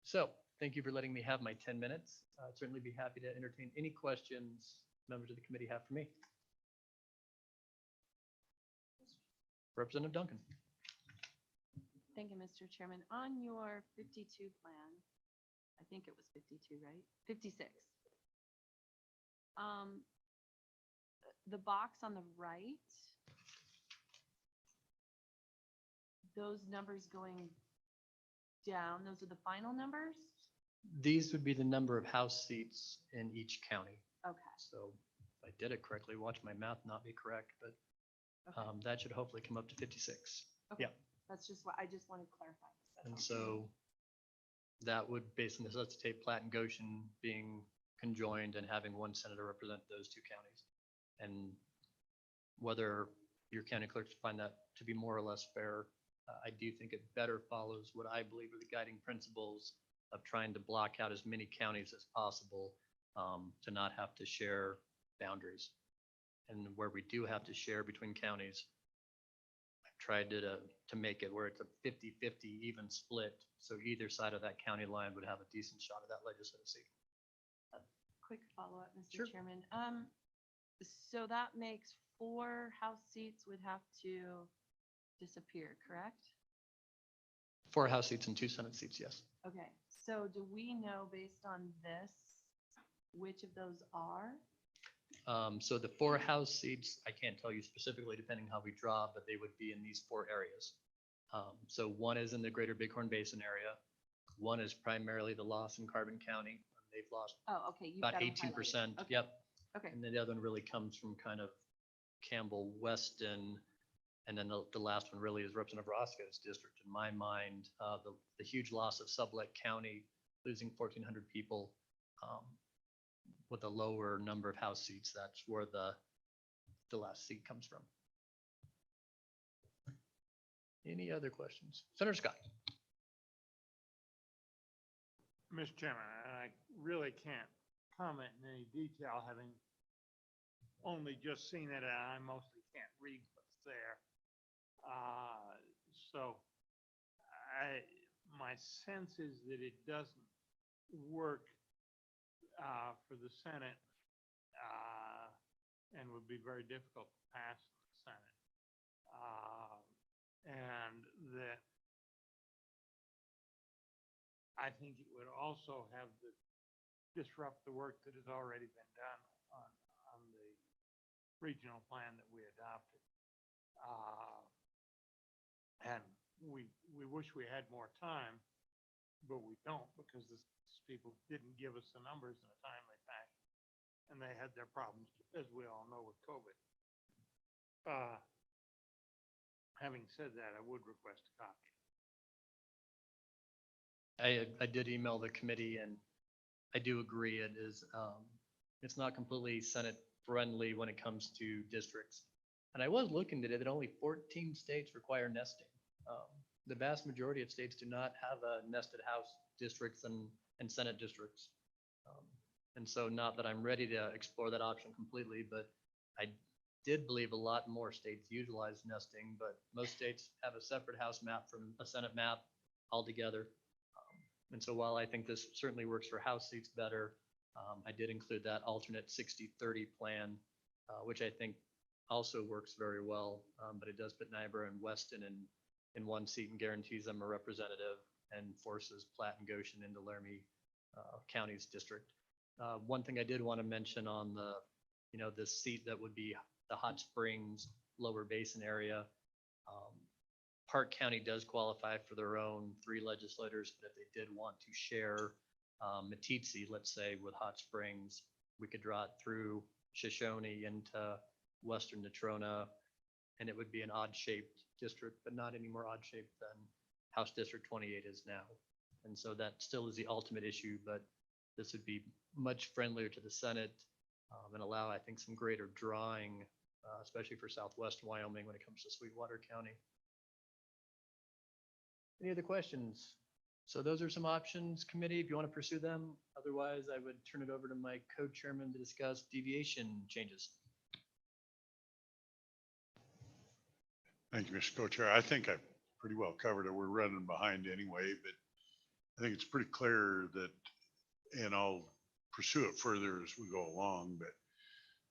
So thank you for letting me have my 10 minutes. I'd certainly be happy to entertain any questions members of the committee have for me. Representative Duncan. Thank you, Mr. Chairman. On your 52 plan, I think it was 52, right? 56. The box on the right, those numbers going down, those are the final numbers? These would be the number of House seats in each county. Okay. So if I did it correctly, watch my math not be correct, but that should hopefully come up to 56. Okay. Yeah. That's just what I just wanted to clarify. And so that would basically necessitate Platte and Goshen being conjoined and having 1 senator represent those 2 counties. And whether your county clerks find that to be more or less fair, I do think it better follows what I believe are the guiding principles of trying to block out as many counties as possible to not have to share boundaries. And where we do have to share between counties, I've tried to make it where it's a 50-50 even split. So either side of that county line would have a decent shot at that legislative seat. Quick follow-up, Mr. Sure. Chairman. So that makes 4 House seats would have to disappear, correct? 4 House seats and 2 Senate seats, yes. Okay, so do we know based on this, which of those are? So the 4 House seats, I can't tell you specifically depending how we draw, but they would be in these 4 areas. So 1 is in the greater Bighorn Basin area. 1 is primarily the loss in Carbon County. They've lost Oh, okay. You've about got 'em 18%. highlighted. Okay. Yep. Okay. And then the other one really comes from kind of Campbell Weston. And then the last one really is Representative Roscoe's district. In my mind, the huge loss of Sublette County, losing 1,400 people with a lower number of House seats. That's where the last seat comes from. Any other questions? Senator Scott. Mr. Chairman, I really can't comment in any detail, having only just seen it, and I mostly can't read what's there. So my sense is that it doesn't work for the Senate and would be very difficult to pass in the Senate. And that I think it would also disrupt the work that has already been done on the regional plan that we adopted. And we wish we had more time, but we don't, because these people didn't give us the numbers in a timely fashion. And they had their problems, as we all know, with COVID. Having said that, I would request a copy. I did email the committee, and I do agree it is, it's not completely Senate friendly when it comes to districts. And I was looking today that only 14 states require nesting. The vast majority of states do not have a nested House districts and Senate districts. And so not that I'm ready to explore that option completely, but I did believe a lot more states utilize nesting, but most states have a separate House map from a Senate map altogether. And so while I think this certainly works for House seats better, I did include that alternate 60-30 plan, which I think also works very well, but it does put Niagara and Weston in one seat and guarantees them a representative and forces Platte and Goshen into Laramie County's district. One thing I did want to mention on the seat that would be the Hot Springs Lower Basin area. Park County does qualify for their own 3 legislators, but if they did want to share Meeteetse, let's say, with Hot Springs, we could draw it through Shoshone into Western Natrona, and it would be an odd-shaped district, but not any more odd-shaped than House District 28 is now. And so that still is the ultimate issue, but this would be much friendlier to the Senate and allow, I think, some greater drawing, especially for Southwest Wyoming when it comes to Sweetwater County. Any other questions? So those are some options, committee, if you want to pursue them. Otherwise, I would turn it over to my co-chairman to discuss deviation changes. Thank you, Mr. Co-Chair. I think I pretty well covered it. We're running behind anyway, but I think it's pretty clear that, and I'll pursue it further as we go along, but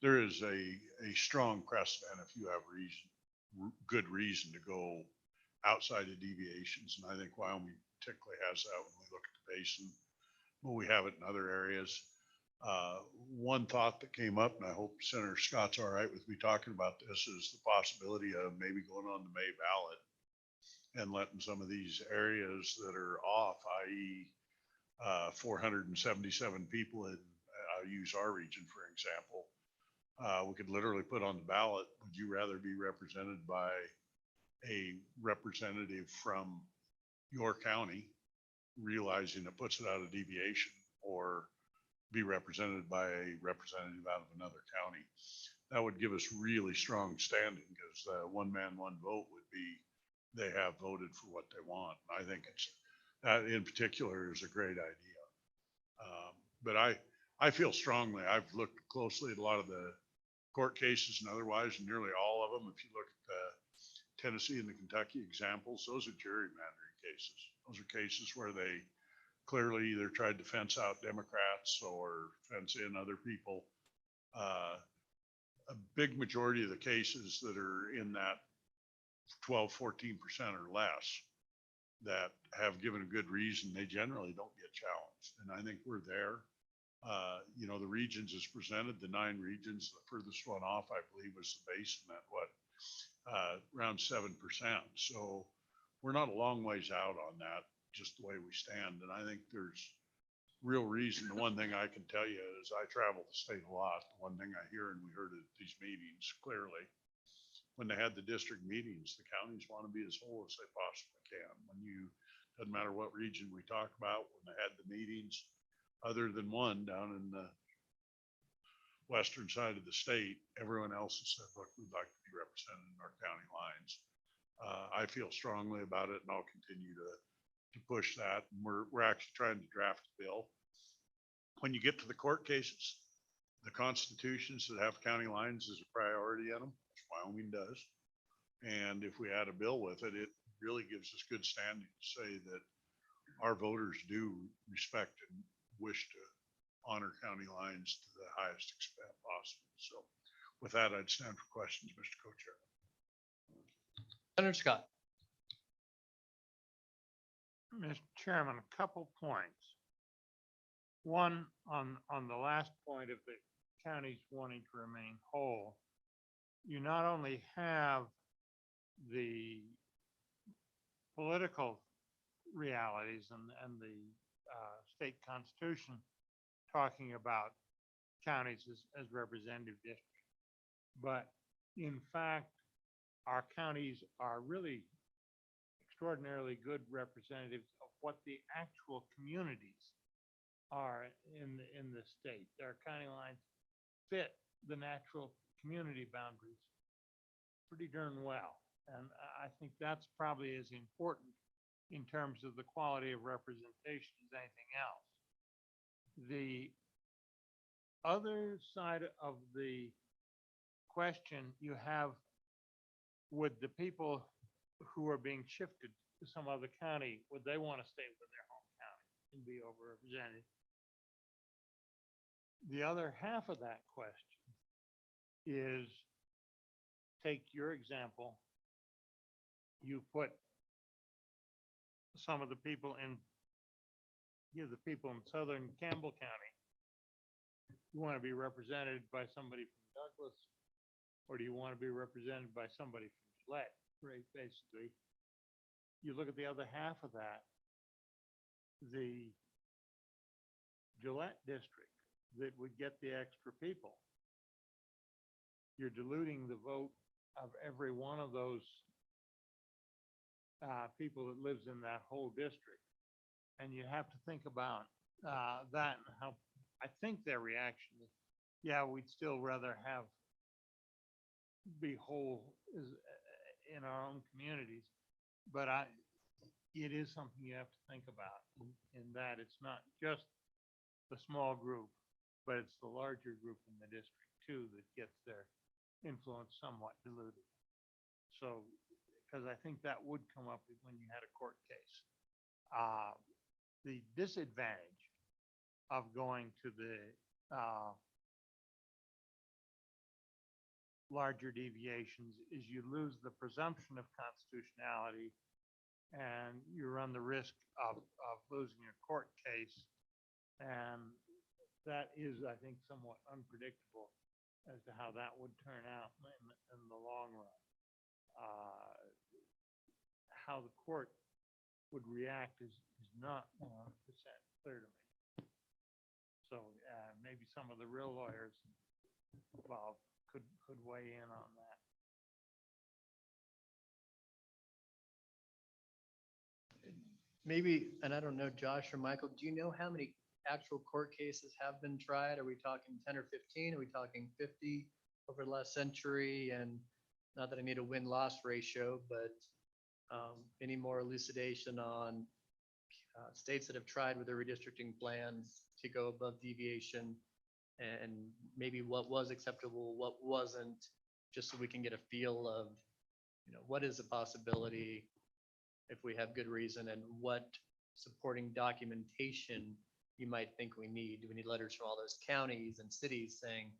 there is a strong precedent if you have good reason to go outside of deviations. And I think Wyoming particularly has that when we look at the basin, but we have it in other areas. One thought that came up, and I hope Senator Scott's all right with me talking about this, is the possibility of maybe going on the May ballot and letting some of these areas that are off, i.e. 477 people in, I'll use our region, for example, we could literally put on the ballot, would you rather be represented by a representative from your county, realizing it puts it out of deviation, or be represented by a representative out of another county? That would give us really strong standing, because one man, one vote would be, they have voted for what they want. I think that in particular is a great idea. But I feel strongly, I've looked closely at a lot of the court cases and otherwise, and nearly all of them, if you look at the Tennessee and the Kentucky examples, those are gerrymandering cases. Those are cases where they clearly either tried to fence out Democrats or fence in other people. A big majority of the cases that are in that 12, 14% or less that have given a good reason, they generally don't get challenged. And I think we're there. The regions is presented, the 9 regions, the furthest one off, I believe, was the basin at around 7%. So we're not a long ways out on that, just the way we stand. And I think there's real reason, the one thing I can tell you is I travel the state a lot. The one thing I hear, and we heard it at these meetings clearly, when they had the district meetings, the counties want to be as whole as they possibly can. When you, doesn't matter what region we talk about, when they had the meetings, other than one down in the western side of the state, everyone else has said, look, we'd like to be represented in our county lines. I feel strongly about it and I'll continue to push that. And we're actually trying to draft a bill. When you get to the court cases, the constitutions that have county lines is a priority in them, which Wyoming does. And if we add a bill with it, it really gives us good standing to say that our voters do respect and wish to honor county lines to the highest extent possible. So with that, I'd stand for questions, Mr. Co-Chair. Senator Scott. Mr. Chairman, a couple points. One, on the last point of the counties wanting to remain whole, you not only have the political realities and the state constitution talking about counties as representative districts, but in fact, our counties are really extraordinarily good representatives of what the actual communities are in the state. Their county lines fit the natural community boundaries pretty darn well. And I think that's probably as important in terms of the quality of representation as anything else. The other side of the question you have, would the people who are being shifted to some other county, would they want to stay with their home county and be overrepresented? The other half of that question is, take your example, you put some of the people in, the people in southern Campbell County, you want to be represented by somebody from Douglas, or do you want to be represented by somebody from Gillette? Right, basically, you look at the other half of that, the Gillette district that would get the extra people, you're diluting the vote of every one of those people that lives in that whole district. And you have to think about that and how, I think their reaction is, yeah, we'd still rather be whole in our own communities, but it is something you have to think about in that it's not just the small group, but it's the larger group in the district too that gets their influence somewhat diluted. So, because I think that would come up when you had a court case. The disadvantage of going to the larger deviations is you lose the presumption of constitutionality and you run the risk of losing a court case. And that is, I think, somewhat unpredictable as to how that would turn out in the long run. How the court would react is not 100% clear to me. So maybe some of the real lawyers involved could weigh in on that. Maybe, and I don't know, Josh or Michael, do you know how many actual court cases have been tried? Are we talking 10 or 15? Are we talking 50 over the last century? And not that I need a win-loss ratio, but any more elucidation on states that have tried with their redistricting plans to go above deviation, and maybe what was acceptable, what wasn't, just so we can get a feel of, what is a possibility if we have good reason, and what supporting documentation you might think we need. Do we need letters from all those counties and cities saying,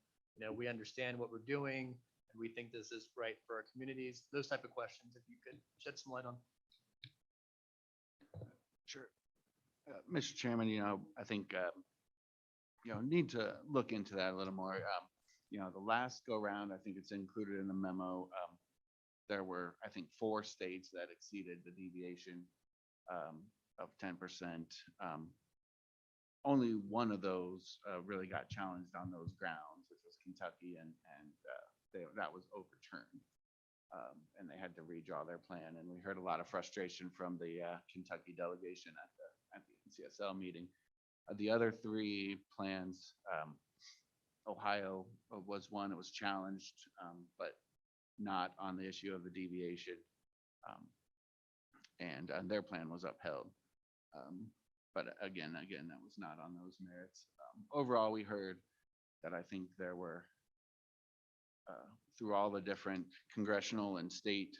we understand what we're doing and we think this is right for our communities? Those type of questions, if you could shed some light on. Sure. Mr. Chairman, I think, need to look into that a little more. The last go round, I think it's included in the memo. There were, I think, 4 states that exceeded the deviation of 10%. only one of those really got challenged on those grounds, which was Kentucky, and that was overturned. And they had to redraw their plan. And we heard a lot of frustration from the Kentucky delegation at the NCSL meeting. The other three plans, Ohio was one that was challenged, but not on the issue of the deviation. And their plan was upheld. But again, that was not on those merits. Overall, we heard that I think there were, through all the different congressional and state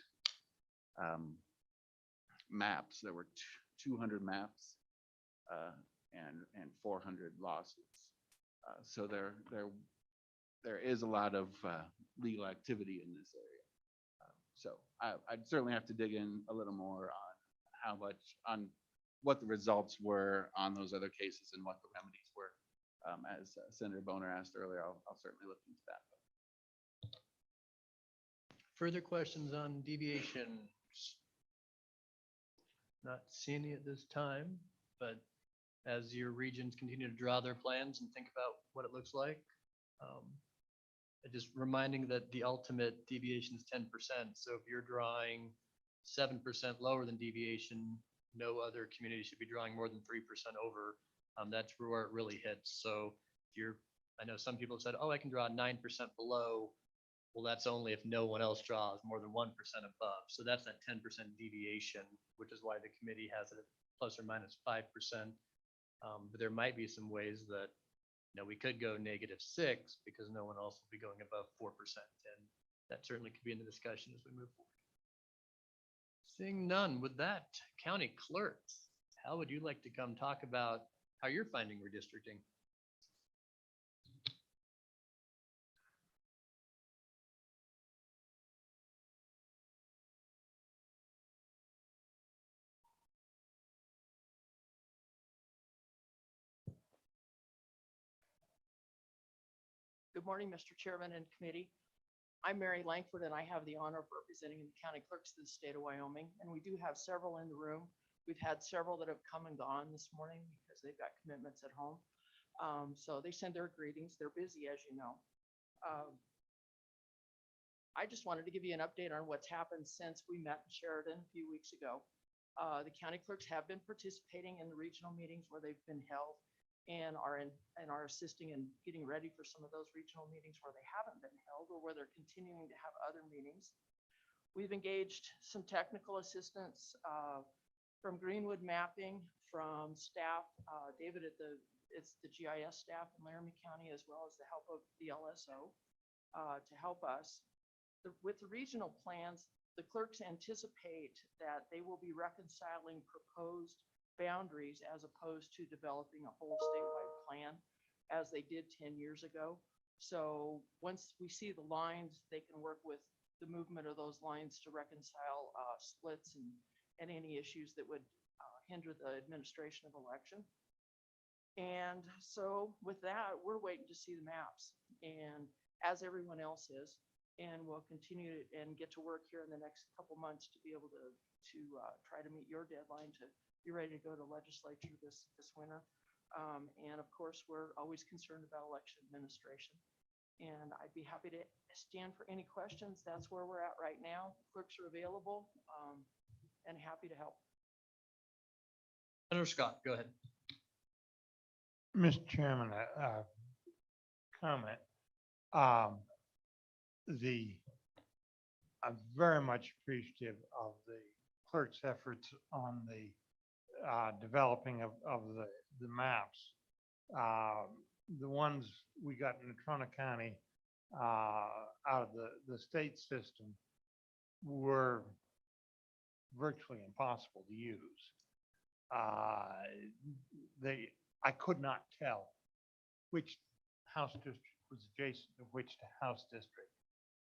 maps, there were 200 maps and 400 lawsuits. So there is a lot of legal activity in this area. So I'd certainly have to dig in a little more on what the results were on those other cases and what the remedies were. As Senator Boner asked earlier, I'll certainly look into that. Further questions on deviations? Not seeing any at this time, but as your regions continue to draw their plans and think about what it looks like, just reminding that the ultimate deviation is 10%. So if you're drawing 7% lower than deviation, no other community should be drawing more than 3% over. That's where it really hits. So I know some people have said, oh, I can draw 9% below. Well, that's only if no one else draws more than 1% above. So that's that 10% deviation, which is why the committee has it at plus or minus 5%. But there might be some ways that, we could go -6 because no one else will be going above 4%. And that certainly could be in the discussion as we move forward. Seeing none, with that, county clerks, how would you like to come talk about how you're finding redistricting? Good morning, Mr. Chairman and committee. I'm Mary Langford, and I have the honor of representing the county clerks of the state of Wyoming. And we do have several in the room. We've had several that have come and gone this morning because they've got commitments at home. So they send their greetings. They're busy, as you know. I just wanted to give you an update on what's happened since we met in Sheridan a few weeks ago. The county clerks have been participating in the regional meetings where they've been held, and are assisting in getting ready for some of those regional meetings where they haven't been held or where they're continuing to have other meetings. We've engaged some technical assistance from Greenwood Mapping, from staff, David it's the GIS staff in Laramie County, as well as the help of the LSO to help us. With the regional plans, the clerks anticipate that they will be reconciling proposed boundaries as opposed to developing a whole statewide plan as they did 10 years ago. So once we see the lines, they can work with the movement of those lines to reconcile splits and any issues that would hinder the administration of election. And so with that, we're waiting to see the maps, and as everyone else is, and we'll continue and get to work here in the next couple months to be able to try to meet your deadline to be ready to go to legislature this winter. And of course, we're always concerned about election administration. And I'd be happy to stand for any questions. That's where we're at right now. Clerks are available and happy to help. Senator Scott, go ahead. Mr. Chairman, comment. I'm very much appreciative of the clerk's efforts on the developing of the maps. The ones we got in Trona County out of the state system were virtually impossible to use. I could not tell which house district was adjacent to which house district.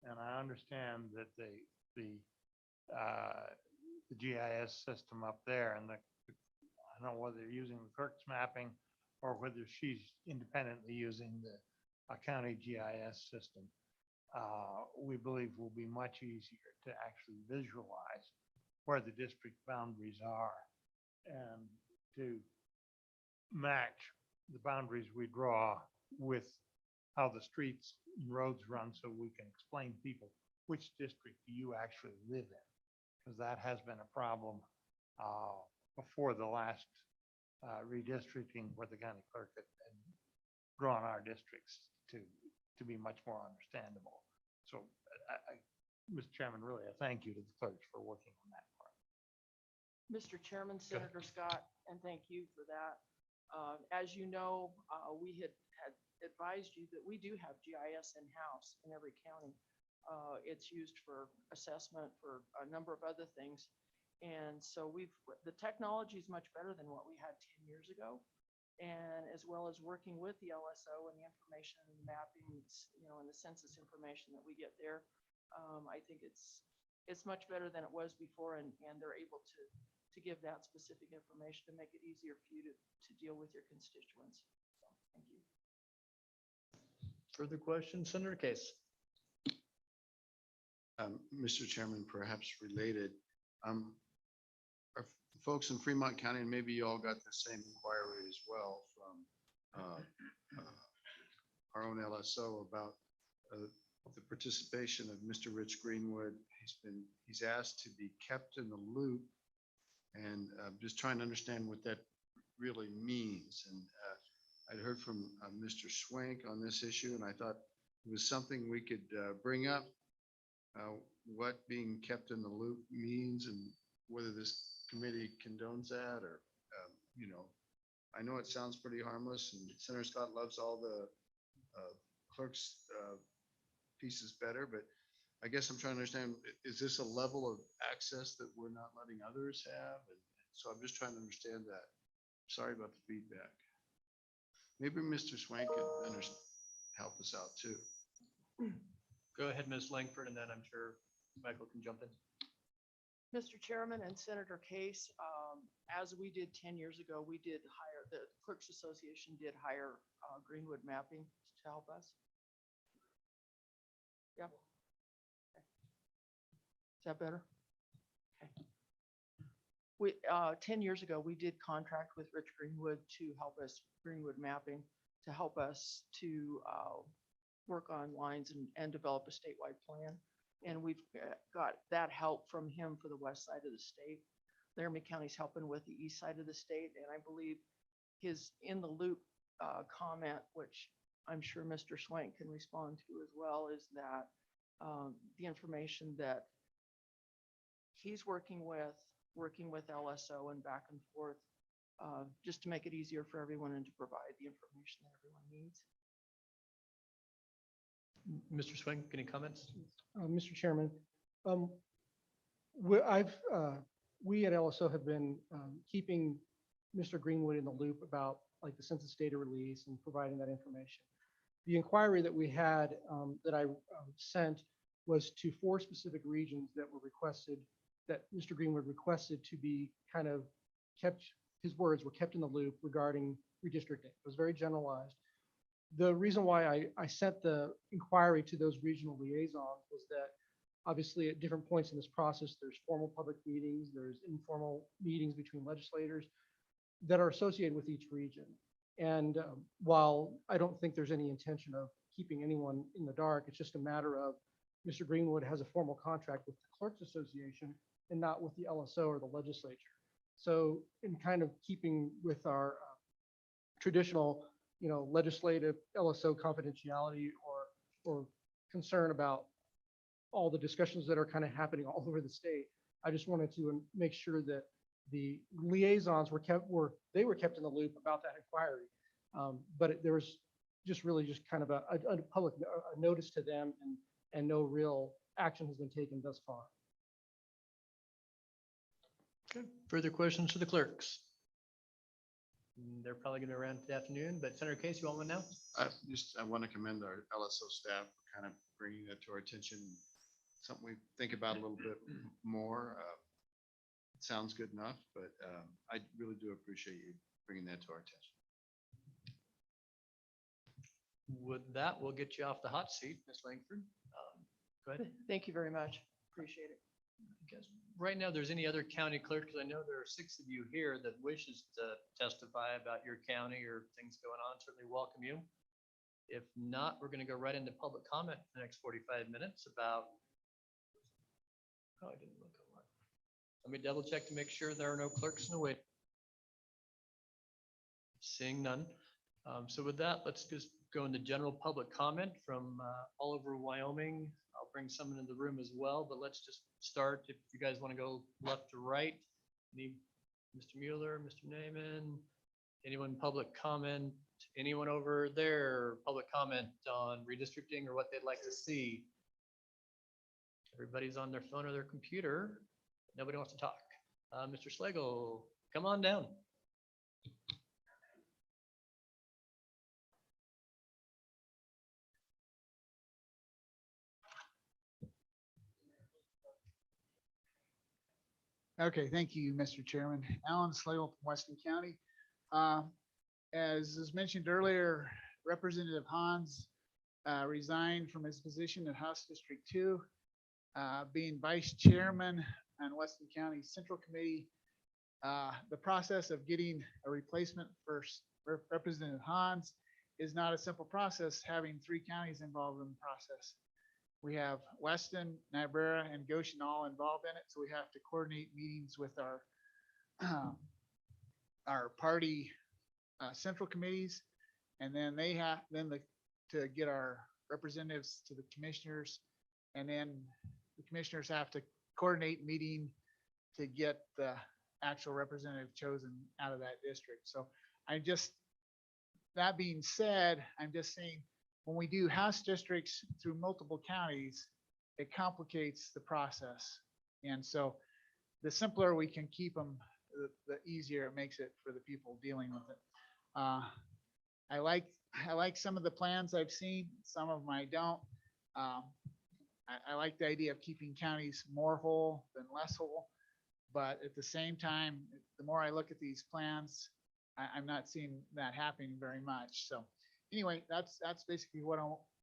And I understand that the GIS system up there, and I don't know whether they're using the clerk's mapping or whether she's independently using the county GIS system, we believe will be much easier to actually visualize where the district boundaries are and to match the boundaries we draw with how the streets and roads run, so we can explain to people which district do you actually live in? Because that has been a problem before the last redistricting, where the county clerk had drawn our districts to be much more understandable. So Mr. Chairman, really, I thank you to the clerks for working on that part. Mr. Chairman, Senator Scott, and thank you for that. As you know, we had advised you that we do have GIS in-house in every county. It's used for assessment, for a number of other things. And so the technology is much better than what we had 10 years ago. And as well as working with the LSO and the information and the mappings, and the census information that we get there, I think it's much better than it was before, and they're able to give that specific information to make it easier for you to deal with your constituents. So, thank you. Further questions, Senator Case? Mr. Chairman, perhaps related, our folks in Fremont County, and maybe you all got the same inquiry as well from our own LSO about the participation of Mr. Rich Greenwood. He's asked to be kept in the loop, and just trying to understand what that really means. And I'd heard from Mr. Schwenk on this issue, and I thought it was something we could bring up, what being kept in the loop means, and whether this committee condones that, or, I know it sounds pretty harmless, and Senator Scott loves all the clerk's pieces better, but I guess I'm trying to understand, is this a level of access that we're not letting others have? And so I'm just trying to understand that. Sorry about the feedback. Maybe Mr. Swank could help us out too. Go ahead, Ms. Langford, and then I'm sure Michael can jump in. Mr. Chairman and Senator Case, as we did 10 years ago, the Clerks Association did hire Greenwood Mapping to help us. Yep. Okay. Is that better? Okay. 10 years ago, we did contract with Rich Greenwood to help us, Greenwood Mapping, to help us to work on lines and develop a statewide plan. And we've got that help from him for the west side of the state. Laramie County's helping with the east side of the state. And I believe his in the loop comment, which I'm sure Mr. Swank can respond to as well, is that the information that he's working with LSO and back and forth, just to make it easier for everyone and to provide the information that everyone needs. Mr. Swing, any comments? Mr. Chairman, we at LSO have been keeping Mr. Greenwood in the loop about like the census data release and providing that information. The inquiry that we had that I sent was to 4 specific regions that were requested, that Mr. Greenwood requested to be kind of kept, his words were kept in the loop regarding redistricting. It was very generalized. The reason why I sent the inquiry to those regional liaisons was that obviously at different points in this process, there's formal public meetings, there's informal meetings between legislators that are associated with each region. And while I don't think there's any intention of keeping anyone in the dark, it's just a matter of Mr. Greenwood has a formal contract with the Clerks Association and not with the LSO or the legislature. So in kind of keeping with our traditional, legislative LSO confidentiality or concern about all the discussions that are kind of happening all over the state, I just wanted to make sure that the liaisons were kept in the loop about that inquiry. But there was just kind of a public notice to them, and no real action has been taken thus far. Okay. Further questions to the clerks? They're probably going to run the afternoon, but Senator Case, you want one now? I want to commend our LSO staff for kind of bringing that to our attention. Something we think about a little bit more. It sounds good enough, but I really do appreciate you bringing that to our attention. With that, we'll get you off the hot seat, Ms. Langford. Go ahead. Thank you very much. Appreciate it. guess right now, there's any other county clerk, because I know there are 6 of you here that wishes to testify about your county or things going on, certainly welcome you. If not, we're going to go right into public comment for the next 45 minutes about, oh, I didn't look at what. Let me double check to make sure there are no clerks in the way. Seeing none. So with that, let's just go into general public comment from all over Wyoming. I'll bring someone in the room as well, but let's just start. If you guys want to go left to right, Mr. Mueller, Mr. Naaman, anyone public comment, anyone over there, public comment on redistricting or what they'd like to see. Everybody's on their phone or their computer. Nobody wants to talk. Mr. Slagle, come on down. Okay, thank you, Mr. Chairman. Alan Slagle from Weston County. As was mentioned earlier, Representative Hans resigned from his position at House District 2, being vice chairman on Weston County Central Committee. The process of getting a replacement for Representative Hans is not a simple process, having 3 counties involved in the process. We have Weston, Niobrara, and Goshen all involved in it, so we have to coordinate meetings with our party central committees, and then they have to get our representatives to the commissioners, and then the commissioners have to coordinate meeting to get the actual representative chosen out of that district. So that being said, I'm just saying, when we do house districts through multiple counties, it complicates the process. And so the simpler we can keep them, the easier it makes it for the people dealing with it. I like some of the plans I've seen, some of them I don't. I like the idea of keeping counties more whole than less whole. But at the same time, the more I look at these plans, I'm not seeing that happening very much. So anyway, that's basically what I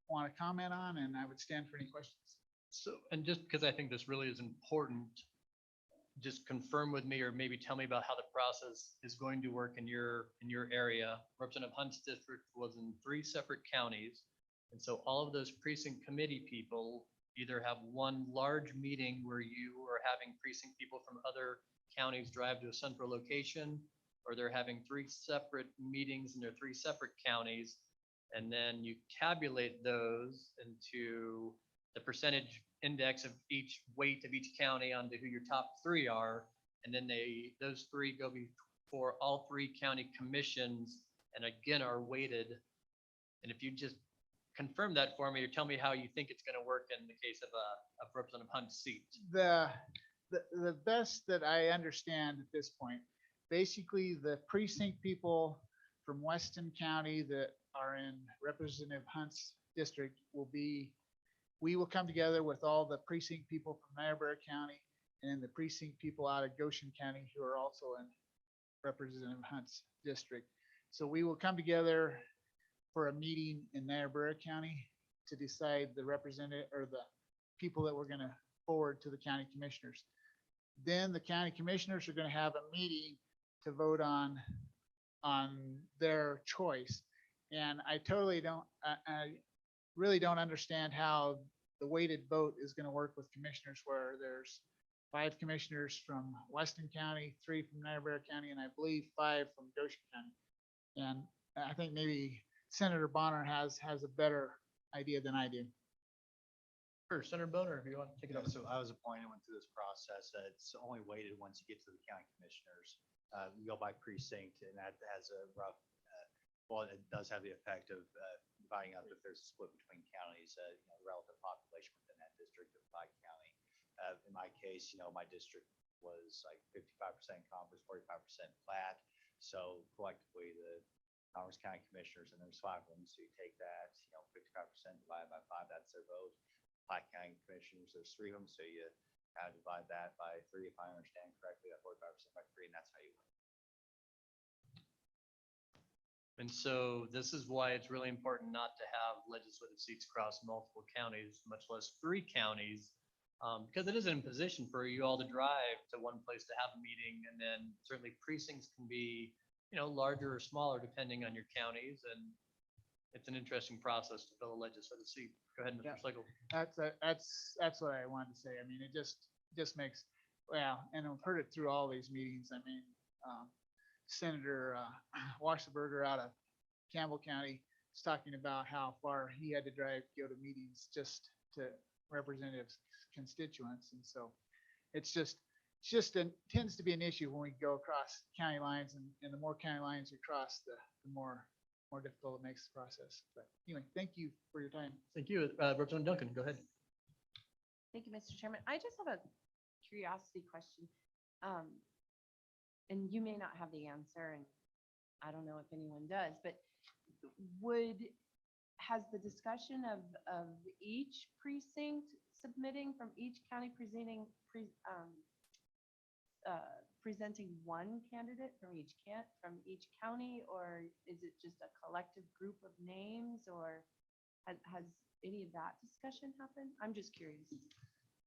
want to comment on, and I would stand for any questions. So, and just because I think this really is important, just confirm with me or maybe tell me about how the process is going to work in your area. Representative Hunt's district was in 3 separate counties. And so all of those precinct committee people either have one large meeting where you are having precinct people from other counties drive to a central location, or they're having 3 separate meetings in their 3 separate counties. And then you tabulate those into the percentage index of each weight of each county onto who your top 3 are. And then those 3 go before all 3 county commissions and again are weighted. And if you just confirm that for me or tell me how you think it's going to work in the case of Representative Hunt's seat. The best that I understand at this point, basically the precinct people from Weston County that are in Representative Hunt's district we will come together with all the precinct people from Niobrara County and the precinct people out of Goshen County who are also in Representative Hunt's district. So we will come together for a meeting in Niobrara County to decide the representative or the people that we're going to forward to the county commissioners. Then the county commissioners are going to have a meeting to vote on their choice. And I really don't understand how the weighted vote is going to work with commissioners where there's 5 commissioners from Weston County, 3 from Niobrara County, and I believe 5 from Goshen County. And I think maybe Senator Bonner has a better idea than I do. Sure, Senator Bonner, if you want to take it up. So I was appointed, went through this process. It's only weighted once you get to the county commissioners. You go by precinct, and that has a rough, well, it does have the effect of dividing up if there's a split between counties, the relative population within that district of my county. In my case, my district was like 55% Congress, 45% flat. So collectively, the Congress County Commissioners, and there's 5 of them, so you take that, 55% divided by 5, that's their vote. Platte County Commissioners, there's 3 of them, so you kind of divide that by 3, if I understand correctly, that 45% by 3, and that's how you win. And so this is why it's really important not to have legislative seats across multiple counties, much less 3 counties, Because it is an imposition for you all to drive to one place to have a meeting, and then certainly precincts can be, larger or smaller depending on your counties, and it's an interesting process to fill a legislative seat. Go ahead, Mr. Schlegel. That's what I wanted to say. I mean, it just makes, well, and I've heard it through all these meetings. I mean, Senator Washburger out of Campbell County is talking about how far he had to drive to go to meetings just to represent his constituents. And so it's just tends to be an issue when we go across county lines, and the more county lines we cross, the more difficult it makes the process. But anyway, thank you for your time. Thank you. Representative Duncan, go ahead. Thank you, Mr. Chairman. I just have a curiosity question. And you may not have the answer, and I don't know if anyone does, but has the discussion of each precinct submitting from each county presenting one candidate from each county, or is it just a collective group of names, or has any of that discussion happened? I'm just curious.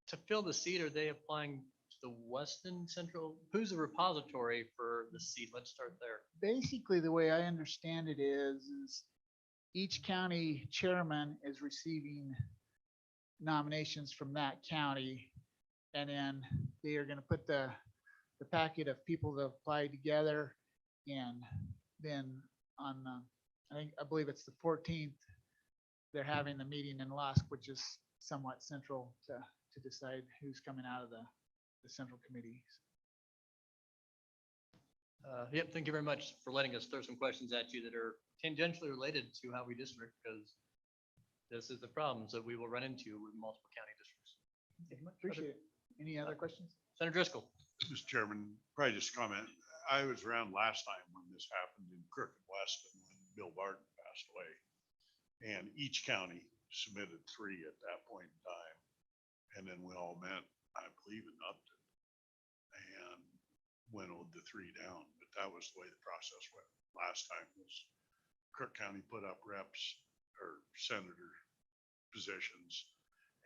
To fill the seat, are they applying to the Weston Central? Who's the repository for the seat? Let's start there. Basically, the way I understand it is each county chairman is receiving nominations from that county, and then they are going to put the packet of people that apply together, and then on I believe it's the 14th, they're having the meeting in Lusk, which is somewhat central to decide who's coming out of the central committee. Yep, thank you very much for letting us throw some questions at you that are tangentially related to how we district, because this is the problems that we will run into with multiple county districts. Thank you much. Appreciate it. Any other questions? Senator Driscoll. Mr. Chairman, probably just a comment. I was around last time when this happened in Crooked Weston when Bill Barton passed away. And each county submitted 3 at that point in time. And then we all met, I believe, in Upton and winnowed the 3 down. But that was the way the process went last time. Was Crook County put up reps or senator positions,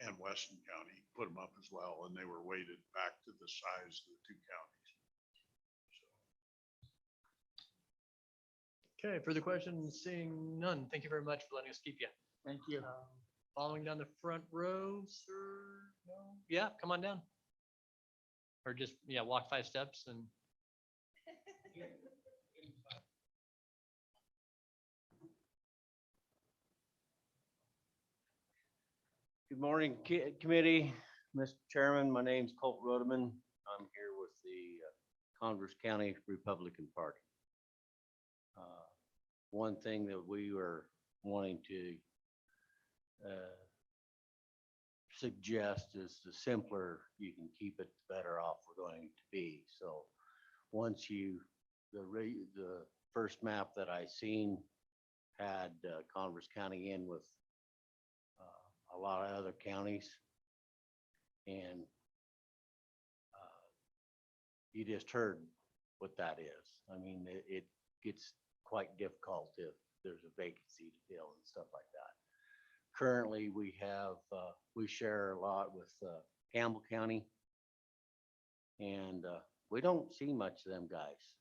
and Weston County put them up as well, and they were weighted back to the size of the 2 counties. So. Okay, further questions? Seeing none. Thank you very much for letting us keep you. Thank you. Following down the front row, sir. No? Yeah, come on down. Or just, walk 5 steps and. Good morning, committee. Mr. Chairman, my name's Colt Rodeman. I'm here with the Converse County Republican Party. One thing that we were wanting to suggest is the simpler you can keep it, the better off we're going to be. So once the first map that I seen had Converse County in with a lot of other counties, and you just heard what that is. I mean, it gets quite difficult if there's a vacancy to fill and stuff like that. Currently, we share a lot with Campbell County, and we don't see much of them guys.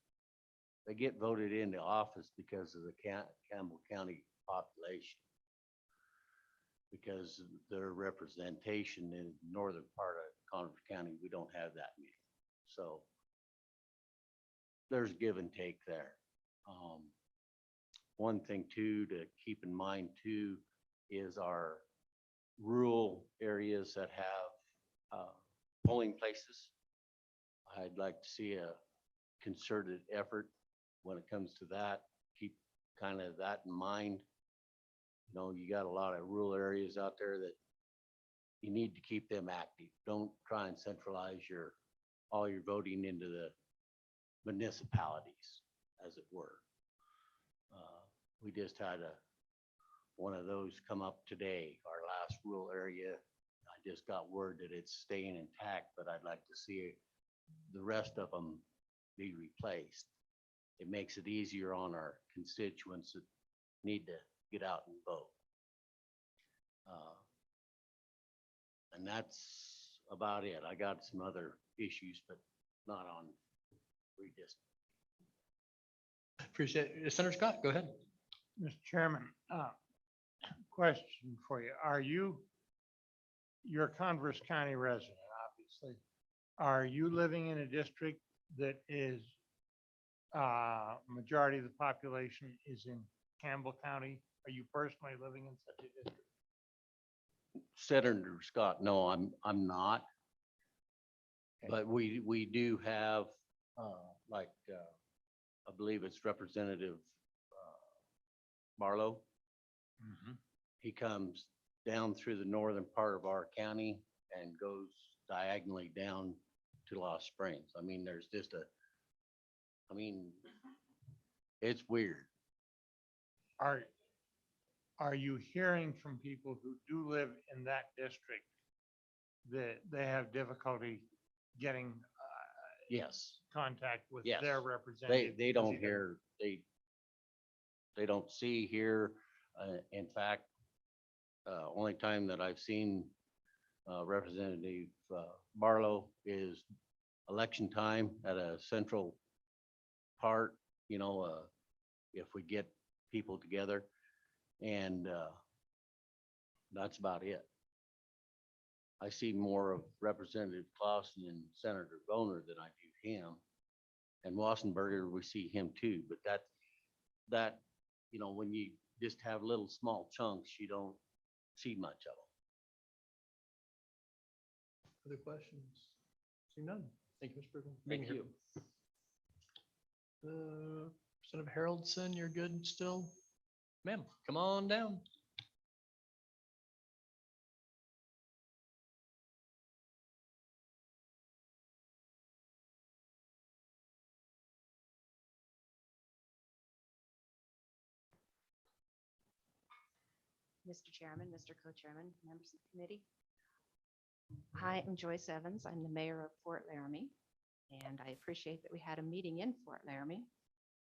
They get voted into office because of the Campbell County population, because their representation in the northern part of Converse County, we don't have that many. So there's give and take there. One thing too to keep in mind too is our rural areas that have polling places. I'd like to see a concerted effort when it comes to that. Keep kind of that in mind. You know, you got a lot of rural areas out there that you need to keep them active. Don't try and centralize all your voting into the municipalities, as it were. We just had one of those come up today, our last rural area. I just got word that it's staying intact, but I'd like to see the rest of them be replaced. It makes it easier on our constituents that need to get out and vote. And that's about it. I got some other issues, but not on redistricting. Appreciate it. Senator Scott, go ahead. Mr. Chairman, question for you. You're a Converse County resident, obviously. Are you living in a district that is, majority of the population is in Campbell County? Are you personally living in such a district? Senator Scott, no, I'm not. But we do have, like, I believe it's Representative Barlow. He comes down through the northern part of our county and goes diagonally down to Lost Springs. I mean, there's just it's weird. Are you hearing from people who do live in that district that they have difficulty getting Yes. contact with Yes. their representative? They because don't he doesn't- hear, they don't see, hear. In fact, only time that I've seen Representative Barlow is election time at a central part, if we get people together, and that's about it. I see more of Representative Clausen and Senator Boner than I do him. And Wassenberger, we see him too, but that, when you just have little small chunks, you don't see much of them. Other questions? Seeing none. Thank you, Mr. Bergman. Thank you. Representative Haroldson, you're good still? Ma'am, come on down. Mr. Chairman, Mr. Co-Chairman, members of the committee. Hi, I'm Joyce Evans. I'm the mayor of Fort Laramie, and I appreciate that we had a meeting in Fort Laramie.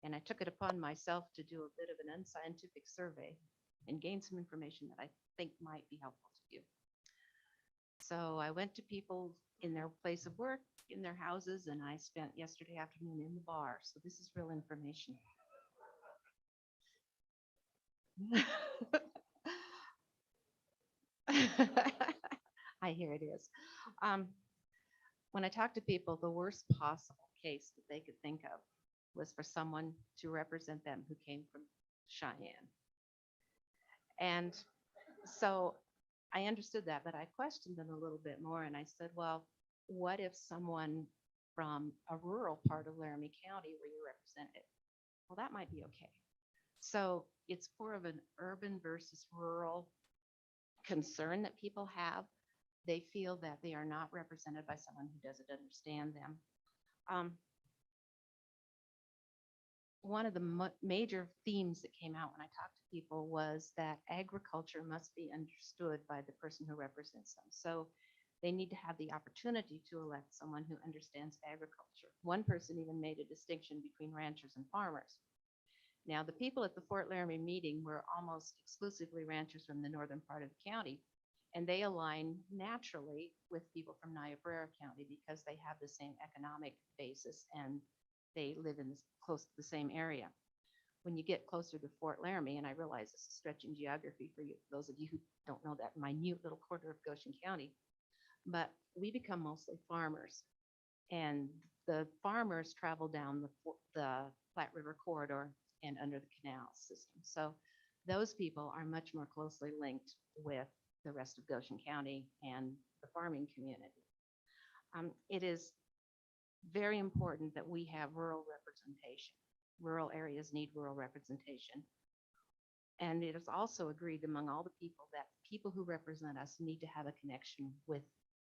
And I took it upon myself to do a bit of an unscientific survey and gain some information that I think might be helpful to you. So I went to people in their place of work, in their houses, and I spent yesterday afternoon in the bar. So this is real information. Here it is. When I talked to people, the worst possible case that they could think of was for someone to represent them who came from Cheyenne. And so I understood that, but I questioned them a little bit more and I said, well, what if someone from a rural part of Laramie County where you represented? Well, that might be okay. So it's more of an urban versus rural concern that people have. They feel that they are not represented by someone who doesn't understand them. One of the major themes that came out when I talked to people was that agriculture must be understood by the person who represents them. So they need to have the opportunity to elect someone who understands agriculture. One person even made a distinction between ranchers and farmers. Now, the people at the Fort Laramie meeting were almost exclusively ranchers from the northern part of the county, and they align naturally with people from Niobrara County because they have the same economic basis and they live in close to the same area. When you get closer to Fort Laramie, and I realize this is stretching geography for you, those of you who don't know that minute little corner of Goshen County, but we become mostly farmers. And the farmers travel down the Platte River corridor and under the canal system. So those people are much more closely linked with the rest of Goshen County and the farming community. It is very important that we have rural representation. Rural areas need rural representation. And it is also agreed among all the people that people who represent us need to have a connection with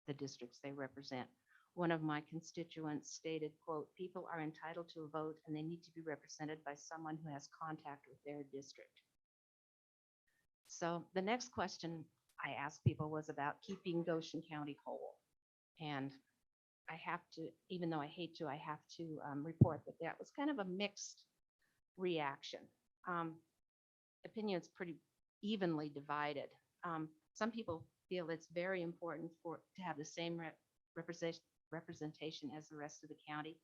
the districts they represent. One of my constituents stated, quote, "People are entitled to a vote and they need to be represented by someone who has contact with their district." So the next question I asked people was about keeping Goshen County whole. And I have to, even though I hate to, I have to report that that was kind of a mixed reaction. Opinions pretty evenly divided. Some people feel it's very important to have the same representation as the rest of the county.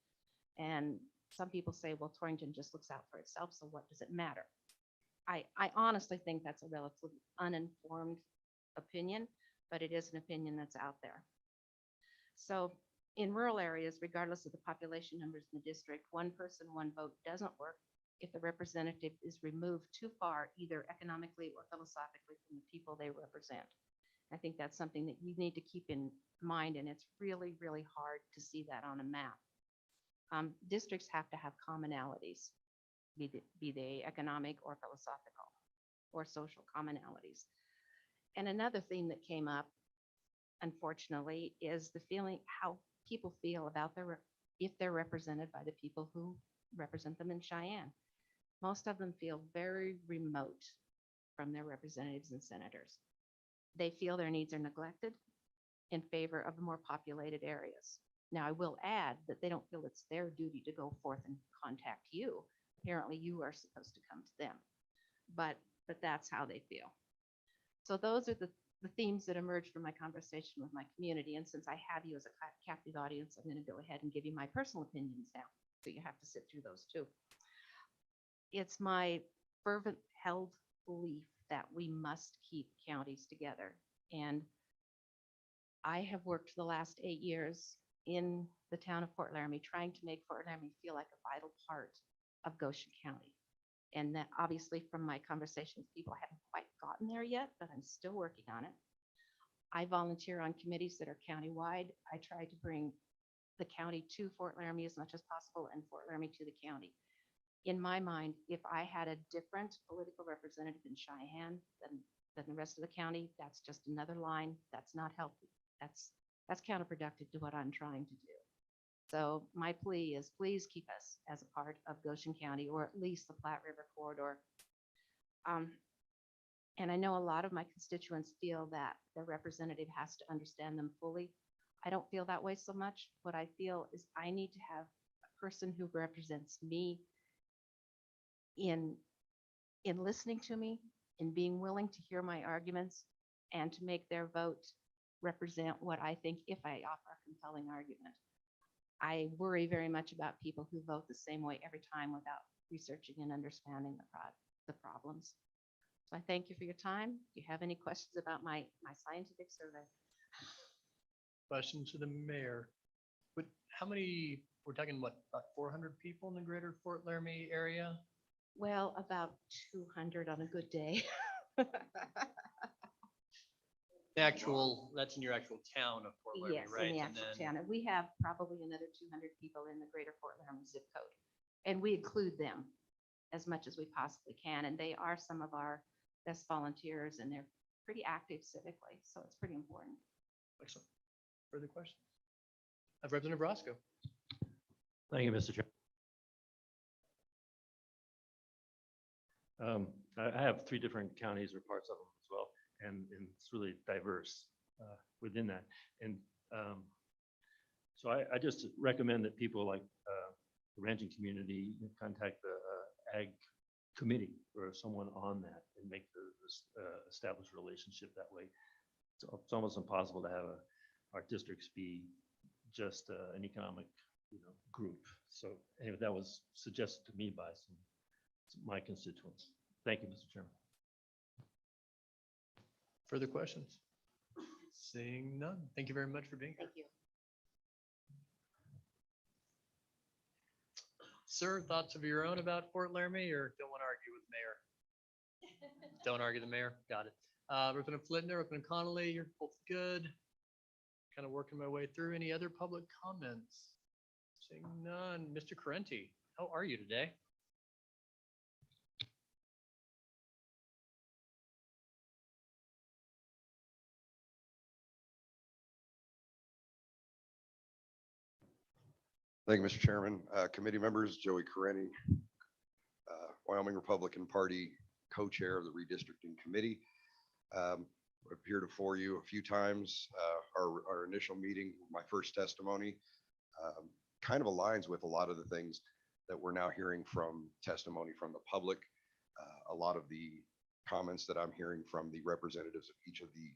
And some people say, well, Torrington just looks out for itself, so what does it matter? I honestly think that's a relatively uninformed opinion, but it is an opinion that's out there. So in rural areas, regardless of the population numbers in the district, one person, one vote doesn't work if the representative is removed too far, either economically or philosophically, from the people they represent. I think that's something that you need to keep in mind, and it's really, really hard to see that on a map. Districts have to have commonalities, be they economic or philosophical or social commonalities. And another theme that came up, unfortunately, is the feeling, how people feel about if they're represented by the people who represent them in Cheyenne. Most of them feel very remote from their representatives and senators. They feel their needs are neglected in favor of the more populated areas. Now, I will add that they don't feel it's their duty to go forth and contact you. Apparently, you are supposed to come to them, but that's how they feel. So those are the themes that emerged from my conversation with my community. And since I have you as a captive audience, I'm going to go ahead and give you my personal opinions now. So you have to sit through those too. It's my fervent held belief that we must keep counties together. And I have worked the last 8 years in the town of Fort Laramie, trying to make Fort Laramie feel like a vital part of Goshen County. And that obviously from my conversation with people, I haven't quite gotten there yet, but I'm still working on it. I volunteer on committees that are countywide. I try to bring the county to Fort Laramie as much as possible and Fort Laramie to the county. In my mind, if I had a different political representative in Cheyenne than the rest of the county, that's just another line. That's not healthy. That's counterproductive to what I'm trying to do. So my plea is, please keep us as a part of Goshen County, or at least the Platte River corridor. And I know a lot of my constituents feel that the representative has to understand them fully. I don't feel that way so much. What I feel is I need to have a person who represents me in listening to me, in being willing to hear my arguments, and to make their vote represent what I think if I offer a compelling argument. I worry very much about people who vote the same way every time without researching and understanding the problems. So I thank you for your time. Do you have any questions about my scientific survey? Question to the mayor. But how many, we're talking what, about 400 people in the greater Fort Laramie area? Well, about 200 on a good day. That's in your actual town of Fort Laramie, Yes, right? in the And actual then- town. And we have probably another 200 people in the greater Fort Laramie zip code. And we include them as much as we possibly can. And they are some of our best volunteers, and they're pretty active civically. So it's pretty important. Excellent. Further questions? Representative Roscoe. Thank you, Mr. Chair. I have 3 different counties or parts of them as well, and it's really diverse within that. And so I just recommend that people like the ranching community contact the ag committee or someone on that and make establish a relationship that way. So it's almost impossible to have our districts be just an economic, group. So anyway, that was suggested to me by my constituents. Thank you, Mr. Chairman. Further questions? Seeing none. Thank you very much for being here. Thank you. Sir, thoughts of your own about Fort Laramie, or don't want to argue with the mayor? Don't argue the mayor. Got it. Representative Flitner, Representative Connolly, you're both good. Kind of working my way through. Any other public comments? Seeing none. Mr. Correnti, how are you today? Thank you, Mr. Chairman. Committee members, Joey Correnti, Wyoming Republican Party co-chair of the Redistricting Committee. Appeared before you a few times. Our initial meeting, my first testimony, kind of aligns with a lot of the things that we're now hearing from testimony from the public. A lot of the comments that I'm hearing from the representatives of each of the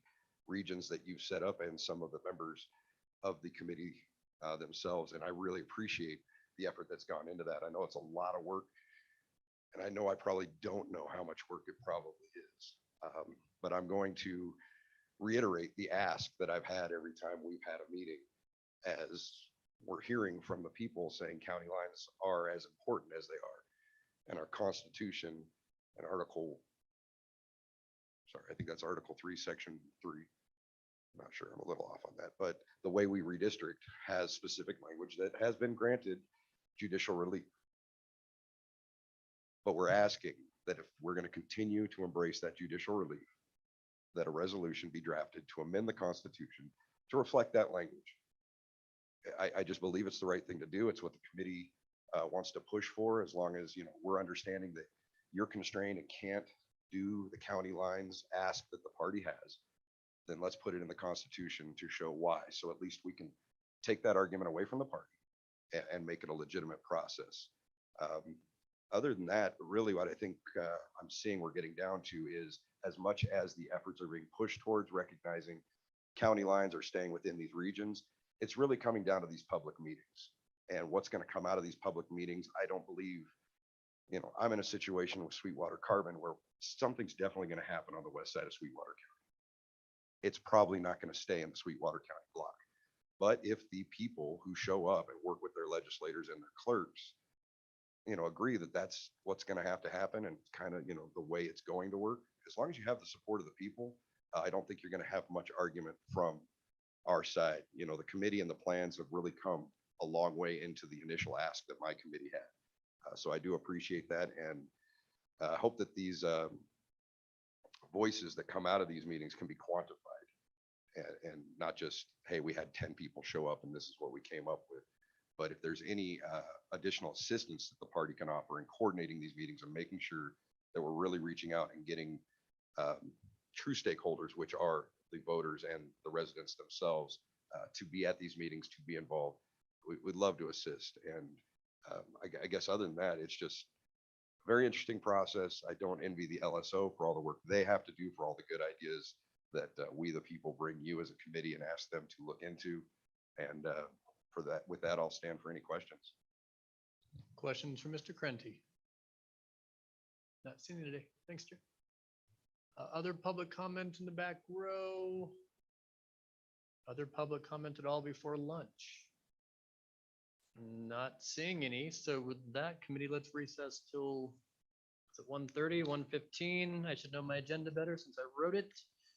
regions that you've set up and some of the members of the committee themselves. And I really appreciate the effort that's gone into that. I know it's a lot of work, and I know I probably don't know how much work it probably is. But I'm going to reiterate the ask that I've had every time we've had a meeting, as we're hearing from the people saying county lines are as important as they are. And our Constitution and I think that's Article 3, Section 3. I'm not sure, I'm a little off on that, but the way we redistrict has specific language that has been granted judicial relief. But we're asking that if we're going to continue to embrace that judicial relief, that a resolution be drafted to amend the Constitution to reflect that language. I just believe it's the right thing to do. It's what the committee wants to push for, as long as, we're understanding that you're constrained and can't do the county lines ask that the party has. Then let's put it in the Constitution to show why. So at least we can take that argument away from the party and make it a legitimate process. Other than that, really what I think I'm seeing we're getting down to is, as much as the efforts are being pushed towards recognizing county lines are staying within these regions, it's really coming down to these public meetings. And what's going to come out of these public meetings, I don't believe, I'm in a situation with Sweetwater Carbon where something's definitely going to happen on the west side of Sweetwater County. It's probably not going to stay in the Sweetwater County block. But if the people who show up and work with their legislators and their clerks, agree that that's what's going to happen, and kind of, the way it's going to work, as long as you have the support of the people, I don't think you're going to have much argument from our side. The committee and the plans have really come a long way into the initial ask that my committee had. So I do appreciate that, and hope that these voices that come out of these meetings can be quantified, and not just, hey, we had 10 people show up and this is what we came up with. But if there's any additional assistance that the party can offer in coordinating these meetings and making sure that we're really reaching out and getting true stakeholders, which are the voters and the residents themselves, to be at these meetings, to be involved, we'd love to assist. And I guess other than that, it's just a very interesting process. I don't envy the LSO for all the work they have to do, for all the good ideas that we, the people, bring you as a committee and ask them to look into. And with that, I'll stand for any questions. Questions for Mr. Krenti? Not seen you today. Thanks, Chair. Other public comment in the back row? Other public comment at all before lunch? Not seeing any. So with that, committee, let's recess till, is it 1:30, 1:15? I should know my agenda better since I wrote it.